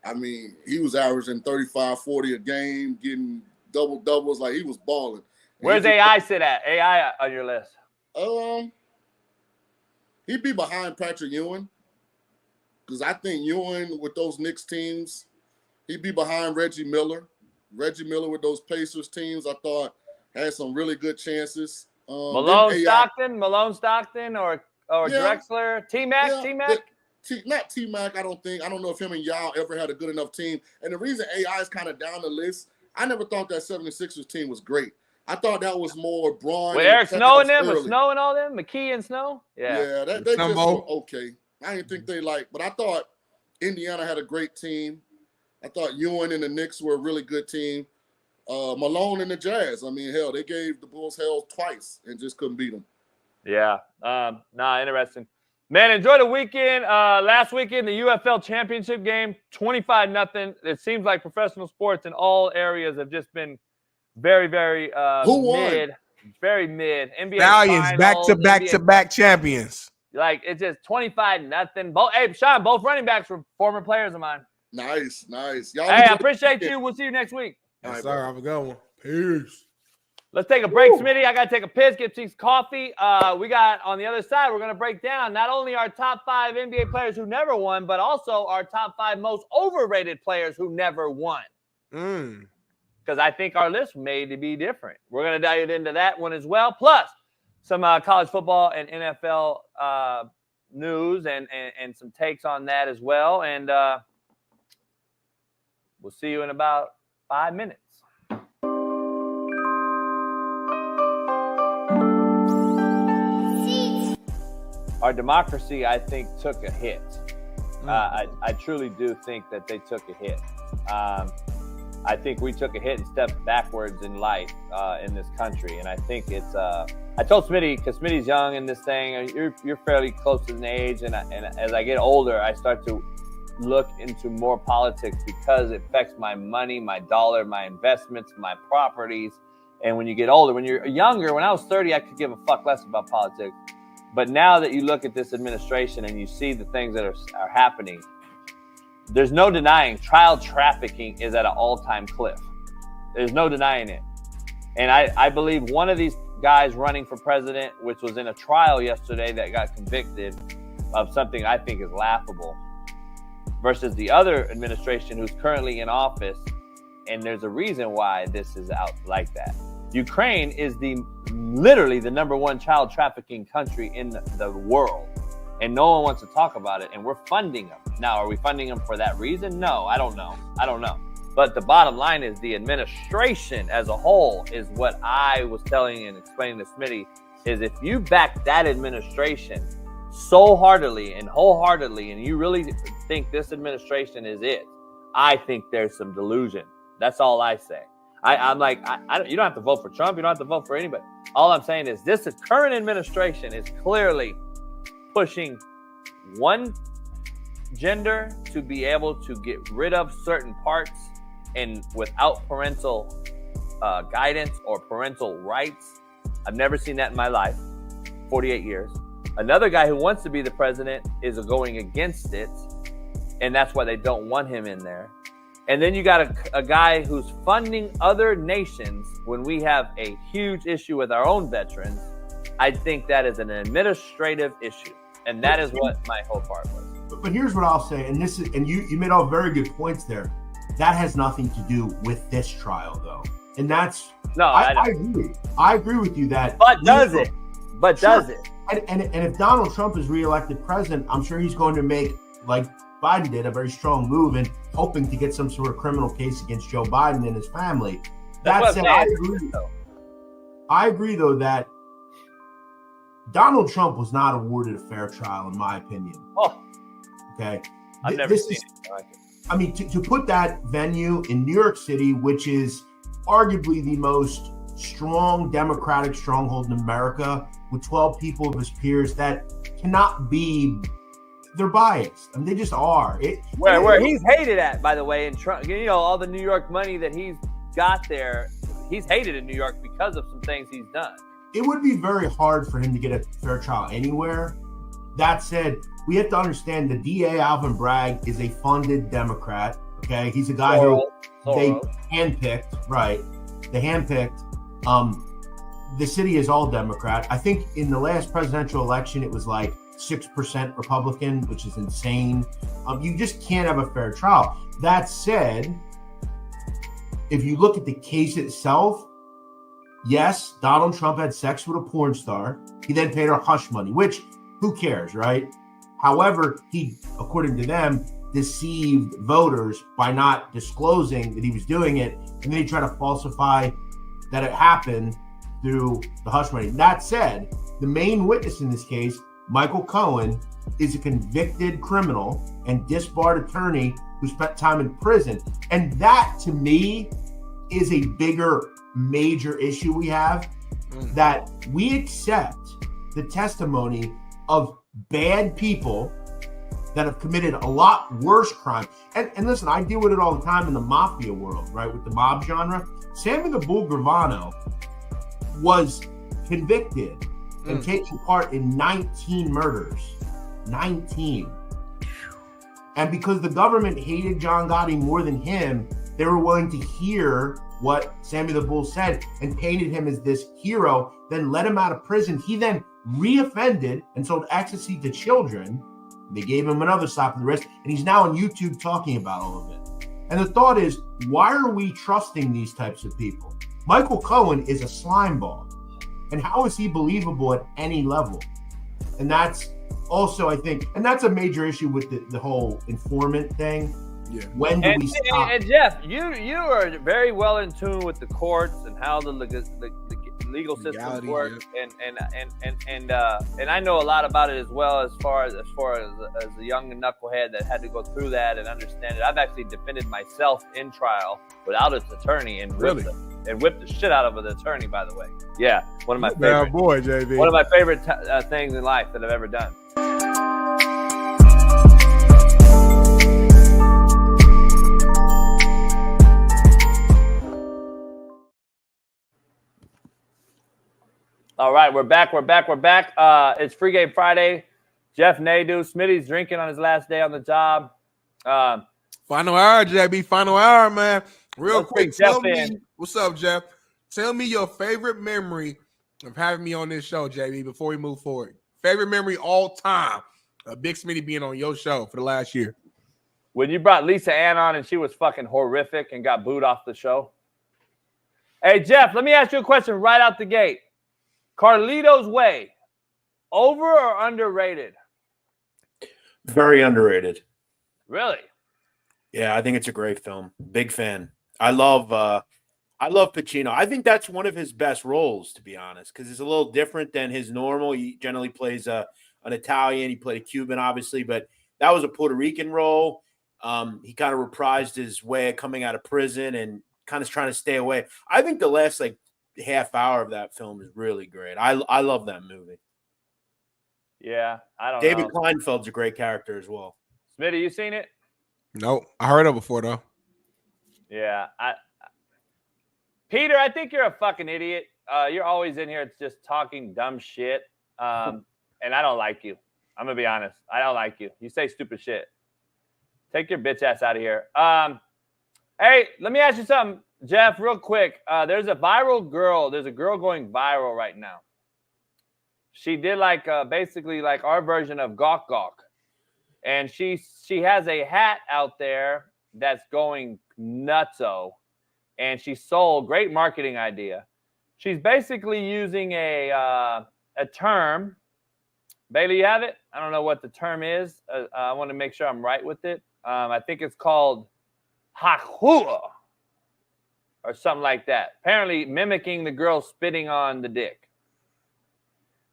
I mean, he was averaging 35, 40 a game, getting double-doubles. Like, he was balling. Where's AI sit at? AI on your list? He'd be behind Patrick Ewing because I think Ewing with those Knicks teams, he'd be behind Reggie Miller. Reggie Miller with those Pacers teams, I thought, had some really good chances. Malone Stockton, or Drexler, T-Mac, not T-Mac. I don't know if him and Yao ever had a good enough team. And the reason AI is kind of down the list, I never thought that 76ers team was great. I thought that was more Braun. With Eric Snow and them, with Snow and all them, McKee and Snow. Yeah, they just were okay. I didn't think they but I thought Indiana had a great team. I thought Ewing and the Knicks were a really good team. Malone and the Jazz. I mean, hell, they gave the Bulls hell twice and just couldn't beat them. Yeah. Interesting. Man, enjoy the weekend. Last weekend, the UFL championship game, 25-0. It seems like professional sports in all areas have just been very, very Who won? mid. Very mid. NBA Stallions, back-to-back champions. Like, it's just 25-0. Hey, Shaun, both running backs were former players of mine. Nice. Y'all hey, I appreciate you. We'll see you next week. Yes, sir. Have a good one. Peace. Let's take a break, Smitty. I got to take a piss, get some coffee. We got on the other side, we're going to break down not only our top 5 NBA players who never won, but also our top 5 most overrated players who never won. Because I think our list may be different. We're going to dive into that one as well. Plus, some college football and NFL news and some takes on that as well. And we'll see you in about 5 minutes. Our democracy, I think, took a hit. I truly do think that they took a hit. I think we took a hit and stepped backwards in life in this country. And I think it's I told Smitty, because Smitty's young in this thing, you're fairly close in age. And as I get older, I start to look into more politics because it affects my money, my dollar, my investments, my properties. And when you get older, when you're younger, when I was 30, I could give a fuck less about politics. But now that you look at this administration and you see the things that are happening, there's no denying child trafficking is at an all-time cliff. There's no denying it. And I believe one of these guys running for president, which was in a trial yesterday that got convicted of something I think is laughable, versus the other administration who's currently in office. And there's a reason why this is out like that. Ukraine is literally the #1 child trafficking country in the world. And no one wants to talk about it. And we're funding them. Now, are we funding them for that reason? No, I don't know. But the bottom line is the administration as a whole is what I was telling and explaining to Smitty, is if you back that administration so heartily and wholeheartedly, and you really think this administration is it, I think there's some delusion. That's all I say. I'm like, you don't have to vote for Trump. You don't have to vote for anybody. All I'm saying is this current administration is clearly pushing one gender to be able to get rid of certain parts and without parental guidance or parental rights. I've never seen that in my life, 48 years. Another guy who wants to be the president is going against it, and that's why they don't want him in there. And then you got a guy who's funding other nations when we have a huge issue with our own veterans. I think that is an administrative issue, and that is what my whole part was. But here's what I'll say, and you made all very good points there. That has nothing to do with this trial, though, and that's I agree. I agree with you that. But does it? And if Donald Trump is reelected president, I'm sure he's going to make, like Biden did, a very strong move and hoping to get some sort of criminal case against Joe Biden and his family. That said, I agree, though, that Donald Trump was not awarded a fair trial, in my opinion. Okay. I've never seen it. I mean, to put that venue in New York City, which is arguably the most strong Democratic stronghold in America, with 12 people of his peers that cannot be, they're biased. I mean, they just are. Where he's hated at, by the way, and Trump, all the New York money that he's got there, he's hated in New York because of some things he's done. It would be very hard for him to get a fair trial anywhere. That said, we have to understand the DA, Alvin Bragg, is a funded Democrat. Okay, he's a guy who they handpicked. Right, they handpicked. The city is all Democrat. I think in the last presidential election, it was like 6% Republican, which is insane. You just can't have a fair trial. That said, if you look at the case itself, yes, Donald Trump had sex with a porn star. He then paid her hush money, which, who cares, right? However, he, according to them, deceived voters by not disclosing that he was doing it, and then he tried to falsify that it happened through the hush money. That said, the main witness in this case, Michael Cohen, is a convicted criminal and disbarred attorney who spent time in prison. And that, to me, is a bigger, major issue we have, that we accept the testimony of bad people that have committed a lot worse crime. And listen, I deal with it all the time in the mafia world, right, with the mob genre. Sammy the Bull Gravano was convicted and taking part in 19 murders. 19. And because the government hated John Gotti more than him, they were willing to hear what Sammy the Bull said and painted him as this hero, then let him out of prison. He then reoffended and sold ecstasy to children. They gave him another slap in the wrist, and he's now on YouTube talking about all of it. And the thought is, why are we trusting these types of people? Michael Cohen is a slime ball. And how is he believable at any level? And that's also, I think, and that's a major issue with the whole informant thing. Yeah. When do we stop? And Jeff, you are very well in tune with the courts and how the legal system works, and I know a lot about it as well, as far as a young knucklehead that had to go through that and understand it. I've actually defended myself in trial without its attorney and whipped the shit out of an attorney, by the way. Yeah, one of my favorite. Boy, JB. One of my favorite things in life that I've ever done. All right, we're back. It's Free Game Friday. Jeff Nadu, Smitty's drinking on his last day on the job. Final hour, JB. Final hour, man. Real Let's quick, bring Jeff tell me in. what's up, Jeff. Tell me your favorite memory of having me on this show, JB, before we move forward. Favorite memory all time of Big Smitty being on your show for the last year. When you brought Lisa Ann on and she was fucking horrific and got booed off the show. Hey, Jeff, let me ask you a question right out the gate. Carlito's Way, over or underrated? Very underrated. Really? Yeah, I think it's a great film. Big fan. I love Pacino. I think that's one of his best roles, to be honest, because it's a little different than his normal. He generally plays an Italian. He played a Cuban, obviously, but that was a Puerto Rican role. He kind of reprised his way of coming out of prison and kind of trying to stay away. I think the last half hour of that film is really great. I love that movie. Yeah, I don't know. David Kleinfeld's a great character as well. Smitty, you seen it? Nope. I heard of it before, though. Yeah. Peter, I think you're a fucking idiot. You're always in here just talking dumb shit. And I don't like you. I'm going to be honest. I don't like you. You say stupid shit. Take your bitch ass out of here. Hey, let me ask you something, Jeff, real quick. There's a viral girl. There's a girl going viral right now. She did basically like our version of Gawk Gawk. And she has a hat out there that's going nutso. And she sold, great marketing idea. She's basically using a term. Bailey, you have it? I don't know what the term is. I want to make sure I'm right with it. I think it's called hahua or something like that. Apparently mimicking the girl spitting on the dick.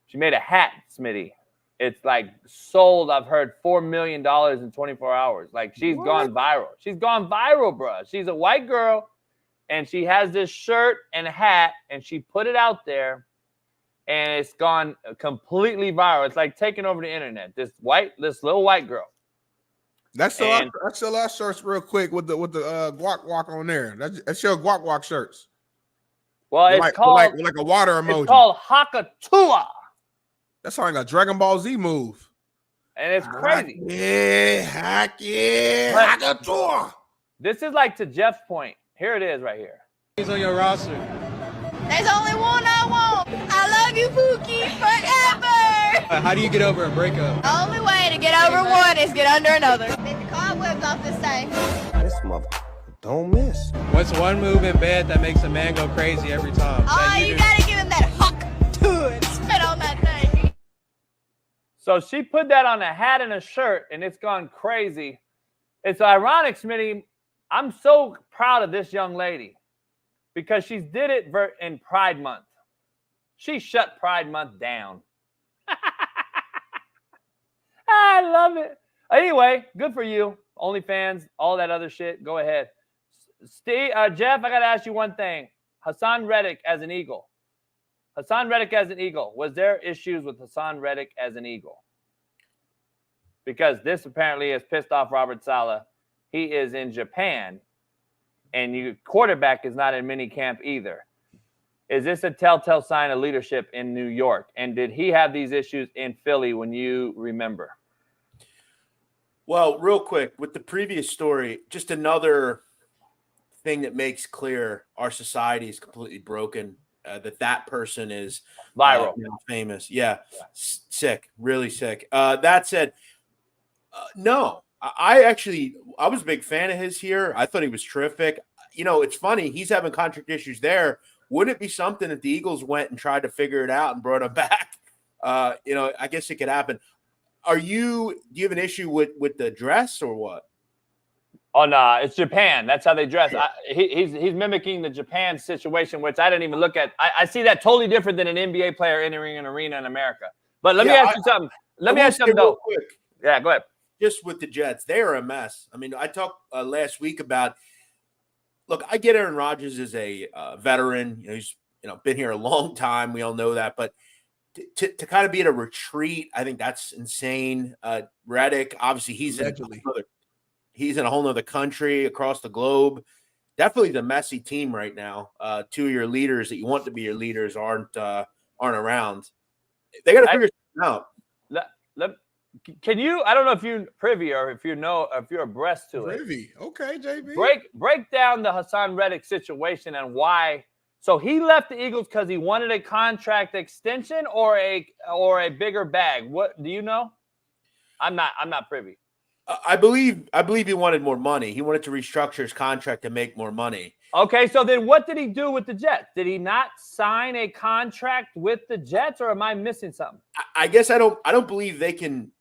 She made a hat, Smitty. It's like sold, I've heard, $4 million in 24 hours. Like she's gone viral. She's gone viral, bro. She's a white girl and she has this shirt and a hat and she put it out there and it's gone completely viral. It's like taking over the internet. This little white girl. That's our shirts real quick with the guac guac on there. That's your guac guac shirts. Well, it's called like a water emoji. It's called Hakatua. That sounds like a Dragon Ball Z move. And it's crazy. Hakatua. This is like to Jeff's point. Here it is right here. He's on your roster. There's only one I want. I love you, Pookie, forever. How do you get over a breakup? The only way to get over one is get under another. Get the cobwebs off this thing. This mother don't miss. What's one move in bed that makes a man go crazy every time? Oh, you gotta give him that huck to it. Spit on that thing. So she put that on a hat and a shirt, and it's gone crazy. It's ironic, Smitty. I'm so proud of this young lady because she did it in Pride Month. She shut Pride Month down. I love it. Anyway, good for you. OnlyFans, all that other shit. Go ahead. Steve, Jeff, I got to ask you one thing. Hassan Reddick as an Eagle. Hassan Reddick as an Eagle. Was there issues with Hassan Reddick as an Eagle? Because this apparently has pissed off Robert Saleh. He is in Japan, and your quarterback is not in minicamp either. Is this a telltale sign of leadership in New York? And did he have these issues in Philly when you remember? Well, real quick, with the previous story, just another thing that makes clear our society is completely broken, that person is viral, famous. Yeah, sick, really sick. That said, no, I was a big fan of his here. I thought he was terrific. You know, it's funny. He's having contract issues there. Wouldn't it be something if the Eagles went and tried to figure it out and brought him back? You know, I guess it could happen. Do you have an issue with the dress or what? Oh, no, it's Japan. That's how they dress. He's mimicking the Japan situation, which I didn't even look at. I see that totally different than an NBA player entering an arena in America. But let me ask you something. Let me ask you something, though. Quick. Yeah, go ahead. Just with the Jets, they are a mess. I mean, I talked last week about, look, I get Aaron Rodgers is a veteran. You know, he's been here a long time. We all know that. But to kind of be at a retreat, I think that's insane. Reddick, obviously, he's in a whole nother country across the globe. Definitely the messy team right now. Two of your leaders that you want to be your leaders aren't around. They got to figure something out. Can you? I don't know if you're privy or if you're abreast to it. Privy, okay, JB. Break down the Hassan Reddick situation and why. So he left the Eagles because he wanted a contract extension or a bigger bag. What do you know? I'm not privy. I believe he wanted more money. He wanted to restructure his contract to make more money. Okay, so then what did he do with the Jets? Did he not sign a contract with the Jets, or am I missing something? I guess I don't believe they can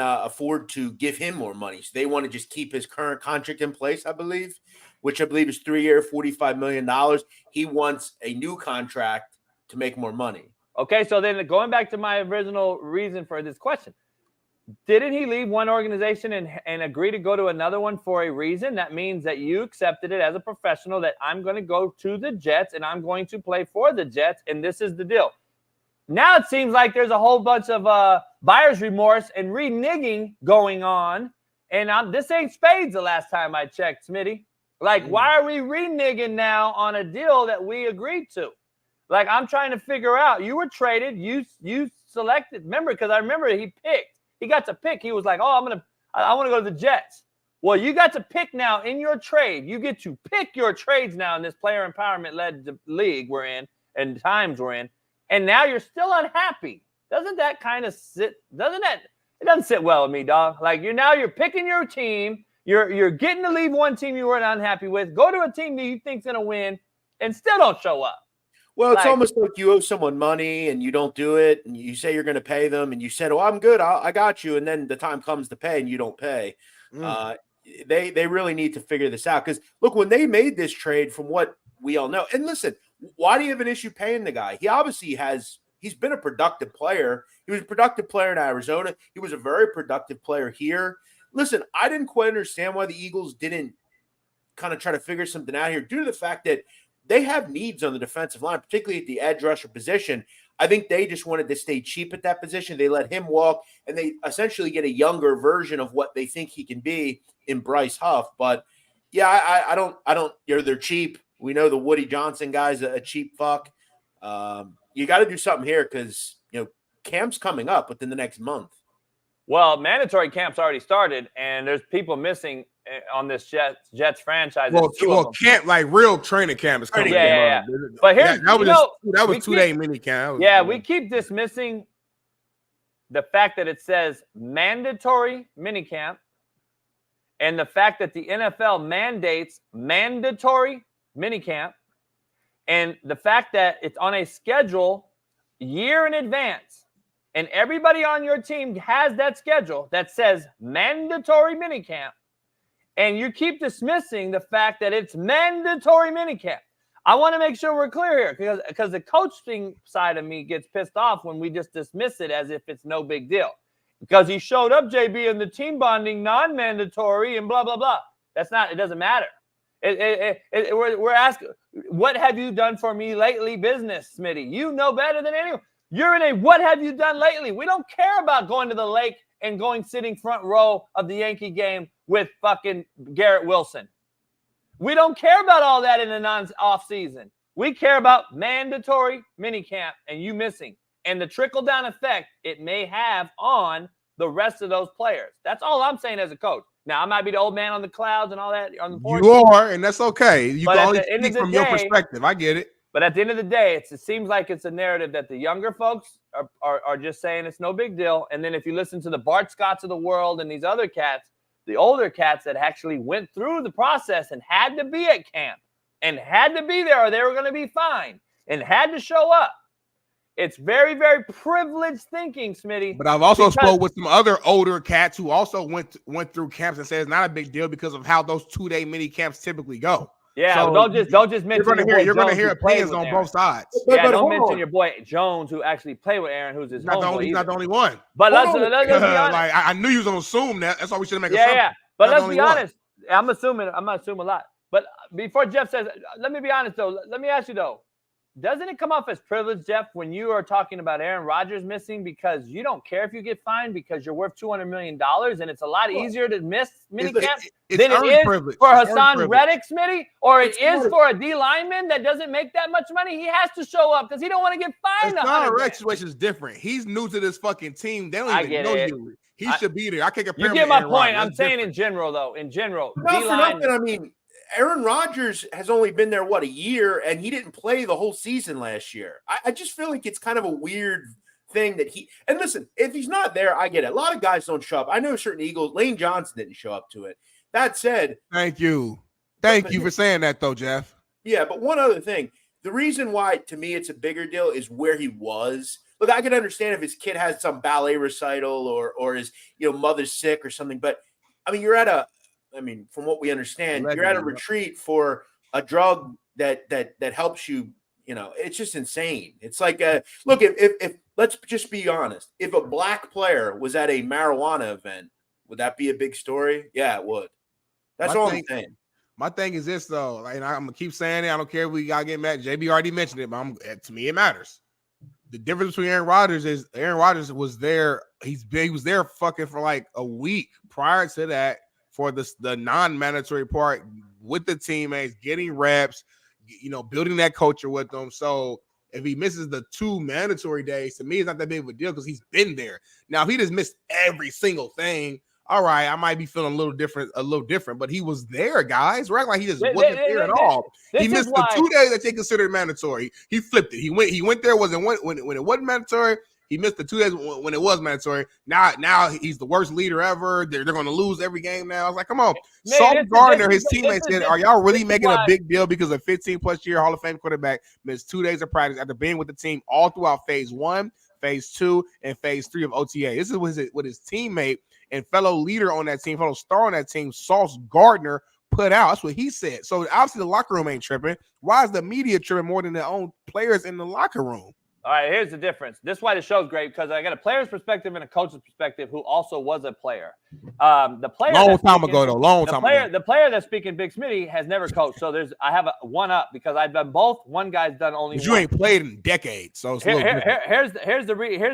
afford to give him more money. So they want to just keep his current contract in place, I believe, which I believe is 3 year, $45 million. He wants a new contract to make more money. Okay, so then going back to my original reason for this question, didn't he leave one organization and agree to go to another one for a reason? That means that you accepted it as a professional that I'm going to go to the Jets and I'm going to play for the Jets, and this is the deal. Now it seems like there's a whole bunch of buyer's remorse and reneging going on, and this ain't spades the last time I checked, Smitty. Like, why are we reneging now on a deal that we agreed to? Like, I'm trying to figure out. You were traded. You selected. Remember, because I remember he picked. He got to pick. He was like, I want to go to the Jets. Well, you got to pick now in your trade. You get to pick your trades now in this player empowerment-led league we're in and times we're in. And now you're still unhappy. Doesn't that kind of sit? It doesn't sit well with me, dog. Like you're picking your team. You're getting to leave one team you weren't unhappy with. Go to a team that you think's going to win and still don't show up. Well, it's almost like you owe someone money and you don't do it, and you say you're going to pay them, and you said, "Oh, I'm good, I got you," and then the time comes to pay and you don't pay. They really need to figure this out, because look, when they made this trade, from what we all know, and listen, why do you have an issue paying the guy? He obviously he's been a productive player. He was a productive player in Arizona. He was a very productive player here. Listen, I didn't quite understand why the Eagles didn't kind of try to figure something out here, due to the fact that they have needs on the defensive line, particularly at the edge rusher position. I think they just wanted to stay cheap at that position. They let him walk, and they essentially get a younger version of what they think he can be in Bryce Huff. But yeah, I don't. They're cheap. We know the Woody Johnson guy's a cheap fuck. You got to do something here, because camp's coming up within the next month. Well, mandatory camp's already started, and there's people missing on this Jets franchise. Well, camp, like real training camp is coming. Yeah. But here's that was 2-day mini camp. We keep dismissing the fact that it says mandatory mini camp, and the fact that the NFL mandates mandatory mini camp, and the fact that it's on a schedule year in advance. And everybody on your team has that schedule that says mandatory minicamp. And you keep dismissing the fact that it's mandatory minicamp. I want to make sure we're clear here, because the coaching side of me gets pissed off when we just dismiss it as if it's no big deal. Because he showed up, JB, in the team bonding non-mandatory and blah, blah, blah. It doesn't matter. We're asking, what have you done for me lately business, Smitty? You know better than anyone. You're in a what have you done lately? We don't care about going to the lake and sitting front row of the Yankee game with fucking Garrett Wilson. We don't care about all that in the non-off season. We care about mandatory minicamp and you missing, and the trickle-down effect it may have on the rest of those players. That's all I'm saying as a coach. Now, I might be the old man on the clouds and all that on the porch. You are, and that's okay. You can only speak from your perspective. I get it. But at the end of the day, it seems like it's a narrative that the younger folks are just saying it's no big deal. And then if you listen to the Bart Scotts of the world and these other cats, the older cats that actually went through the process and had to be at camp and had to be there or they were going to be fine and had to show up. It's very, very privileged thinking, Smitty. But I've also spoke with some other older cats who also went through camps and said it's not a big deal because of how those 2-day mini camps typically go. Yeah, so don't just mention you're going to hear opinions on both sides. Yeah, don't mention your boy Jones, who actually played with Aaron, who's his homeboy. He's not the only one. But let's be honest. Like, I knew you was going to assume that. That's why we should make assumptions. Yeah. But let's be honest. I'm not assuming a lot. But before Jeff says, let me be honest though. Let me ask you though. doesn't it come off as privilege, Jeff, when you are talking about Aaron Rodgers missing because you don't care if you get fined because you're worth $200 million and it's a lot easier to miss minicamp than it is privilege. for Hassan Reddick, Smitty, or it is for a D lineman that doesn't make that much money? He has to show up because he don't want to get fined. Hassan Reddick's situation is different. He's new to this fucking team. They don't even know you. He should be there. I can't compare him to You get my Aaron point. Rodgers. I'm saying in general, though. In general, Not for nothing. I mean, Aaron Rodgers has only been there, a year, and he didn't play the whole season last year. I just feel like it's kind of a weird thing that and listen, if he's not there, I get it. A lot of guys don't show up. I know certain Eagles, Lane Johnson didn't show up to it. That said. Thank you. Thank you for saying that, though, Jeff. Yeah, but one other thing. The reason why, to me, it's a bigger deal is where he was. Look, I can understand if his kid has some ballet recital or his mother's sick or something, but I mean, from what we understand, you're at a retreat for a drug that helps you. It's just insane. It's like, look, if let's just be honest, if a black player was at a marijuana event, would that be a big story? Yeah, it would. That's all I'm saying. My thing is this, though. Like, I'm gonna keep saying it. I don't care if we gotta get mad. JB already mentioned it, but to me, it matters. The difference between Aaron Rodgers is Aaron Rodgers was there. He was there fucking for like a week prior to that for the non-mandatory part with the teammates, getting reps, building that culture with them. So if he misses the 2 mandatory days, to me, it's not that big of a deal because he's been there. Now, if he just missed every single thing, all right, I might be feeling a little different, but he was there, guys. Right? Like he just wasn't there at all. He missed the 2 days that they considered mandatory. He flipped it. He went there when it wasn't mandatory. He missed the 2 days when it was mandatory. Now he's the worst leader ever. They're going to lose every game now. I was like, come on. Sauce Gardner, his teammates said, are y'all really making a big deal because a 15-plus year Hall of Fame quarterback missed 2 days of practice after being with the team all throughout phase 1, phase 2, and phase 3 of OTA? This is what his teammate and fellow leader on that team, fellow star on that team, Sauce Gardner, put out. That's what he said. So obviously the locker room ain't tripping. Why is the media tripping more than their own players in the locker room? All right, here's the difference. This is why the show's great, because I got a player's perspective and a coach's perspective who also was a player. The player long time ago. The player that's speaking, Big Smitty, has never coached. So I have a one up because I've done both. One guy's done only one. You ain't played in decades, so it's here's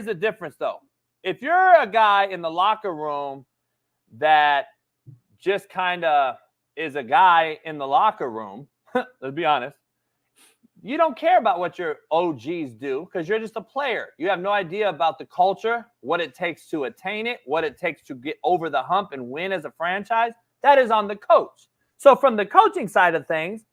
the difference though. If you're a guy in the locker room that just kind of is a guy in the locker room, let's be honest, you don't care about what your OGs do because you're just a player. You have no idea about the culture, what it takes to attain it, what it takes to get over the hump and win as a franchise. That is on the coach. So from the coaching side of things,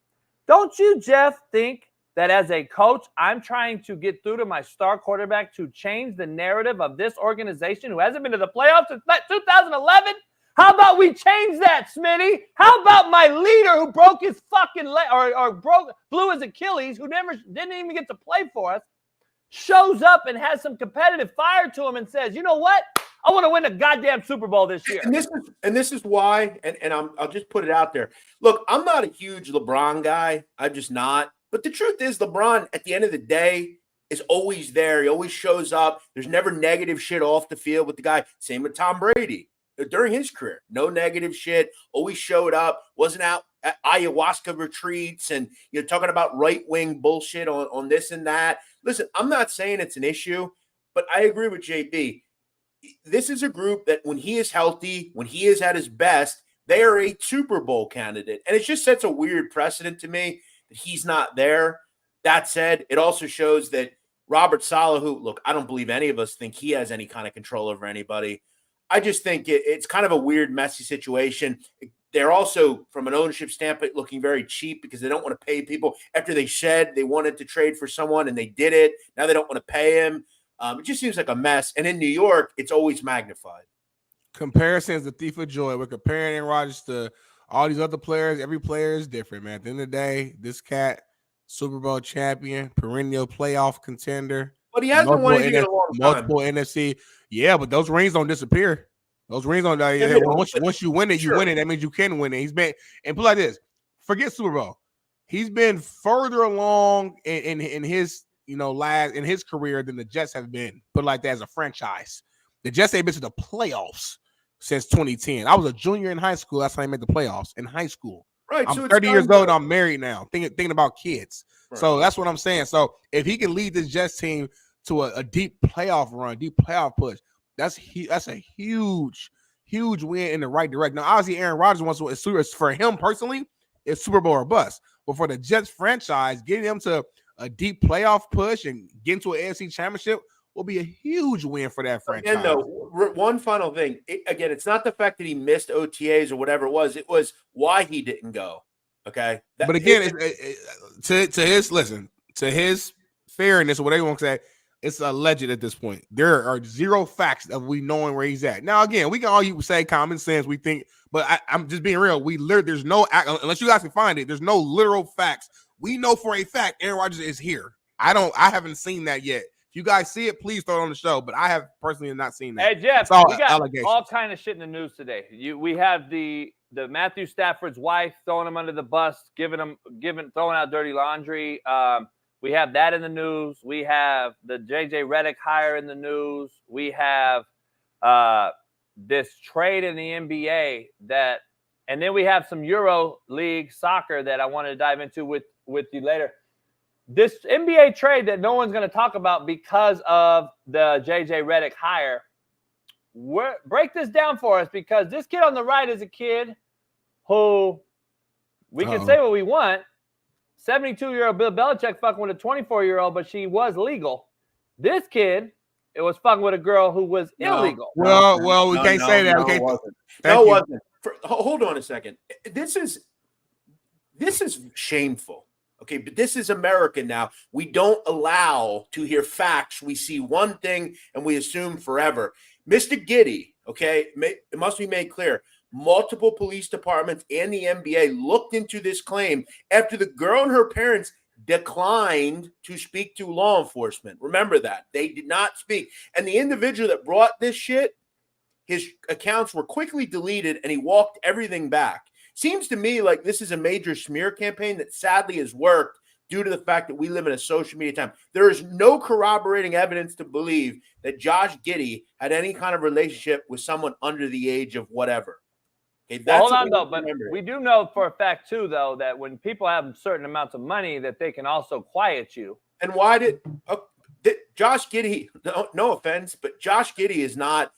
don't you, Jeff, think that as a coach, I'm trying to get through to my star quarterback to change the narrative of this organization who hasn't been to the playoffs since 2011? How about we change that, Smitty? How about my leader who broke his fucking leg or blew his Achilles, who didn't even get to play for us, shows up and has some competitive fire to him and says, you know what? I want to win the goddamn Super Bowl this year. And this is why, and I'll just put it out there. Look, I'm not a huge LeBron guy. I'm just not. But the truth is, LeBron, at the end of the day, is always there. He always shows up. There's never negative shit off the field with the guy. Same with Tom Brady. During his career, no negative shit, always showed up, wasn't out at ayahuasca retreats and talking about right-wing bullshit on this and that. Listen, I'm not saying it's an issue, but I agree with JB. This is a group that when he is healthy, when he is at his best, they are a Super Bowl candidate. And it just sets a weird precedent to me that he's not there. That said, it also shows that Robert Saleh, who, look, I don't believe any of us think he has any kind of control over anybody. I just think it's kind of a weird, messy situation. They're also, from an ownership standpoint, looking very cheap because they don't want to pay people. After they said they wanted to trade for someone and they did it, now they don't want to pay him. It just seems like a mess. And in New York, it's always magnified. Comparison is the thief of joy. We're comparing Aaron Rodgers to all these other players. Every player is different, man. At the end of the day, this cat, Super Bowl champion, perennial playoff contender. But he hasn't won anything in a long time. Multiple NFC. Yeah, but those rings don't disappear. Those rings don't. Once you win it, you win it. That means you can win it. He's been, and put like this, forget Super Bowl. He's been further along in his in his career than the Jets have been. Put like that as a franchise. The Jets ain't been to the playoffs since 2010. I was a junior in high school. That's how they made the playoffs in high school. Right. I'm 30 years old. I'm married now. Thinking about kids. Right. So that's what I'm saying. So if he can lead this Jets team to a deep playoff run, deep playoff push, that's a huge win in the right direction. Now, obviously, Aaron Rodgers wants to. For him personally, it's Super Bowl or bust. But for the Jets franchise, getting them to a deep playoff push and getting to an AFC Championship will be a huge win for that franchise. Again, though, one final thing. It's not the fact that he missed OTAs or whatever it was. It was why he didn't go. Okay. But again, to his fairness or whatever you want to say, it's alleged at this point. There are zero facts of we knowing where he's at. Now, again, we can all say common sense. We think, but I'm just being real. There's no, unless you guys can find it, there's no literal facts. We know for a fact Aaron Rodgers is here. I haven't seen that yet. You guys see it, please throw it on the show. But I have personally not seen that. Hey, Jeff, we got all kind of shit in the news today. We have the Matthew Stafford's wife throwing him under the bus, throwing out dirty laundry. We have that in the news. We have the JJ Redick hire in the news. We have this trade in the NBA and then we have some Euro League soccer that I want to dive into with you later. This NBA trade that no one's going to talk about because of the JJ Redick hire. Break this down for us, because this kid on the right is a kid who we can say what we want. 72-year-old Bill Belichick fucking with a 24-year-old, but she was legal. This kid, it was fucking with a girl who was illegal. Well, we can't say that. It wasn't. Hold on a second. This is shameful. Okay, but this is America now. We don't allow to hear facts. We see one thing and we assume forever. Mr. Giddey, okay, it must be made clear. Multiple police departments and the NBA looked into this claim after the girl and her parents declined to speak to law enforcement. Remember that. They did not speak. And the individual that brought this shit, his accounts were quickly deleted and he walked everything back. Seems to me like this is a major smear campaign that sadly has worked due to the fact that we live in a social media time. There is no corroborating evidence to believe that Josh Giddey had any kind of relationship with someone under the age of whatever. Okay, hold on, though, but we do know for a fact, too, though, that when people have certain amounts of money, that they can also quiet you. And why did Josh Giddey, no offense, but Josh Giddey is not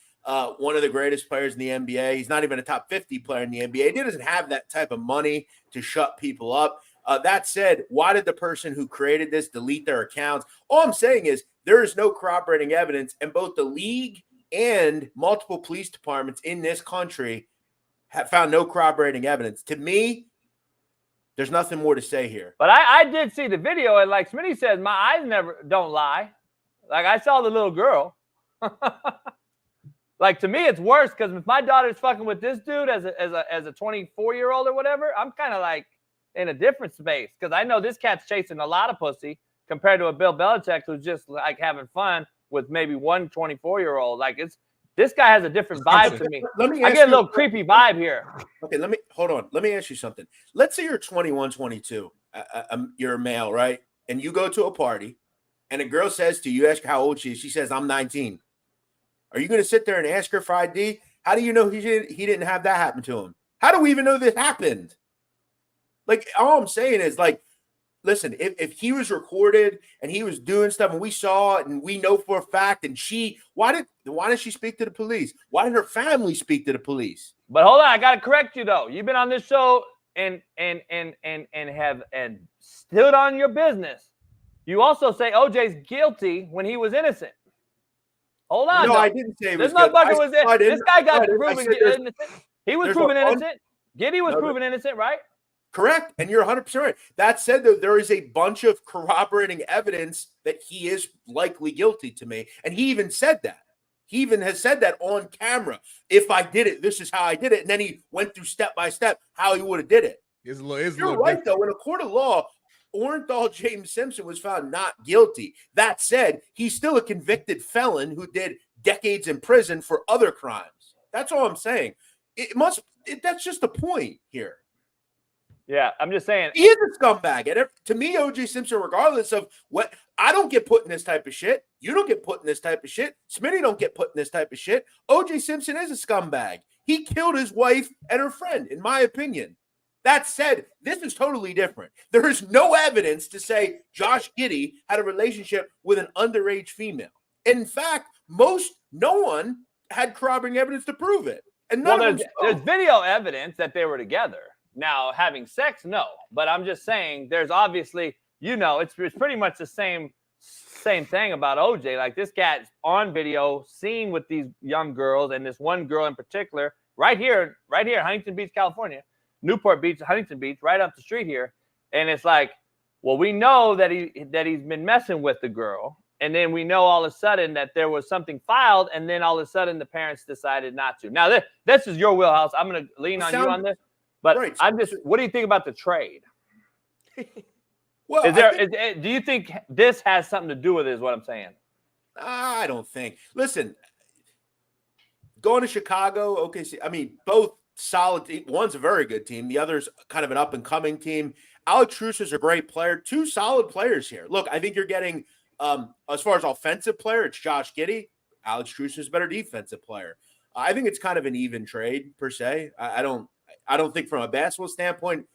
one of the greatest players in the NBA. He's not even a top 50 player in the NBA. He doesn't have that type of money to shut people up. That said, why did the person who created this delete their accounts? All I'm saying is there is no corroborating evidence, and both the league and multiple police departments in this country have found no corroborating evidence. To me, there's nothing more to say here. But I did see the video, and like Smitty says, my eyes don't lie. Like, I saw the little girl. Like, to me, it's worse, because if my daughter's fucking with this dude as a 24-year-old or whatever, I'm kind of like in a different space, because I know this cat's chasing a lot of pussy compared to a Bill Belichick who's just like having fun with maybe one 24-year-old. Like, this guy has a different vibe to me. I get a little creepy vibe here. Okay, hold on. Let me ask you something. Let's say you're 21, 22. You're a male, right? And you go to a party, and a girl says to you, you ask her how old she is. She says, I'm 19. Are you going to sit there and ask her for ID? How do you know he didn't have that happen to him? How do we even know this happened? Like, all I'm saying is, like, listen, if he was recorded and he was doing stuff and we saw it and we know for a fact, and why did she speak to the police? Why did her family speak to the police? But hold on, I got to correct you though. You've been on this show and have stood on your business. You also say OJ's guilty when he was innocent. Hold on. No, I didn't say it was this motherfucker was in. This guy got proven innocent. He was proven innocent. Giddey was proven innocent, right? Correct. And you're 100% right. That said, though, there is a bunch of corroborating evidence that he is likely guilty to me. And he even said that. He even has said that on camera. If I did it, this is how I did it. And then he went through step by step how he would have did it. You're right, though. In a court of law, Orenthal James Simpson was found not guilty. That said, he's still a convicted felon who did decades in prison for other crimes. That's all I'm saying. That's just the point here. Yeah, I'm just saying. He is a scumbag. And to me, O.J. Simpson, regardless of what, I don't get put in this type of shit. You don't get put in this type of shit. Smitty don't get put in this type of shit. O.J. Simpson is a scumbag. He killed his wife and her friend, in my opinion. That said, this is totally different. There is no evidence to say Josh Giddey had a relationship with an underage female. In fact, no one had corroborating evidence to prove it. And there's video evidence that they were together. Now, having sex, no. But I'm just saying, there's obviously, it's pretty much the same thing about OJ. Like, this guy's on video, seen with these young girls, and this one girl in particular, right here, Huntington Beach, California, Newport Beach, Huntington Beach, right up the street here. And it's like, well, we know that he's been messing with the girl. And then we know all of a sudden that there was something filed, and then all of a sudden the parents decided not to. Now, this is your wheelhouse. I'm going to lean on you on this. But right. What do you think about the trade? Well, do you think this has something to do with it, is what I'm saying? I don't think. Listen, going to Chicago, OKC, I mean, both solid. One's a very good team. The other's kind of an up-and-coming team. Alex Trusa's a great player. Two solid players here. Look, I think you're getting – as far as offensive player, it's Josh Giddey. Alex Trusa is a better defensive player. I think it's kind of an even trade per se. I don't think from a basketball standpoint.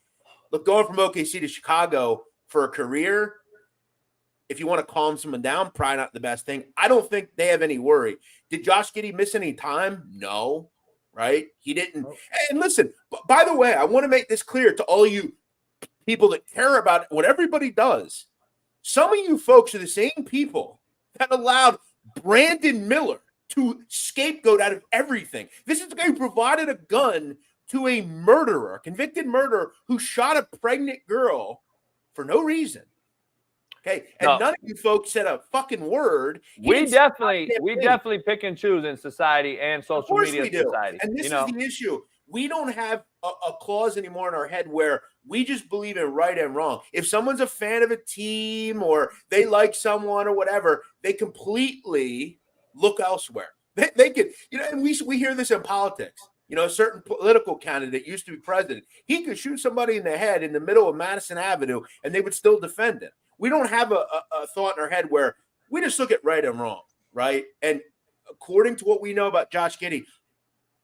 Look, going from OKC to Chicago for a career, if you want to calm someone down, probably not the best thing. I don't think they have any worry. Did Josh Giddey miss any time? No, right? He didn't. And listen, by the way, I want to make this clear to all you people that care about what everybody does. Some of you folks are the same people that allowed Brandon Miller to scapegoat out of everything. This is the guy who provided a gun to a murderer, a convicted murderer who shot a pregnant girl for no reason. Okay, and none of you folks said a fucking word. We definitely pick and choose in society and social media society. And this is the issue. We don't have a clause anymore in our head where we just believe in right and wrong. If someone's a fan of a team or they like someone or whatever, they completely look elsewhere. They could, and we hear this in politics. A certain political candidate used to be president. He could shoot somebody in the head in the middle of Madison Avenue and they would still defend it. We don't have a thought in our head where we just look at right and wrong, right? And according to what we know about Josh Giddey,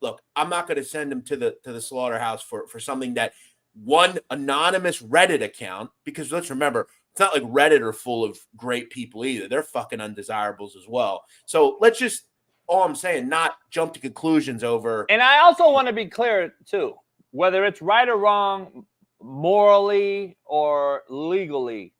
look, I'm not going to send him to the slaughterhouse for something that one anonymous Reddit account, because let's remember, it's not like Reddit are full of great people either. They're fucking undesirables as well. So let's just, all I'm saying, not jump to conclusions over. And I also want to be clear too, whether it's right or wrong, morally or legally,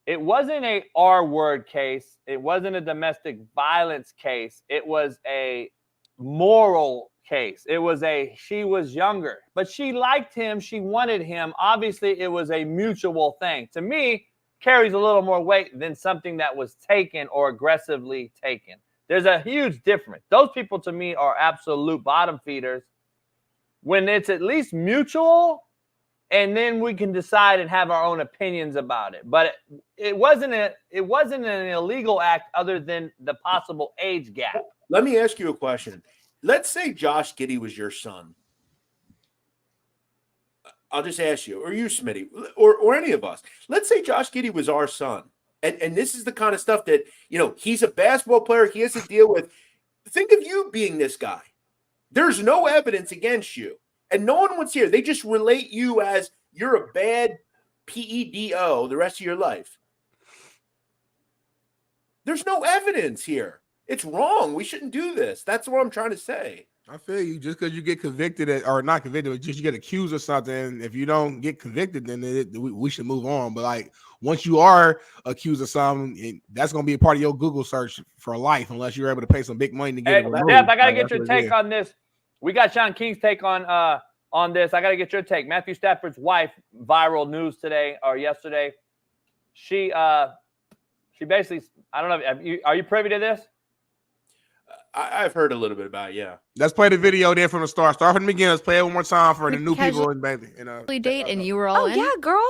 it wasn't a R-word case. It wasn't a domestic violence case. It was a moral case. It was she was younger, but she liked him. She wanted him. Obviously, it was a mutual thing. To me, carries a little more weight than something that was taken or aggressively taken. There's a huge difference. Those people, to me, are absolute bottom feeders when it's at least mutual, and then we can decide and have our own opinions about it. But it wasn't an illegal act other than the possible age gap. Let me ask you a question. Let's say Josh Giddey was your son. I'll just ask you, or you, Smitty, or any of us. Let's say Josh Giddey was our son. And this is the kind of stuff that, he's a basketball player. He has to deal with. Think of you being this guy. There's no evidence against you. And no one wants to hear. They just relate you as you're a bad PEDO the rest of your life. There's no evidence here. It's wrong. We shouldn't do this. That's what I'm trying to say. I feel you. Just because you get convicted or not convicted, but just you get accused of something. If you don't get convicted, then we should move on. But like once you are accused of something, that's going to be a part of your Google search for life, unless you're able to pay some big money to get it removed. Deb, I got to get your take on this. We got Shaun King's take on this. I got to get your take. Matthew Stafford's wife, viral news today or yesterday. She basically, I don't know. Are you privy to this? I've heard a little bit about it, yeah. Let's play the video there from the start. Start from the beginning. Let's play it one more time for the new people in baby. Date and you were all in? Yeah, girl.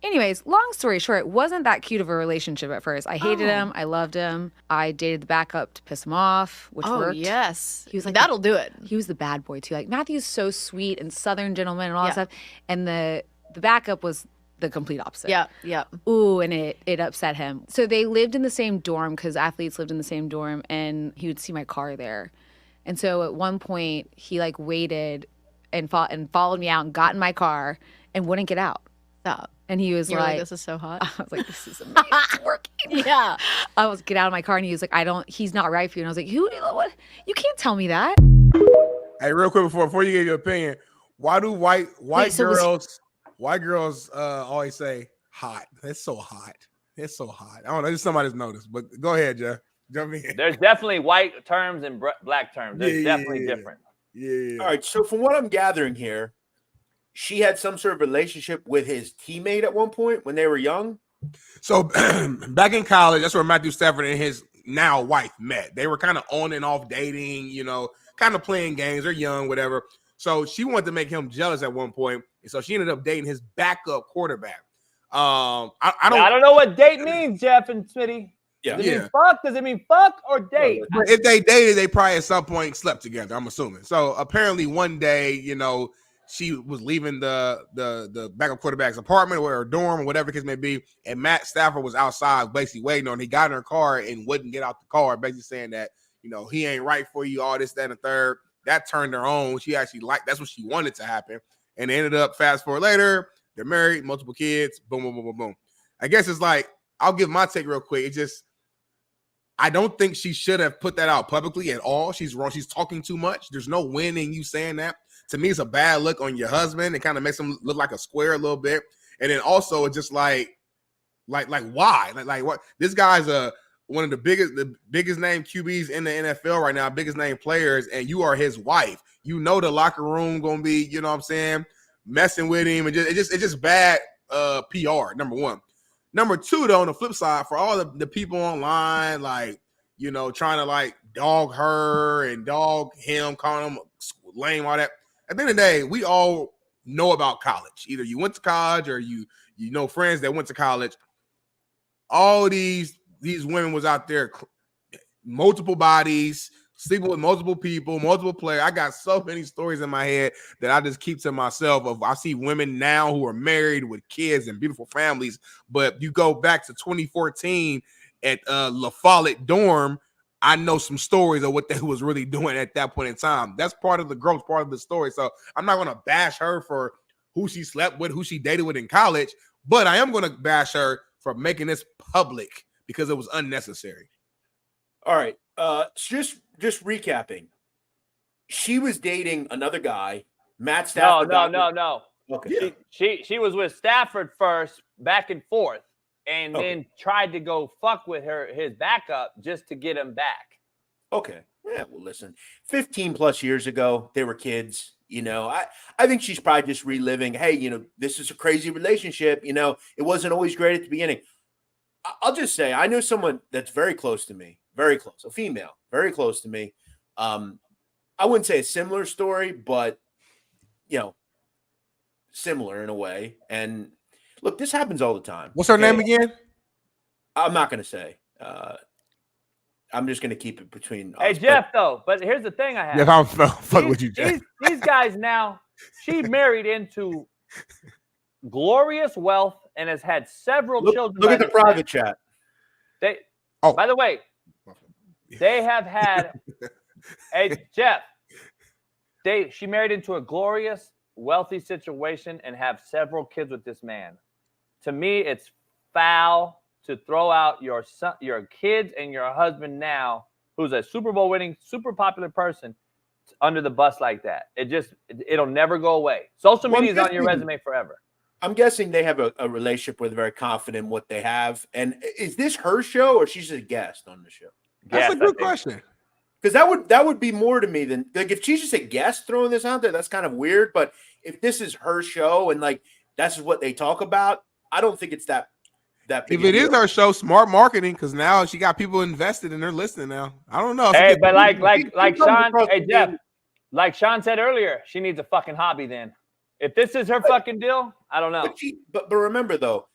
Anyways, long story short, it wasn't that cute of a relationship at first. I hated him. I loved him. I dated the backup to piss him off, which worked. Yes. He was like, that'll do it. He was the bad boy too. Like Matthew's so sweet and Southern gentleman and all that stuff. And the backup was the complete opposite. Yeah. Ooh, and it upset him. So they lived in the same dorm because athletes lived in the same dorm, and he would see my car there. And so at one point he waited and followed me out and got in my car and wouldn't get out. Stop. And he was You were like, this is so hot. I was like, this is amazing. It's working. Yeah. I was get out of my car and he was like, he's not right for you. And I was like, what? You can't tell me that. Hey, real quick before you give your opinion, why do white girls always say hot? It's so hot. It's so hot. I don't know. Just somebody's noticed. But go ahead, Jeff. Jump in. There's definitely white terms and black terms. There's definitely different. Yeah. All right. So from what I'm gathering here, she had some sort of relationship with his teammate at one point when they were young. So back in college, that's where Matthew Stafford and his now wife met. They were kind of on and off dating, kind of playing games. They're young, whatever. So she wanted to make him jealous at one point, and so she ended up dating his backup quarterback. I don't know what date means, Jeff and Smitty. Yeah. Does it mean fuck? Does it mean fuck or date? But if they dated, they probably at some point slept together, I'm assuming. So apparently one day, she was leaving the backup quarterback's apartment or her dorm or whatever the case may be, and Matt Stafford was outside basically waiting on her. He got in her car and wouldn't get out the car, basically saying that, he ain't right for you, all this, that, and the third. That turned her on. She actually that's what she wanted to happen. And it ended up, fast forward later, they're married, multiple kids, boom, boom, boom, boom, boom. I guess it's like, I'll give my take real quick. It's just, I don't think she should have put that out publicly at all. She's wrong. She's talking too much. There's no win in you saying that. To me, it's a bad look on your husband. It kind of makes him look like a square a little bit. And then also it's just like why? Like what? This guy's one of the biggest name QBs in the NFL right now, biggest name players, and you are his wife. The locker room gonna be, messing with him, and it's just bad PR. Number one. Number two, though, on the flip side, for all the people online, trying to dog her and dog him, calling him lame, all that. At the end of the day, we all know about college. Either you went to college or you know friends that went to college. All these women was out there, multiple bodies, sleeping with multiple people, multiple players. I got so many stories in my head that I just keep to myself. I see women now who are married with kids and beautiful families, but you go back to 2014 at La Follette dorm, I know some stories of what they was really doing at that point in time. That's part of the growth, part of the story. So I'm not going to bash her for who she slept with, who she dated with in college, but I am going to bash her for making this public because it was unnecessary. All right. Just recapping. She was dating another guy, Matt Stafford. No. Okay. She was with Stafford first, back and forth, and then tried to go fuck with his backup just to get him back. Okay. Yeah, well, listen, 15 plus years ago, they were kids. I think she's probably just reliving, hey, this is a crazy relationship. It wasn't always great at the beginning. I'll just say, I know someone that's very close to me, very close, a female, very close to me. I wouldn't say a similar story, but, similar in a way. And look, this happens all the time. What's her name again? I'm not going to say. I'm just going to keep it between us. Hey, Jeff, but here's the thing I have. Yeah, I'm fucking with you, Jeff. These guys now, she married into glorious wealth and has had several children. Look at the private chat. By the way, they have had. Hey, Jeff, she married into a glorious, wealthy situation and have several kids with this man. To me, it's foul to throw out your kids and your husband now, who's a Super Bowl winning, super popular person, under the bus like that. It'll never go away. Social media is on your resume forever. I'm guessing they have a relationship where they're very confident in what they have. And is this her show or she's a guest on the show? That's a good question. Because that would be more to me than if she's just a guest throwing this out there, that's kind of weird. But if this is her show and that's what they talk about, I don't think it's that big. If it is her show, smart marketing, because now she got people invested and they're listening now. I don't know. Hey, but like Shaun, hey Jeff, like Shaun said earlier, she needs a fucking hobby then. If this is her fucking deal, I don't know. But remember though,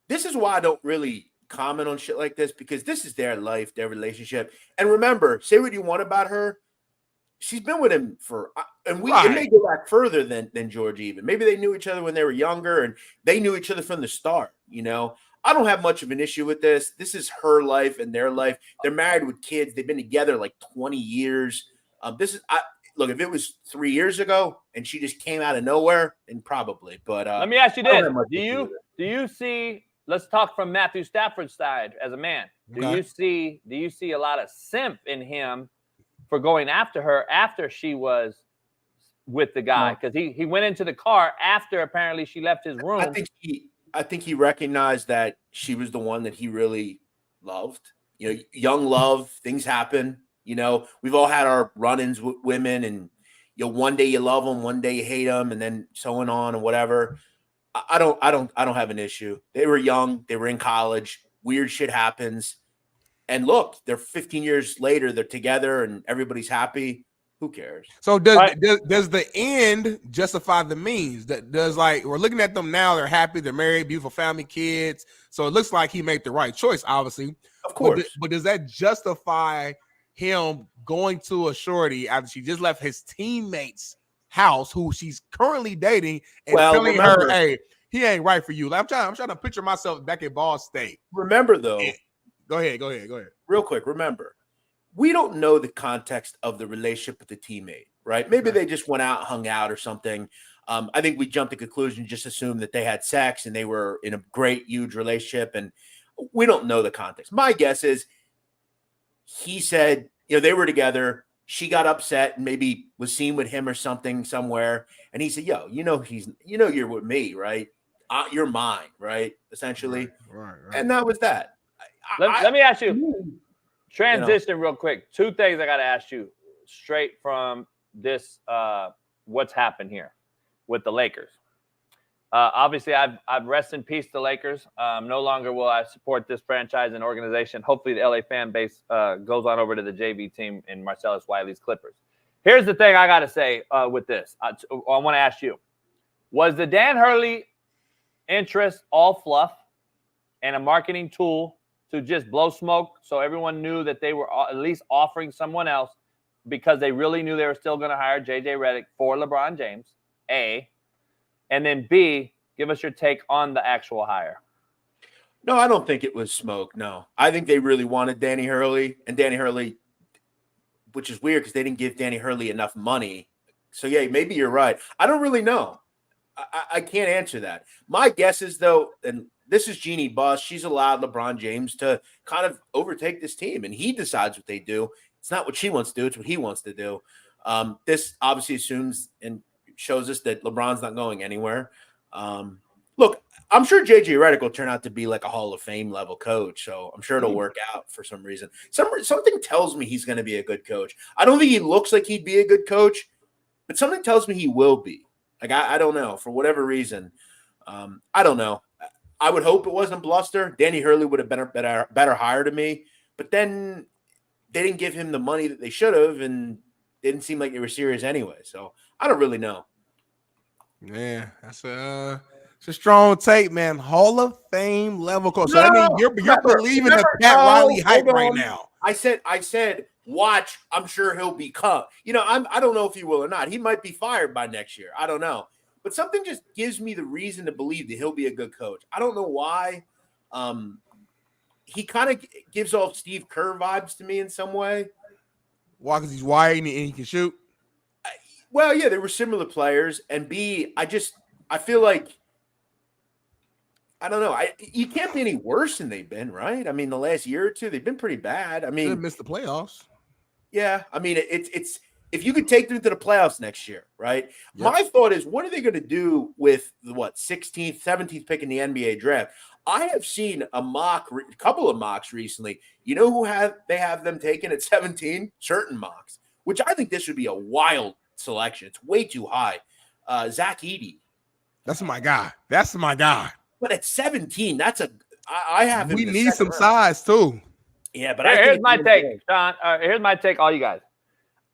this is why I don't really comment on shit like this, because this is their life, their relationship. And remember, say what you want about her, she's been with him it may go back further than George even. Maybe they knew each other when they were younger and they knew each other from the start. I don't have much of an issue with this. This is her life and their life. They're married with kids. They've been together like 20 years. look, if it was 3 years ago and she just came out of nowhere, then probably. But let me ask you this: Do you see? Let's talk from Matthew Stafford's side as a man. Do you see a lot of simp in him for going after her after she was with the guy? Because he went into the car after apparently she left his room. I think he recognized that she was the one that he really loved. You know, young love, things happen. You know, we've all had our run-ins with women, and one day you love them, one day you hate them, and then so on and whatever. I don't have an issue. They were young, they were in college, weird shit happens. And look, they're 15 years later, they're together and everybody's happy. Who cares? So does the end justify the means? Does like we're looking at them now, they're happy, they're married, beautiful family, kids. So it looks like he made the right choice, obviously. Of course. But does that justify him going to a shorty after she just left his teammate's house, who she's currently dating, and telling her, "Hey, he ain't right for you"? Like, I'm trying to picture myself back at Ball State. Remember though, go ahead. Real quick, remember, we don't know the context of the relationship with the teammate, right? Maybe they just went out, hung out, or something. I think we jumped to conclusion, just assumed that they had sex and they were in a great, huge relationship, and we don't know the context. My guess is he said, they were together. She got upset and maybe was seen with him or something somewhere. And he said, you're with me, right? You're mine, right? Essentially. Right. And that was that. Let me ask you, transition real quick. Two things I got to ask you straight from this, what's happened here with the Lakers. Obviously, I've rest in peace the Lakers. No longer will I support this franchise and organization. Hopefully, the LA fan base goes on over to the JV team in Marcellus Wiley's Clippers. Here's the thing I got to say with this. I want to ask you, was the Dan Hurley interest all fluff and a marketing tool to just blow smoke so everyone knew that they were at least offering someone else because they really knew they were still going to hire J.J. Redick for LeBron James, A? And then B, give us your take on the actual hire. No, I don't think it was smoke. No, I think they really wanted Danny Hurley, and Danny Hurley, which is weird because they didn't give Danny Hurley enough money. So, yeah, maybe you're right. I don't really know. I can't answer that. My guess is, though, and this is Jeannie Buss. She's allowed LeBron James to kind of overtake this team, and he decides what they do. It's not what she wants to do. It's what he wants to do. This obviously assumes and shows us that LeBron's not going anywhere. Look, I'm sure JJ Redick will turn out to be like a Hall of Fame level coach, so I'm sure it'll work out for some reason. Something tells me he's going to be a good coach. I don't think he looks like he'd be a good coach, but something tells me he will be. Like, I don't know, for whatever reason. I don't know. I would hope it wasn't bluster. Danny Hurley would have been a better hire to me, but then they didn't give him the money that they should have, and it didn't seem like they were serious anyway. So I don't really know. Yeah, it's a strong take, man. Hall of Fame level coach. So I mean, you're believing the Pat Riley hype right now. I said, watch. I'm sure he'll become. I don't know if he will or not. He might be fired by next year. I don't know. But something just gives me the reason to believe that he'll be a good coach. I don't know why. He kind of gives off Steve Kerr vibes to me in some way. Why? Because he's wide and he can shoot. Well, yeah, they were similar players. And B, I feel like, I don't know. You can't be any worse than they've been, right? I mean, the last year or two, they've been pretty bad. I mean, they missed the playoffs. Yeah, I mean, it's if you could take them to the playoffs next year, right? Yep. My thought is, what are they going to do with the 16th, 17th pick in the NBA draft? I have seen a couple of mocks recently. You know who they have them taken at 17? Certain mocks, which I think this would be a wild selection. It's way too high. Zach Edey. That's my guy. But at 17, I have him. We need some size too. Yeah, but here's my take, Shaun. Here's my take, all you guys.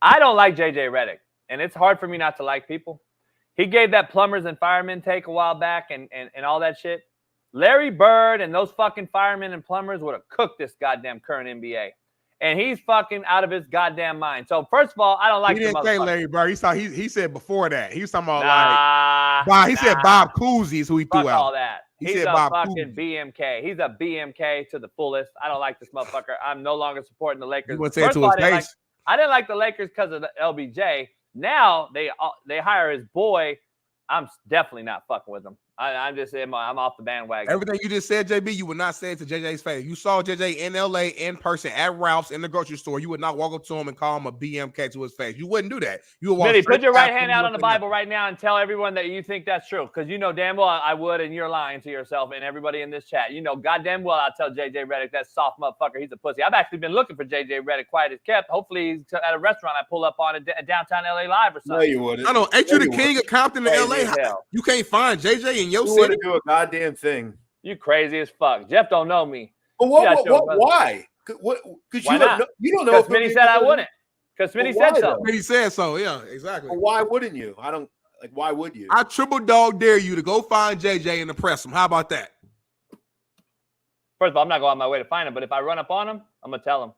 I don't like JJ Redick, and it's hard for me not to like people. He gave that plumbers and firemen take a while back and all that shit. Larry Bird and those fucking firemen and plumbers would have cooked this goddamn current NBA. And he's fucking out of his goddamn mind. So, first of all, I don't like He didn't say Larry Bird. He said before that. He was talking about said Bob Cousy is who he threw out. All that. He's a fucking BMK. He's a BMK to the fullest. I don't like this motherfucker. I'm no longer supporting the Lakers. First of all, I didn't like the Lakers because of the LBJ. Now they hire his boy. I'm definitely not fucking with him. I'm just saying I'm off the bandwagon. Everything you just said, JB, you would not say it to JJ's face. You saw JJ in LA in person at Ralph's in the grocery store. You would not walk up to him and call him a BMK to his face. You wouldn't do that. You would walk. Smitty, put your right hand out on the Bible right now and tell everyone that you think that's true. Because you know damn well I would, and you're lying to yourself and everybody in this chat. You know goddamn well I'll tell JJ Redick, that soft motherfucker, he's a pussy. I've actually been looking for JJ Redick, quiet as kept. Hopefully he's at a restaurant I pull up on at downtown LA Live or something. No, you wouldn't. I know. Ain't you the king of Compton in LA? You can't find JJ in your city. Do a goddamn thing. You crazy as fuck. Jeff don't know me. But why? Because you don't know. Because Smitty said I wouldn't. Because Smitty said so. Smitty said so. Yeah, exactly. But why wouldn't you? I don't like. Why would you? I triple dog dare you to go find JJ and impress him. How about that? First of all, I'm not going on my way to find him, but if I run up on him, I'm gonna tell him.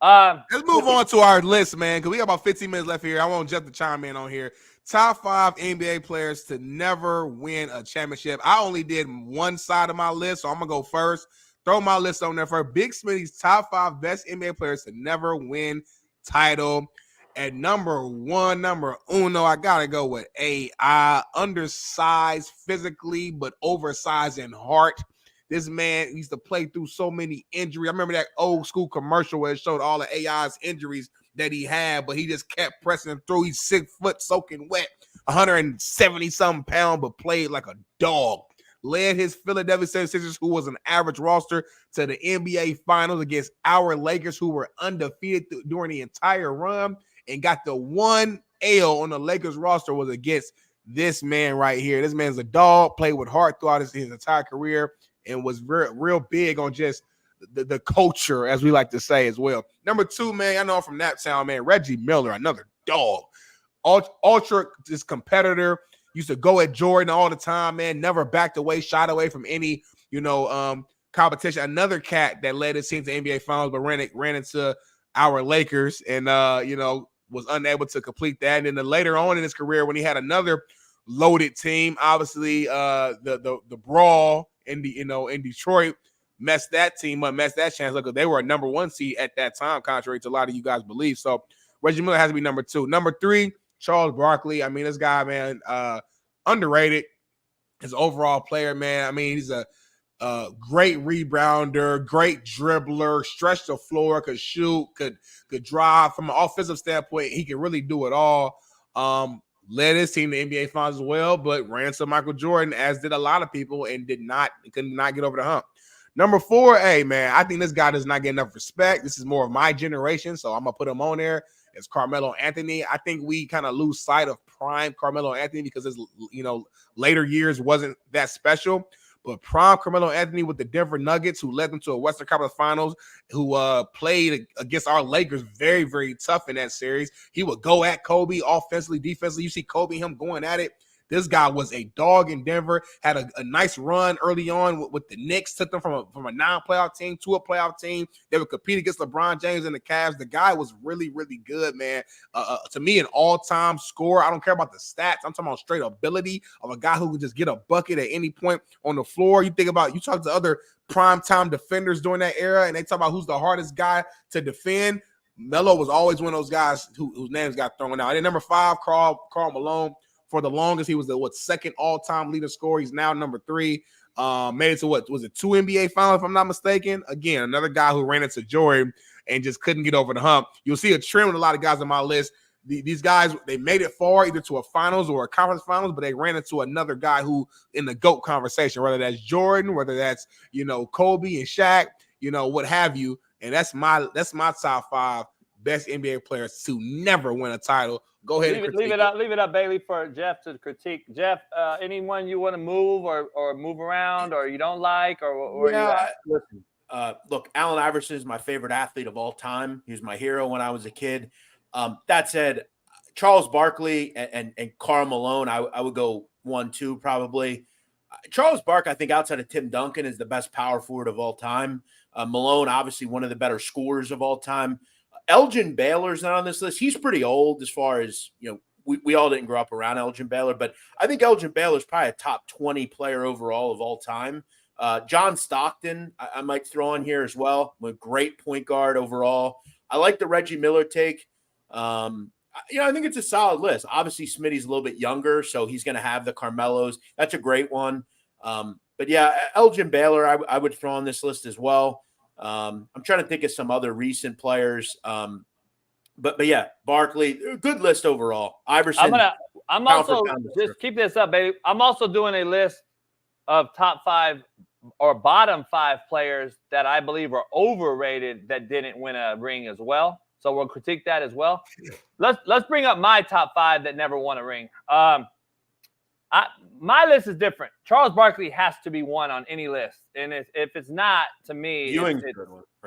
Let's move on to our list, man, because we got about 15 minutes left here. I want Jeff to chime in on here. Top 5 NBA players to never win a championship. I only did one side of my list, so I'm going to go first. Throw my list on there for Big Smitty's top 5 best NBA players to never win title. At number 1, number uno, I got to go with AI. Undersized physically, but oversized in heart. This man used to play through so many injuries. I remember that old school commercial where it showed all of AI's injuries that he had, but he just kept pressing through. He's 6 foot soaking wet, 170-something pounds, but played like a dog. Led his Philadelphia 76ers, who was an average roster, to the NBA Finals against our Lakers, who were undefeated during the entire run, and got the one L on the Lakers roster was against this man right here. This man's a dog, played with heart throughout his entire career, and was real big on just the culture, as we like to say as well. Number 2, man, I know I'm from that town, man. Reggie Miller, another dog. Ultra just competitor. Used to go at Jordan all the time, man. Never backed away, shied away from any, competition. Another cat that led his team to NBA Finals, but ran into our Lakers and, was unable to complete that. And then later on in his career, when he had another loaded team, obviously the brawl in Detroit messed that team up, messed that chance up because they were a number 1 seed at that time, contrary to a lot of you guys believe. So Reggie Miller has to be number 2. Number 3, Charles Barkley. I mean, this guy, man, underrated. His overall player, man. I mean, he's a great rebounder, great dribbler, stretch the floor, could shoot, could drive. From an offensive standpoint, he can really do it all. Led his team to NBA Finals as well, but ran to Michael Jordan, as did a lot of people, and could not get over the hump. Number 4, hey, man, I think this guy does not get enough respect. This is more of my generation, so I'm going to put him on there. It's Carmelo Anthony. I think we kind of lose sight of prime Carmelo Anthony because his, later years wasn't that special. But prime Carmelo Anthony with the Denver Nuggets, who led them to a Western Conference Finals, who played against our Lakers very, very tough in that series. He would go at Kobe offensively, defensively. You see Kobe, him going at it. This guy was a dog in Denver, had a nice run early on with the Knicks, took them from a non-playoff team to a playoff team. They would compete against LeBron James and the Cavs. The guy was really, really good, man. To me, an all-time scorer. I don't care about the stats. I'm talking about straight ability of a guy who can just get a bucket at any point on the floor. You talk to other prime-time defenders during that era, and they talk about who's the hardest guy to defend. Melo was always one of those guys whose names got thrown out. And then number 5, Karl Malone. For the longest, he was the second all-time leading scorer. He's now number 3. Made it to was it 2 NBA Finals, if I'm not mistaken? Again, another guy who ran into Jordan and just couldn't get over the hump. You'll see a trend with a lot of guys on my list. These guys, they made it far either to a finals or a conference finals, but they ran into another guy who in the GOAT conversation, whether that's Jordan, whether that's Kobe and Shaq, what have you. And that's my top 5 best NBA players to never win a title. Go ahead and leave it up, Bailey, for Jeff to critique. Jeff, anyone you want to move or move around or you don't like or yeah, listen. Look, Allen Iverson is my favorite athlete of all time. He was my hero when I was a kid. That said, Charles Barkley and Karl Malone, I would go 1, 2 probably. Charles Barkley, I think outside of Tim Duncan, is the best power forward of all time. Malone, obviously one of the better scorers of all time. Elgin Baylor's not on this list. He's pretty old as far as, we all didn't grow up around Elgin Baylor, but I think Elgin Baylor's probably a top 20 player overall of all time. John Stockton, I might throw on here as well. A great point guard overall. I like the Reggie Miller take. I think it's a solid list. Obviously, Smitty's a little bit younger, so he's going to have the Carmelos. That's a great one. But yeah, Elgin Baylor, I would throw on this list as well. I'm trying to think of some other recent players. But yeah, Barkley, good list overall. Iverson. I'm also just keep this up, baby. I'm also doing a list of top 5 or bottom 5 players that I believe are overrated that didn't win a ring as well. So we'll critique that as well. Let's bring up my top 5 that never won a ring. My list is different. Charles Barkley has to be one on any list, and if it's not, to me,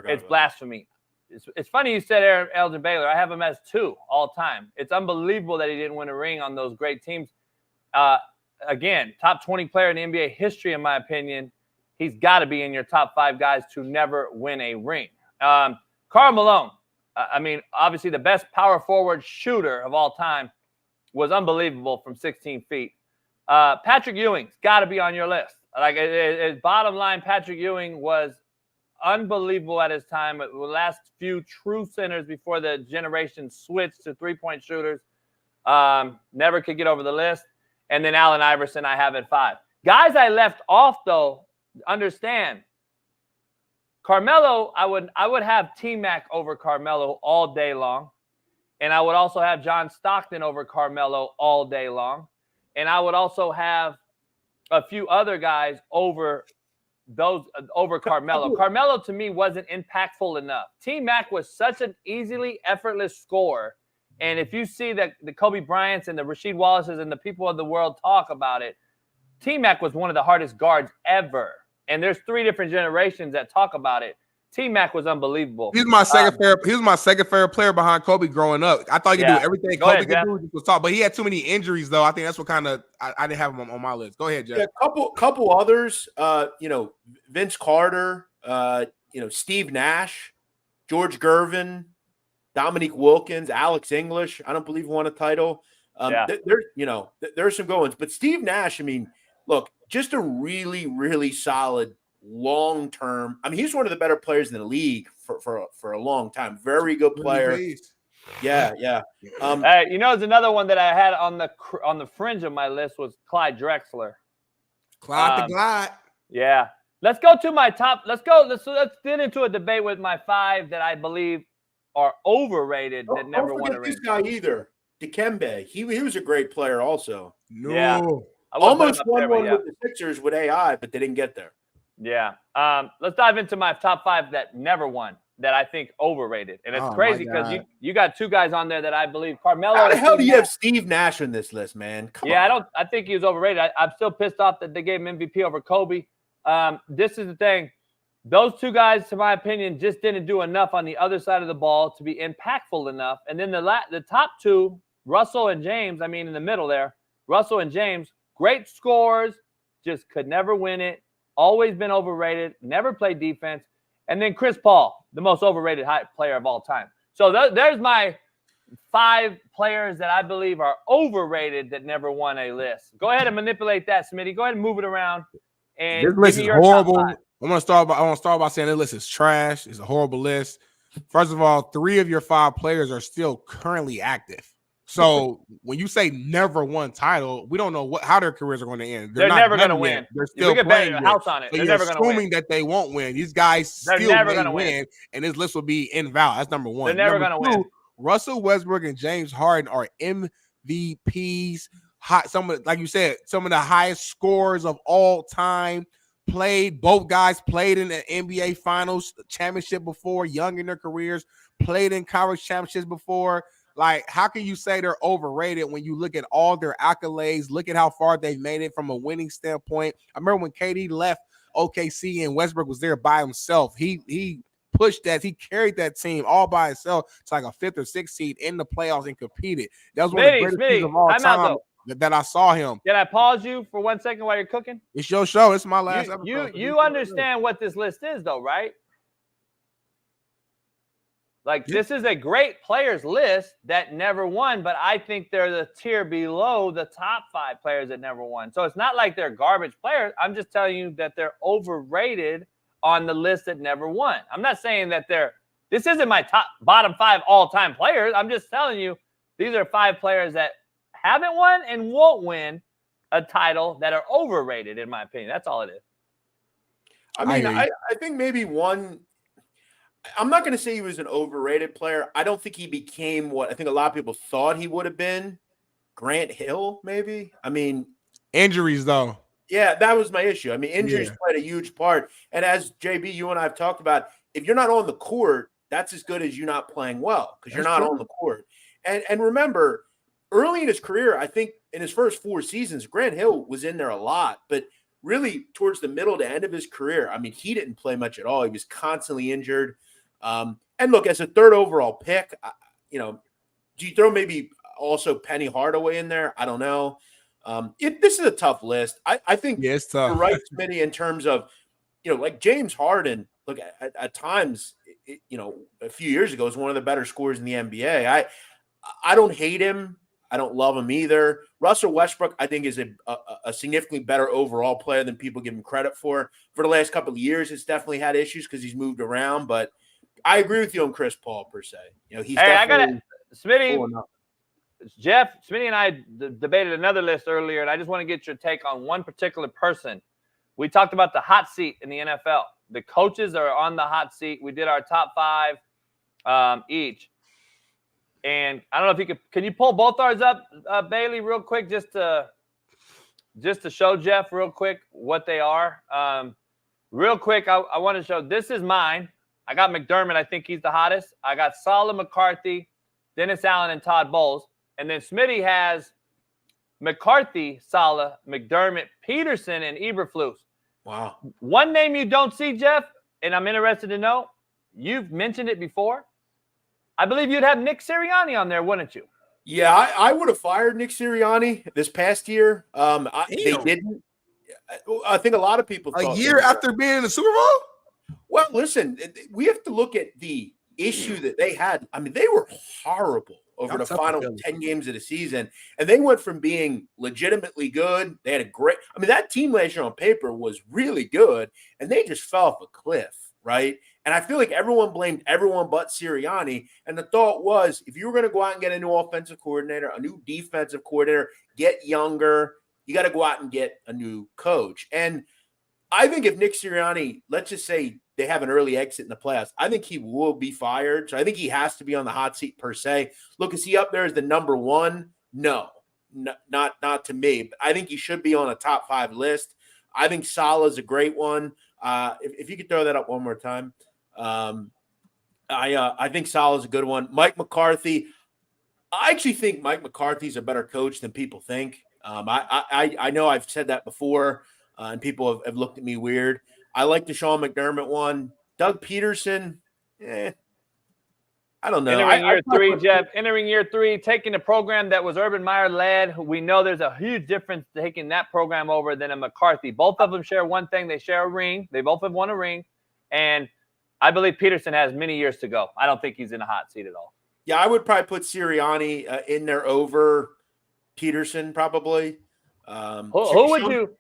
it's blasphemy. It's funny you said Elgin Baylor. I have him as 2 all time. It's unbelievable that he didn't win a ring on those great teams. Again, top 20 player in the NBA history, in my opinion. He's got to be in your top 5 guys to never win a ring. Karl Malone. I mean, obviously the best power forward shooter of all time, was unbelievable from 16 feet. Patrick Ewing's got to be on your list. Like, bottom line, Patrick Ewing was unbelievable at his time. The last few true centers before the generation switched to three-point shooters. Never could get over the list. And then Allen Iverson, I have at 5. Guys I left off, though, understand. Carmelo, I would have T-Mac over Carmelo all day long. And I would also have John Stockton over Carmelo all day long. And I would also have a few other guys over Carmelo. Carmelo, to me, wasn't impactful enough. T-Mac was such an easily effortless scorer. And if you see the Kobe Bryants and the Rasheed Wallaces and the people of the world talk about it, T-Mac was one of the hardest guards ever. And there's 3 different generations that talk about it. T-Mac was unbelievable. He was my second favorite. He was my second favorite player behind Kobe growing up. I thought he could do everything Kobe could do. Just was top, but he had too many injuries, though. I think that's what kind of I didn't have him on my list. Go ahead, Jeff. Yeah, couple others. Vince Carter. Steve Nash, George Gervin, Dominique Wilkins, Alex English. I don't believe won a title. There's some good ones, but Steve Nash. I mean, look, just a really, really solid long-term. I mean, he's one of the better players in the league for a long time. Very good player. Yeah. It's another one that I had on the fringe of my list was Clyde Drexler. Clyde. Yeah. Let's go to my top. Let's get into a debate with my 5 that I believe are overrated that never won a ring. This guy either. Dikembe. He was a great player also. No. Yeah. Almost won one with the Sixers with AI, but they didn't get there. Yeah. Let's dive into my top 5 that never won, that I think overrated. And it's crazy because you got 2 guys on there that I believe Carmelo. How the hell do you have Steve Nash on this list, man? Come on. I think he was overrated. I'm still pissed off that they gave him MVP over Kobe. This is the thing. Those 2 guys, to my opinion, just didn't do enough on the other side of the ball to be impactful enough. And then the top 2, Russell and James, in the middle there, Russell and James, great scorers, just could never win it. Always been overrated, never played defense. And then Chris Paul, the most overrated player of all time. So there's my 5 players that I believe are overrated that never won a list. Go ahead and manipulate that, Smitty. Go ahead and move it around. And this list is horrible. I want to start by saying this list is trash. It's a horrible list. First of all, 3 of your 5 players are still currently active. So when you say never won title, we don't know how their careers are going to end. They're never going to win. They're still playing. House on it. So they're you're never going to win. assuming that they won't win. These guys still may win, and this list will be invalid. That's number 1. They're never going to win. Russell Westbrook and James Harden are MVPs. Like you said, some of the highest scorers of all time. Both guys played in the NBA Finals championship before, young in their careers, played in college championships before. Like, how can you say they're overrated when you look at all their accolades, look at how far they've made it from a winning standpoint? I remember when KD left OKC and Westbrook was there by himself. He pushed that. He carried that team all by himself to like a 5th or 6th seed in the playoffs and competed. That was one of the greatest teams of all time that I saw him. Can I pause you for 1 second while you're cooking? It's your show. It's my last episode. You understand what this list is, though, right? Like, this is a great players list that never won, but I think they're the tier below the top 5 players that never won. So it's not like they're garbage players. I'm just telling you that they're overrated on the list that never won. I'm not saying that this isn't my bottom 5 all-time players. I'm just telling you These are 5 players that haven't won and won't win a title that are overrated, in my opinion. That's all it is. I mean, I think maybe one. I'm not going to say he was an overrated player. I don't think he became what I think a lot of people thought he would have been. Grant Hill, maybe. I mean, injuries though. Yeah, that was my issue. I mean, injuries played a huge part. And as JB, you and I have talked about, if you're not on the court, that's as good as you not playing well because you're not on the court. And remember, early in his career, I think in his first 4 seasons, Grant Hill was in there a lot, but really towards the middle to end of his career, I mean, he didn't play much at all. He was constantly injured. And look, as a 3rd overall pick, do you throw maybe also Penny Hardaway in there? I don't know. This is a tough list. I think it's tough. You're right, Smitty, in terms of, like James Harden, look, at times, a few years ago was one of the better scorers in the NBA. I don't hate him. I don't love him either. Russell Westbrook, I think, is a significantly better overall player than people give him credit for. For the last couple of years, it's definitely had issues because he's moved around. But I agree with you on Chris Paul, per se. He's definitely Smitty, Jeff, Smitty and I debated another list earlier, and I just want to get your take on one particular person. We talked about the hot seat in the NFL. The coaches are on the hot seat. We did our top 5 each. And I don't know if can you pull both ours up, Bailey, real quick, just to show Jeff real quick what they are. Real quick, I want to show, this is mine. I got McDermott. I think he's the hottest. I got Salah, McCarthy, Dennis Allen, and Todd Bowles. And then Smitty has McCarthy, Salah, McDermott, Peterson, and Eberflus. Wow. One name you don't see, Jeff, and I'm interested to know, you've mentioned it before. I believe you'd have Nick Sirianni on there, wouldn't you? Yeah, I would have fired Nick Sirianni this past year. They didn't. I think a lot of people thought a year after being in the Super Bowl? Well, listen, we have to look at the issue that they had. I mean, they were horrible over the final 10 games of the season. And they went from being legitimately good. They had a great – I mean, that team last year on paper was really good, and they just fell off a cliff, right? And I feel like everyone blamed everyone but Sirianni. And the thought was, if you were going to go out and get a new offensive coordinator, a new defensive coordinator, get younger, you got to go out and get a new coach. And I think if Nick Sirianni, let's just say they have an early exit in the playoffs, I think he will be fired. So I think he has to be on the hot seat per se. Look, is he up there as the number 1? No, not to me. But I think he should be on a top 5 list. I think Salah is a great one. If you could throw that up one more time. I think Salah's a good one. Mike McCarthy. I actually think Mike McCarthy's a better coach than people think. I know I've said that before, and people have looked at me weird. I like the Shaun McDermott one. Doug Peterson, I don't know. Entering year 3, Jeff. Entering year 3, taking a program that was Urban Meyer led. We know there's a huge difference taking that program over than a McCarthy. Both of them share one thing. They share a ring. They both have won a ring. And I believe Peterson has many years to go. I don't think he's in a hot seat at all. Yeah, I would probably put Sirianni in there over Peterson, probably. Who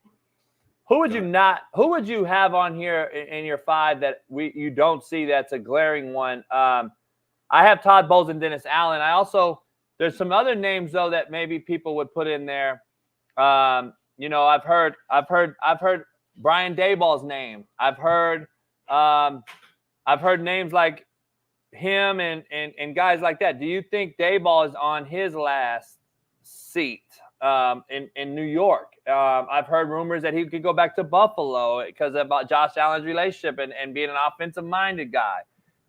would you have on here in your 5 that you don't see that's a glaring one? I have Todd Bowles and Dennis Allen. There's some other names though that maybe people would put in there. I've heard Brian Daboll's name. I've heard names like him and guys like that. Do you think Daboll is on his last seat in New York? I've heard rumors that he could go back to Buffalo because about Josh Allen's relationship and being an offensive-minded guy.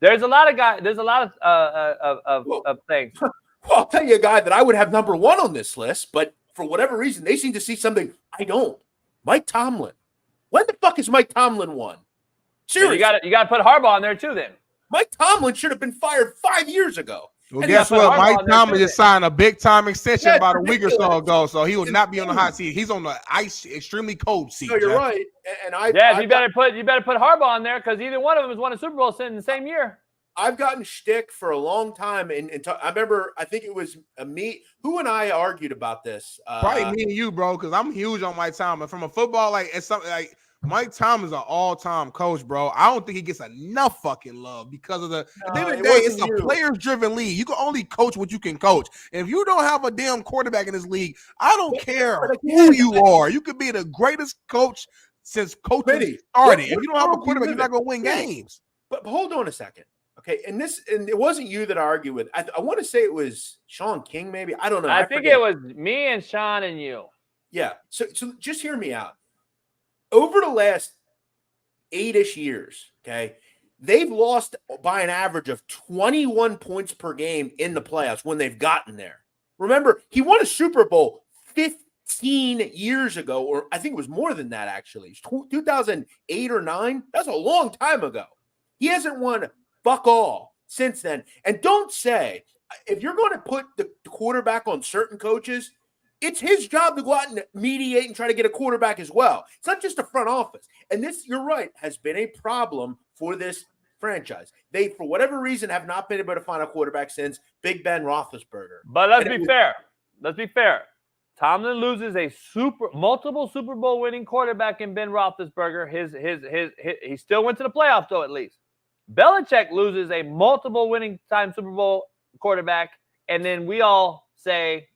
There's a lot of guys. There's a lot of things. Well, I'll tell you a guy that I would have number 1 on this list, but for whatever reason, they seem to see something I don't. Mike Tomlin. When the fuck has Mike Tomlin won? Seriously. You got to put Harbaugh on there too then. Mike Tomlin should have been fired 5 years ago. Well, guess what? Mike Tomlin just signed a big-time extension about a week or so ago, so he will not be on the hot seat. He's on the ice, extremely cold seat. No, you're right. And you better put Harbaugh on there because either one of them has won a Super Bowl in the same year. I've gotten shtick for a long time, and I remember I think it was me who and I argued about this. Probably me and you, bro, because I'm huge on Mike Tomlin from a football it's something like Mike Tomlin is an all-time coach, bro. I don't think he gets enough fucking love because of at the end of the day, it's a players-driven league. You can only coach what you can coach. And if you don't have a damn quarterback in this league, I don't care who you are. You could be the greatest coach since coaching started. If you don't have a quarterback, you're not going to win games. But hold on a second. Okay, and it wasn't you that I argued with. I want to say it was Shaun King, maybe. I don't know. I think it was me and Shaun and you. Yeah. So just hear me out. Over the last 8-ish years, okay, they've lost by an average of 21 points per game in the playoffs when they've gotten there. Remember, he won a Super Bowl 15 years ago, or I think it was more than that, actually. 2008 or 9. That's a long time ago. He hasn't won fuck all since then. And don't say, if you're going to put the quarterback on certain coaches, it's his job to go out and mediate and try to get a quarterback as well. It's not just the front office. And this, you're right, has been a problem for this franchise. They, for whatever reason, have not been able to find a quarterback since Big Ben Roethlisberger. But let's be fair. Let's be fair. Tomlin loses a multiple Super Bowl winning quarterback in Ben Roethlisberger. He still went to the playoffs, though, at least. Belichick loses a multiple winning time Super Bowl quarterback, and then we all say,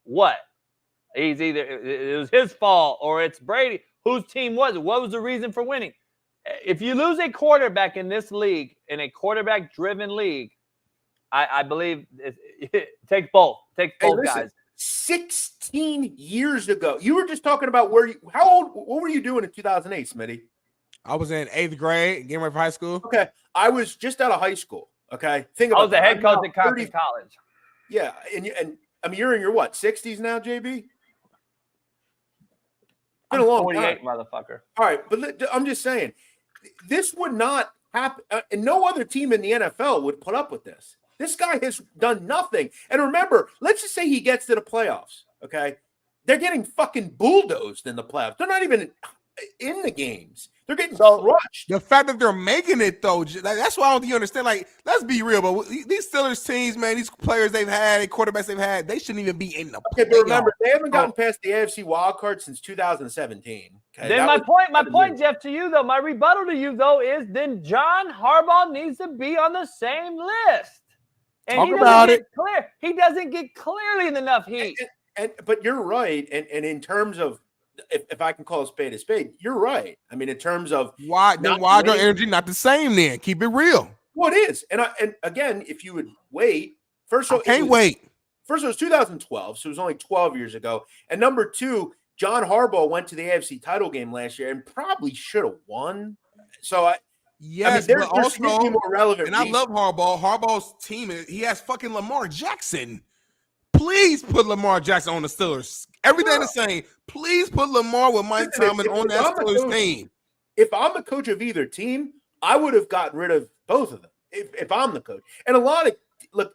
what? He's either it was his fault or it's Brady. Whose team was it? What was the reason for winning? If you lose a quarterback in this league, in a quarterback-driven league, I believe it takes both. Takes both guys. 16 years ago, you were just talking about what were you doing in 2008, Smitty? I was in 8th grade, getting ready for high school. Okay, I was just out of high school. Okay, I was the head coach at Compton College. Yeah, and I mean, you're in your what, 60s now, JB? Been a long 48, time. motherfucker. All right, but I'm just saying, this would not happen, and no other team in the NFL would put up with this. This guy has done nothing. And remember, let's just say he gets to the playoffs, okay? They're getting fucking bulldozed in the playoffs. They're not even in the games. They're getting crushed. The fact that they're making it, though, that's why I don't think you understand. Like, let's be real, but these Steelers teams, man, these players they've had, the quarterbacks they've had, they shouldn't even be in the playoffs. Okay, but remember, they haven't gotten past the AFC wildcard since 2017. Okay? Then my point, Jeff, to you, though, my rebuttal to you, though, is then John Harbaugh needs to be on the same list. And Talk about it. Clear. He doesn't get clearly enough heat. But you're right. And in terms of, if I can call a spade, you're right. I mean, in terms of why your energy not the same then? Keep it real. Well, it is. And again, if you would wait, first of all, it was 2012, so it was only 12 years ago. And number two, John Harbaugh went to the AFC title game last year and probably should have won. So yes, I mean, but also more relevant. And I love Harbaugh. Harbaugh's team, he has fucking Lamar Jackson. Please put Lamar Jackson on the Steelers. Everything the same. Please put Lamar with Mike Tomlin on that Steelers team. If I'm the coach of either team, I would have gotten rid of both of them. If I'm the coach, and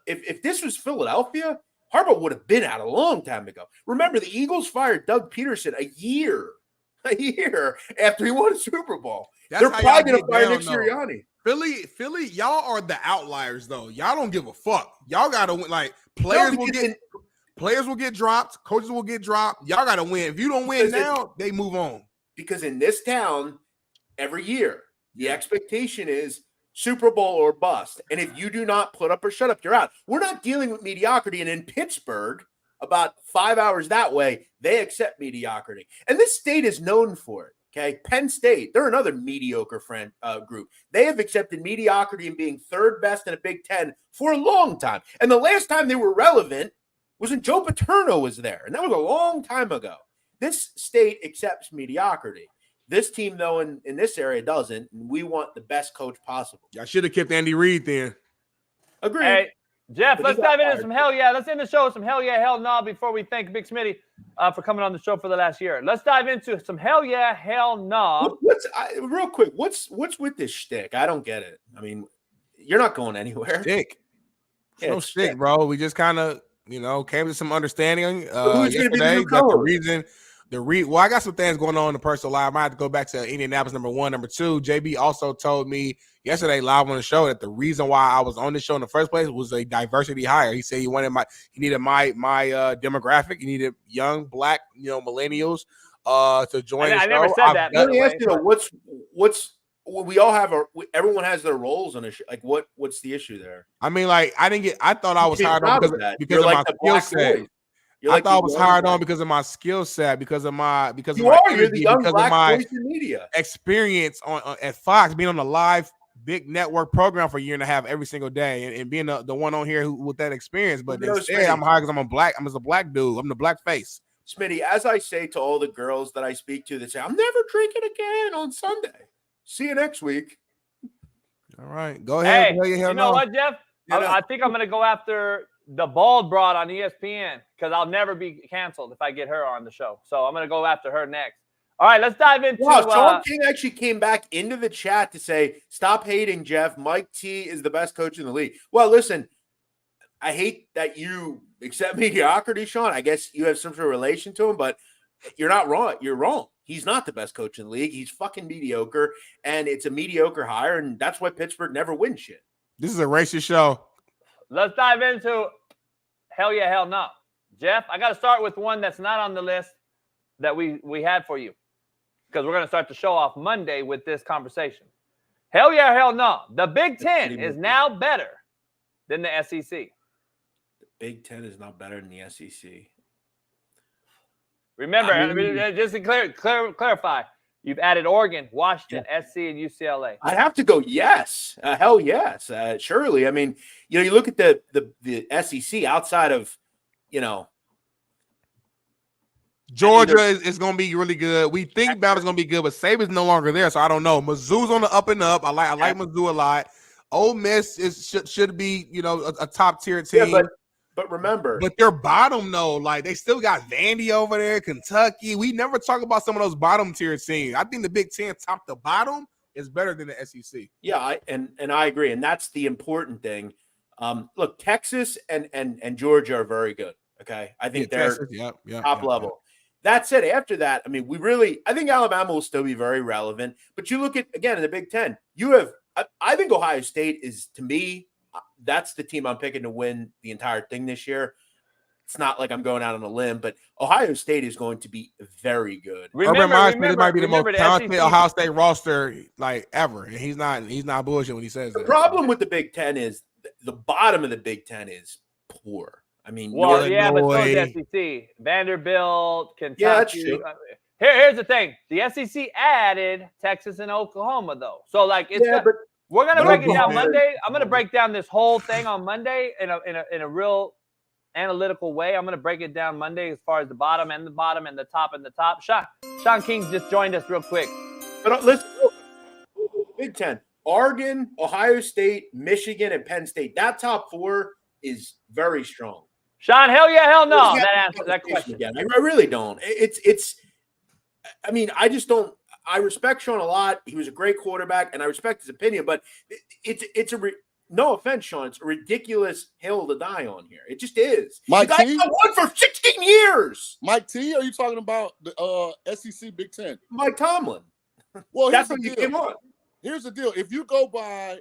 if this was Philadelphia, Harbaugh would have been out a long time ago. Remember, the Eagles fired Doug Peterson a year after he won a Super Bowl. They're probably going to fire Nick Sirianni. Philly, y'all are the outliers, though. Y'all don't give a fuck. Y'all got to win. Like, players will get dropped. Coaches will get dropped. Y'all got to win. If you don't win now, they move on. Because in this town, every year, the expectation is Super Bowl or bust. And if you do not put up or shut up, you're out. We're not dealing with mediocrity. And in Pittsburgh, about 5 hours that way, they accept mediocrity. And this state is known for it. Okay, Penn State, they're another mediocre group. They have accepted mediocrity and being third best in a Big Ten for a long time. And the last time they were relevant was when Joe Paterno was there. And that was a long time ago. This state accepts mediocrity. This team, though, in this area doesn't. And we want the best coach possible. I should have kept Andy Reid then. Agreed. Hey, Jeff, let's dive into some hell yeah. Let's end the show with some hell yeah, hell no before we thank Big Smitty for coming on the show for the last year. Let's dive into some hell yeah, hell no. Real quick, what's with this shtick? I don't get it. I mean, you're not going anywhere. Shtick. No shtick, bro. We just kind of, came to some understanding yesterday. Well, I got some things going on in the personal life. I might have to go back to Indianapolis, number one. Number two, JB also told me yesterday live on the show that the reason why I was on the show in the first place was a diversity hire. He said he needed my demographic. He needed young black, millennials to join the show. I never said that. Let me ask you though, what's we all have everyone has their roles on a like what's the issue there? I mean, like I thought I was hired on because of my skill set. I thought I was hired on because of my skill set, because of my you're the young black voice in media experience on at Fox, being on the live big network program for a year and a half every single day, and being the one on here with that experience. But instead, I'm hired because I'm a black dude. I'm the black face. Smitty, as I say to all the girls that I speak to that say, I'm never drinking again on Sunday. See you next week. All right. Go ahead. Hey, you know what, Jeff? I think I'm going to go after the bald broad on ESPN because I'll never be canceled if I get her on the show. So I'm going to go after her next. All right, let's dive into Shaun King actually came back into the chat to say, stop hating, Jeff. Mike T is the best coach in the league. Well, listen, I hate that you accept mediocrity, Shaun. I guess you have some sort of relation to him, but you're not wrong. You're wrong. He's not the best coach in the league. He's fucking mediocre, and it's a mediocre hire, and that's why Pittsburgh never wins shit. This is a racist show. Let's dive into hell yeah, hell no. Jeff, I got to start with one that's not on the list that we had for you because we're going to start the show off Monday with this conversation. Hell yeah, hell no. The Big Ten is now better than the SEC. The Big Ten is not better than the SEC. Remember, just to clarify, you've added Oregon, Washington, SC, and UCLA. I'd have to go yes. Hell yes. Surely. I mean, you look at the SEC outside of, Georgia is going to be really good. We think Bama's going to be good, but Saban's no longer there, so I don't know. Mizzou's on the up and up. I like Mizzou a lot. Ole Miss should be, a top-tier team. Yeah, but remember. But they're bottom, though. Like, they still got Vandy over there, Kentucky. We never talk about some of those bottom-tier teams. I think the Big Ten, top to bottom, is better than the SEC. Yeah, and I agree, and that's the important thing. Look, Texas and Georgia are very good, okay? I think they're top level. That said, after that, I mean, I think Alabama will still be very relevant. But you look at, again, in the Big Ten, I think Ohio State is, to me, that's the team I'm picking to win the entire thing this year. It's not like I'm going out on a limb, but Ohio State is going to be very good. Urban Meyer might be the most talented Ohio State roster like ever, and he's not bullshit when he says that. The problem with the Big Ten is the bottom of the Big Ten is poor. I mean, but so is SEC, Vanderbilt, Kentucky. Yeah, that's true. Here's the thing: the SEC added Texas and Oklahoma, though. So, like, we're gonna break it down Monday. I'm gonna break down this whole thing on Monday in a real analytical way. I'm gonna break it down Monday as far as the bottom and the bottom and the top and the top. Shaun King just joined us real quick. But listen, Big Ten: Oregon, Ohio State, Michigan, and Penn State. That top four is very strong. Shaun, hell yeah, hell no. That answers that question. Again. I really don't. I mean, I just don't. I respect Shaun a lot. He was a great quarterback, and I respect his opinion. But no offense, Shaun, it's a ridiculous hill to die on here. It just is. Mike T, I won for 16 years. Mike T, are you talking about the SEC Big Ten? Mike Tomlin. Well, that's what you came on. Here's the deal. If you go by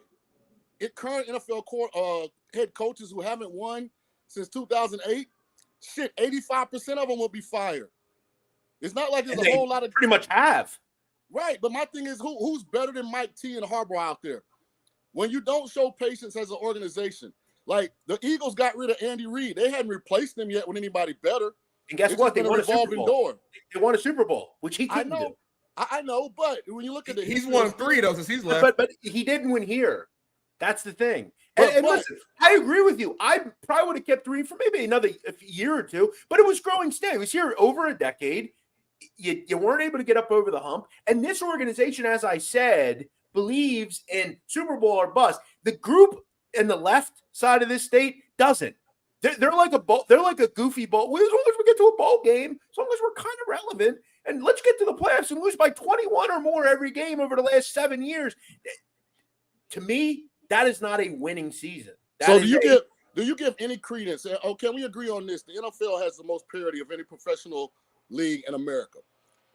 current NFL head coaches who haven't won since 2008, 85% of them will be fired. It's not like there's a whole lot of pretty much have. Right, but my thing is, who's better than Mike T and Harbaugh out there? When you don't show patience as an organization, like the Eagles got rid of Andy Reid, they hadn't replaced him yet with anybody better. And guess what? They won a Super Bowl. They won a Super Bowl, which he couldn't do. I know, but when you look at he's won 3 though since he's left. But he didn't win here. That's the thing. And listen, I agree with you. I probably would have kept Reid for maybe another year or two, but it was growing stale. He was here over a decade. You weren't able to get up over the hump. And this organization, as I said, believes in Super Bowl or bust. The group in the left side of this state doesn't. They're like a goofy bowl. As long as we get to a bowl game, as long as we're kind of relevant, and let's get to the playoffs and lose by 21 or more every game over the last 7 years. To me, that is not a winning season. So do you give any credence? Oh, can we agree on this? The NFL has the most parity of any professional league in America.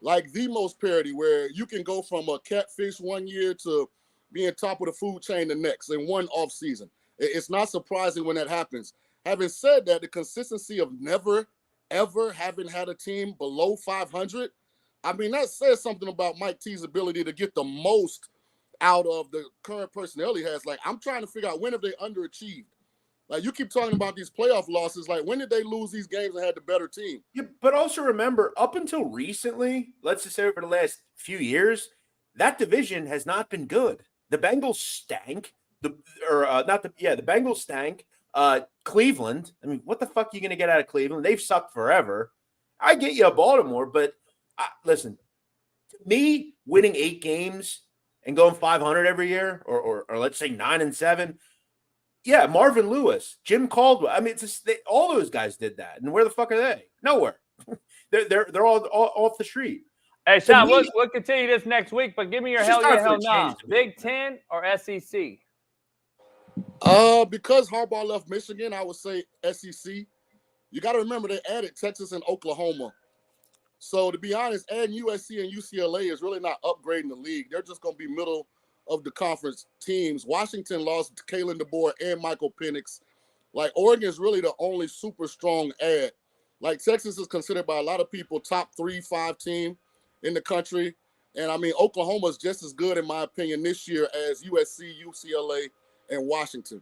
Like the most parity, where you can go from a catfish one year to being top of the food chain the next in one off season. It's not surprising when that happens. Having said that, the consistency of never, ever having had a team below 500, I mean, that says something about Mike T's ability to get the most out of the current personnel he has. Like, I'm trying to figure out when have they underachieved. Like, you keep talking about these playoff losses. Like, when did they lose these games and had the better team? Yeah, but also remember, up until recently, let's just say over the last few years, that division has not been good. The Bengals stank. The Bengals stank. Cleveland. I mean, what the fuck are you going to get out of Cleveland? They've sucked forever. I get you a Baltimore, but listen, me winning 8 games and going 500 every year, or let's say 9-7. Yeah, Marvin Lewis, Jim Caldwell. I mean, it's just all those guys did that. And where the fuck are they? Nowhere. they're all off the street. Hey, Shaun, we'll continue this next week, but give me your hell yeah, hell nah. Big Ten or SEC? Because Harbaugh left Michigan, I would say SEC. You got to remember they added Texas and Oklahoma. So to be honest, adding USC and UCLA is really not upgrading the league. They're just going to be middle of the conference teams. Washington lost Kalen DeBoer and Michael Penix. Like, Oregon is really the only super strong add. Like, Texas is considered by a lot of people top 3-5 team in the country. And I mean, Oklahoma is just as good, in my opinion, this year as USC, UCLA, and Washington.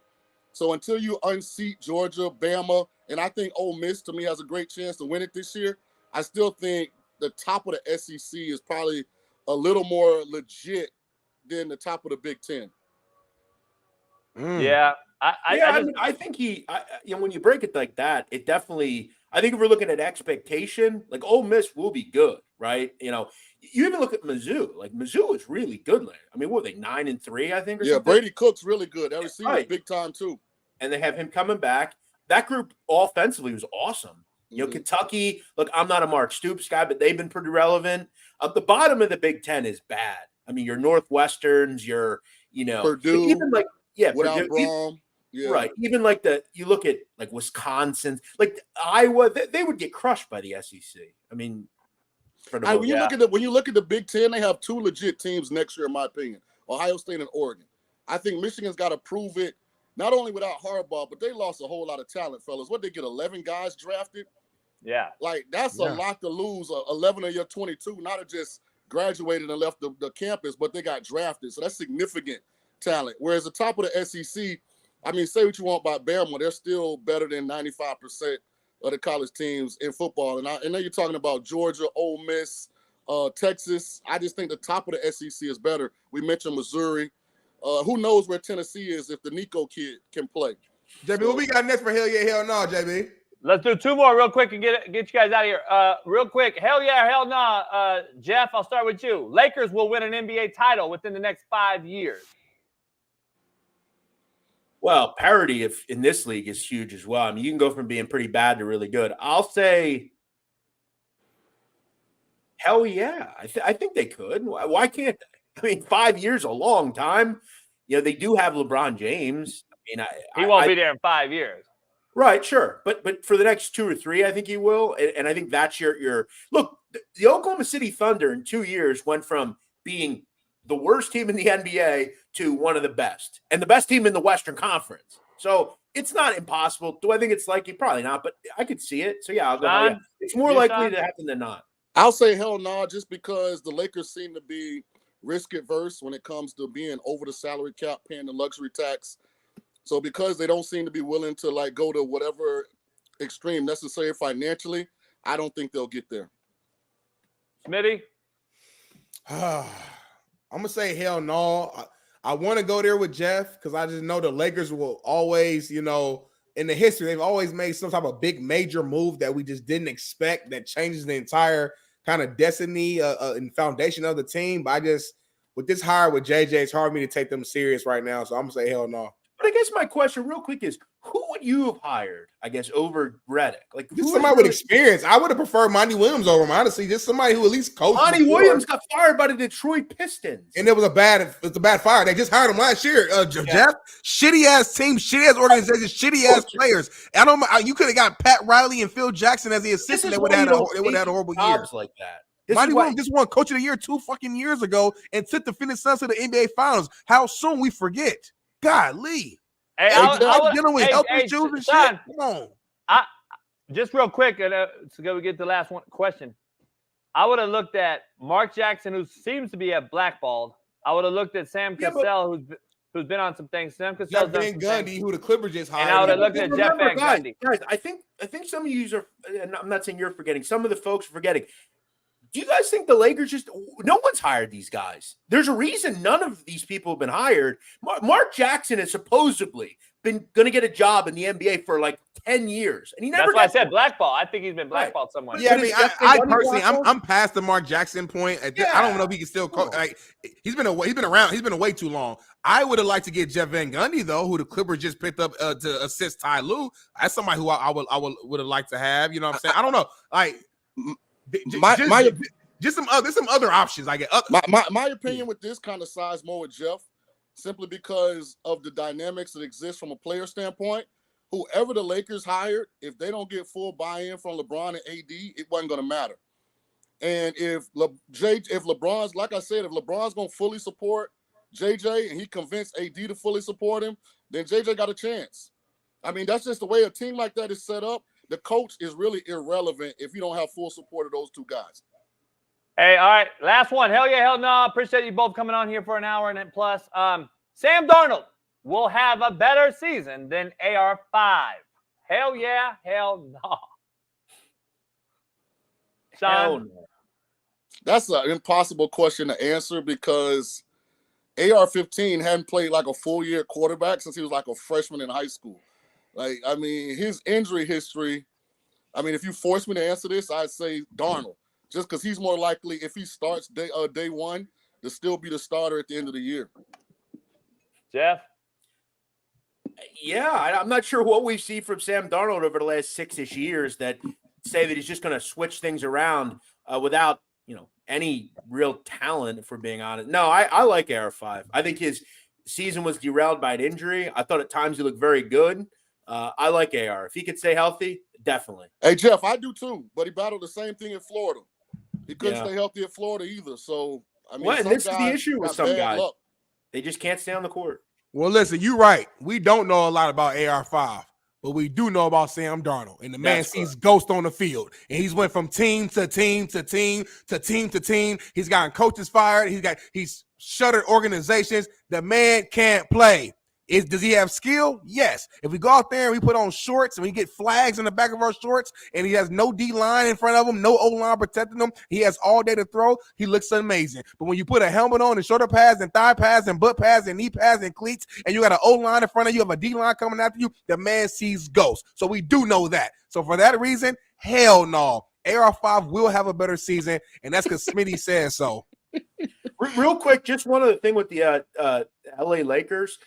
So until you unseat Georgia, Bama, and I think Ole Miss, to me, has a great chance to win it this year, I still think the top of the SEC is probably a little more legit than the top of the Big Ten. Yeah. I think when you break it like that, it definitely, I think if we're looking at expectation, like Ole Miss will be good, right? You know, you even look at Mizzou. Like, Mizzou is really good. I mean, what were they, 9-3, I think? Or something? Brady Cook's really good. That receiver's big time too. And they have him coming back. That group offensively was awesome. You know, Kentucky, look, I'm not a Mark Stoops guy, but they've been pretty relevant. At the bottom of the Big Ten is bad. I mean, your Northwesterns, your, Purdue, even like, without Purdue, Brom. Yeah. Right. Even like you look at like Wisconsin, like Iowa, they would get crushed by the SEC. I mean, when you look at the Big Ten, they have 2 legit teams next year, in my opinion, Ohio State and Oregon. I think Michigan's got to prove it, not only without Harbaugh, but they lost a whole lot of talent, fellas. What, they get 11 guys drafted? Yeah. Like, that's a lot to lose. 11 of your 22 not have just graduated and left the campus, but they got drafted. So that's significant talent. Whereas the top of the SEC, I mean, say what you want about Bama, they're still better than 95% of the college teams in football. And I know you're talking about Georgia, Ole Miss, Texas. I just think the top of the SEC is better. We mentioned Missouri. Who knows where Tennessee is if the Nico kid can play. JB, what we got next for hell yeah, hell no, JB? Let's do 2 more real quick and get you guys out of here. Real quick, hell yeah, hell nah. Jeff, I'll start with you. Lakers will win an NBA title within the next 5 years. Well, parity in this league is huge as well. I mean, you can go from being pretty bad to really good. I'll say, hell yeah. I think they could. Why can't they? I mean, 5 years is a long time. You know, they do have LeBron James. I mean, he won't be there in 5 years. Right, sure. But for the next 2 or 3, I think he will. And I think that's your look, the Oklahoma City Thunder in 2 years went from being the worst team in the NBA to one of the best, and the best team in the Western Conference. So it's not impossible. Do I think it's likely? Probably not, but I could see it. So yeah, I'll go. Yeah. It's more likely to happen than not. I'll say hell no, just because the Lakers seem to be risk adverse when it comes to being over the salary cap, paying the luxury tax. So because they don't seem to be willing to like go to whatever extreme necessary financially, I don't think they'll get there. Smitty? I'm going to say hell no. I want to go there with Jeff because I just know the Lakers will always, in the history, they've always made some type of big major move that we just didn't expect that changes the entire kind of destiny and foundation of the team. But with this hire with JJ, it's hard for me to take them serious right now. So I'm going to say hell no. But I guess my question real quick is, who would you have hired, I guess, over Redick? Like, just somebody with experience. I would have preferred Monty Williams over him, honestly. Just somebody who at least coached. Monty Williams got fired by the Detroit Pistons. And it was a bad fire. They just hired him last year. Jeff, shitty-ass team, shitty-ass organization, shitty-ass players. You could have got Pat Riley and Phil Jackson as the assistant. They would have had a horrible year. Like that. Monty Williams just won Coach of the Year 2 fucking years ago and took the Phoenix Suns to the NBA Finals. How soon we forget? Golly. Hey, dealing with health issues and Shaun, shit. Come on. Just real quick, so we get the last one question. I would have looked at Mark Jackson, who seems to be a blackballed. I would have looked at Sam Cassell, who's been on some things. Sam Cassell's done some Gundy, things. who the Clippers just hired. And I would have looked at Jeff Van Gundy. Guys, I think some of you are, and I'm not saying you're forgetting, some of the folks are forgetting. Do you guys think the Lakers no one's hired these guys? There's a reason none of these people have been hired. Mark Jackson has supposedly been going to get a job in the NBA for like 10 years. And he never. That's why I said blackball. I think he's been blackballed somewhere. Yeah, I mean, I personally, I'm past the Mark Jackson point. I don't know if he can still coach. Like, he's been around. He's been away too long. I would have liked to get Jeff Van Gundy though, who the Clippers just picked up to assist Ty Lue. That's somebody who I would have liked to have. You know what I'm saying? I don't know. Like, there's some other options. I get my opinion with this kind of size more with Jeff, simply because of the dynamics that exist from a player standpoint. Whoever the Lakers hired, if they don't get full buy-in from LeBron and AD, it wasn't going to matter. And if LeBron's, like I said, if LeBron's going to fully support JJ and he convinced AD to fully support him, then JJ got a chance. I mean, that's just the way a team like that is set up. The coach is really irrelevant if you don't have full support of those two guys. Hey, all right, last one. Hell yeah, hell no. Appreciate you both coming on here for an hour and plus. Sam Darnold will have a better season than AR5. Hell yeah, hell no. Shaun? That's an impossible question to answer because AR-15 hadn't played like a full-year quarterback since he was like a freshman in high school. Like, I mean, his injury history, I mean, if you force me to answer this, I'd say Darnold. Just because he's more likely, if he starts day one, to still be the starter at the end of the year. Jeff? Yeah, I'm not sure what we've seen from Sam Darnold over the last 6-ish years that say that he's just going to switch things around without, any real talent, if we're being honest. No, I like AR5. I think his season was derailed by an injury. I thought at times he looked very good. I like AR. If he could stay healthy, definitely. Hey, Jeff, I do too, but he battled the same thing in Florida. He couldn't stay healthy at Florida either. So, I mean, this is the issue with some guys. Luck. They just can't stay on the court. Well, listen, you're right. We don't know a lot about AR5, but we do know about Sam Darnold. And the man sees ghosts on the field. And he's went from team to team to team to team to team. He's gotten coaches fired. He's shuttered organizations. The man can't play. Does he have skill? Yes. If we go out there and we put on shorts and we get flags in the back of our shorts and he has no D-line in front of him, no O-line protecting him, he has all day to throw, he looks amazing. But when you put a helmet on and shoulder pads and thigh pads and butt pads and knee pads and cleats and you got an O-line in front of you, have a D-line coming after you, the man sees ghosts. So we do know that. So for that reason, hell no. AR5 will have a better season, and that's because Smitty says so. Real quick, just one other thing with the LA Lakers.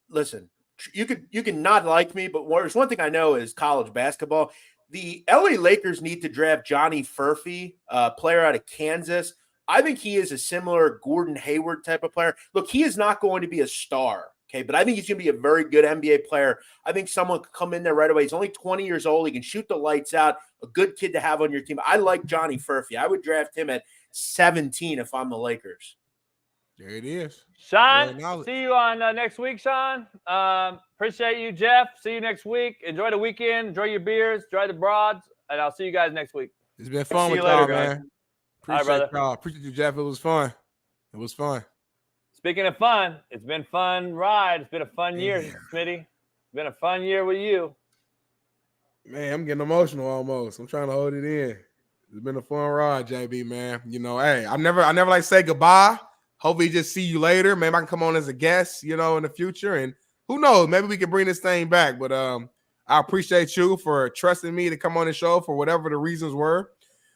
Listen, you can not like me, but there's one thing I know is college basketball. The LA Lakers need to draft Johnny Furphy, player out of Kansas. I think he is a similar Gordon Hayward type of player. Look, he is not going to be a star, okay, but I think he's going to be a very good NBA player. I think someone could come in there right away. He's only 20 years old. He can shoot the lights out, a good kid to have on your team. I like Johnny Furphy. I would draft him at 17 if I'm the Lakers. There it is. Shaun, see you on next week, Shaun. Appreciate you, Jeff. See you next week. Enjoy the weekend. Enjoy your beers. Enjoy the broads. And I'll see you guys next week. It's been fun with y'all, man. Appreciate y'all. Appreciate you, Jeff. It was fun. It was fun. Speaking of fun, it's been fun ride. It's been a fun year, Smitty. It's been a fun year with you. Man, I'm getting emotional almost. I'm trying to hold it in. It's been a fun ride, JB, man. Hey, I never like to say goodbye. Hopefully just see you later. Maybe I can come on as a guest, in the future. And who knows, maybe we can bring this thing back. But I appreciate you for trusting me to come on the show for whatever the reasons were.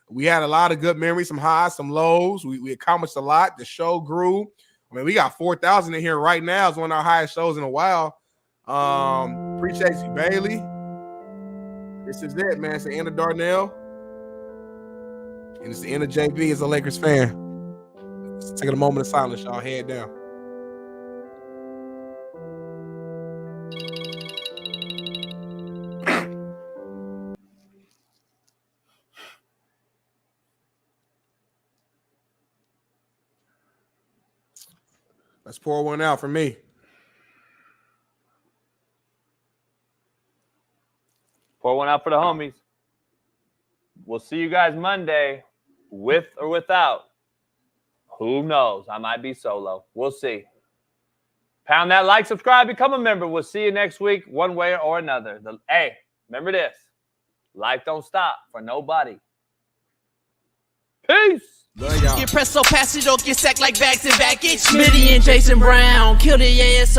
We had a lot of good memories, some highs, some lows. We accomplished a lot. The show grew. I mean, we got 4,000 in here right now. It's one of our highest shows in a while. Appreciate you, Bailey. This is it, man. It's the end of Darnell. And it's the end of JB as a Lakers fan. Let's take a moment of silence, y'all. Head down. Let's pour one out for me. Pour one out for the homies. We'll see you guys Monday. with or without. Who knows? I might be solo. We'll see. Pound that like, subscribe, become a member. We'll see you next week, one way or another. Hey, remember this. Life don't stop for nobody. Peace. Get pressed so fast you don't get sacked like bags and baggage. Smitty and Jason Brown kill the ass.